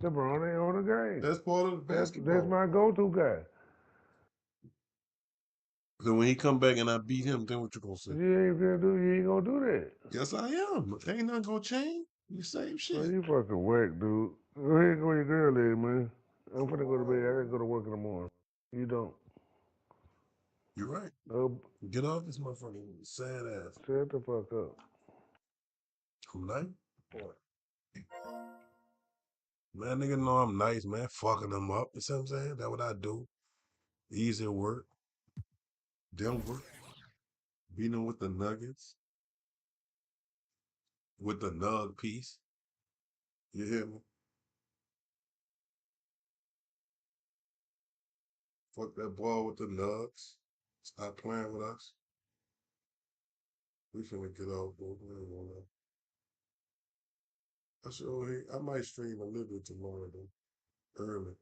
LeBron ain't on the game. That's part of the basketball. That's my go-to guy. So when he come back and I beat him, then what you gonna say? You ain't gonna do that. Yes, I am. Ain't nothing gonna change. You same shit. Man, you fucking whack, dude. Go ahead and go your girl there, man. I'm finna go to bed. I gotta go to work in the morning. You don't. You're right. Oh, Get off this motherfucking sad ass. shut the fuck up. I'm nice. Boy. Man, nigga know I'm nice, man. Fucking them up. You see what I'm saying? That's what I do. Easy work. Denver. Beating them with the nuggets. With the nug piece. You hear me? Fuck that ball with the nugs. Stop playing with us. We finna get off, bro. We ain't gonna. I might stream a little bit tomorrow, though. Early.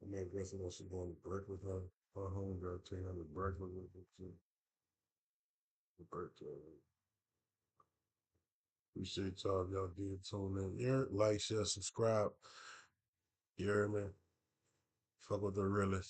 I might dress up. She going to breakfast. Her homegirl take her to breakfast with her too. The birthday. Appreciate y'all. Y'all did tune in. Yeah, like, share, subscribe. You hear me? Fuck with the realest.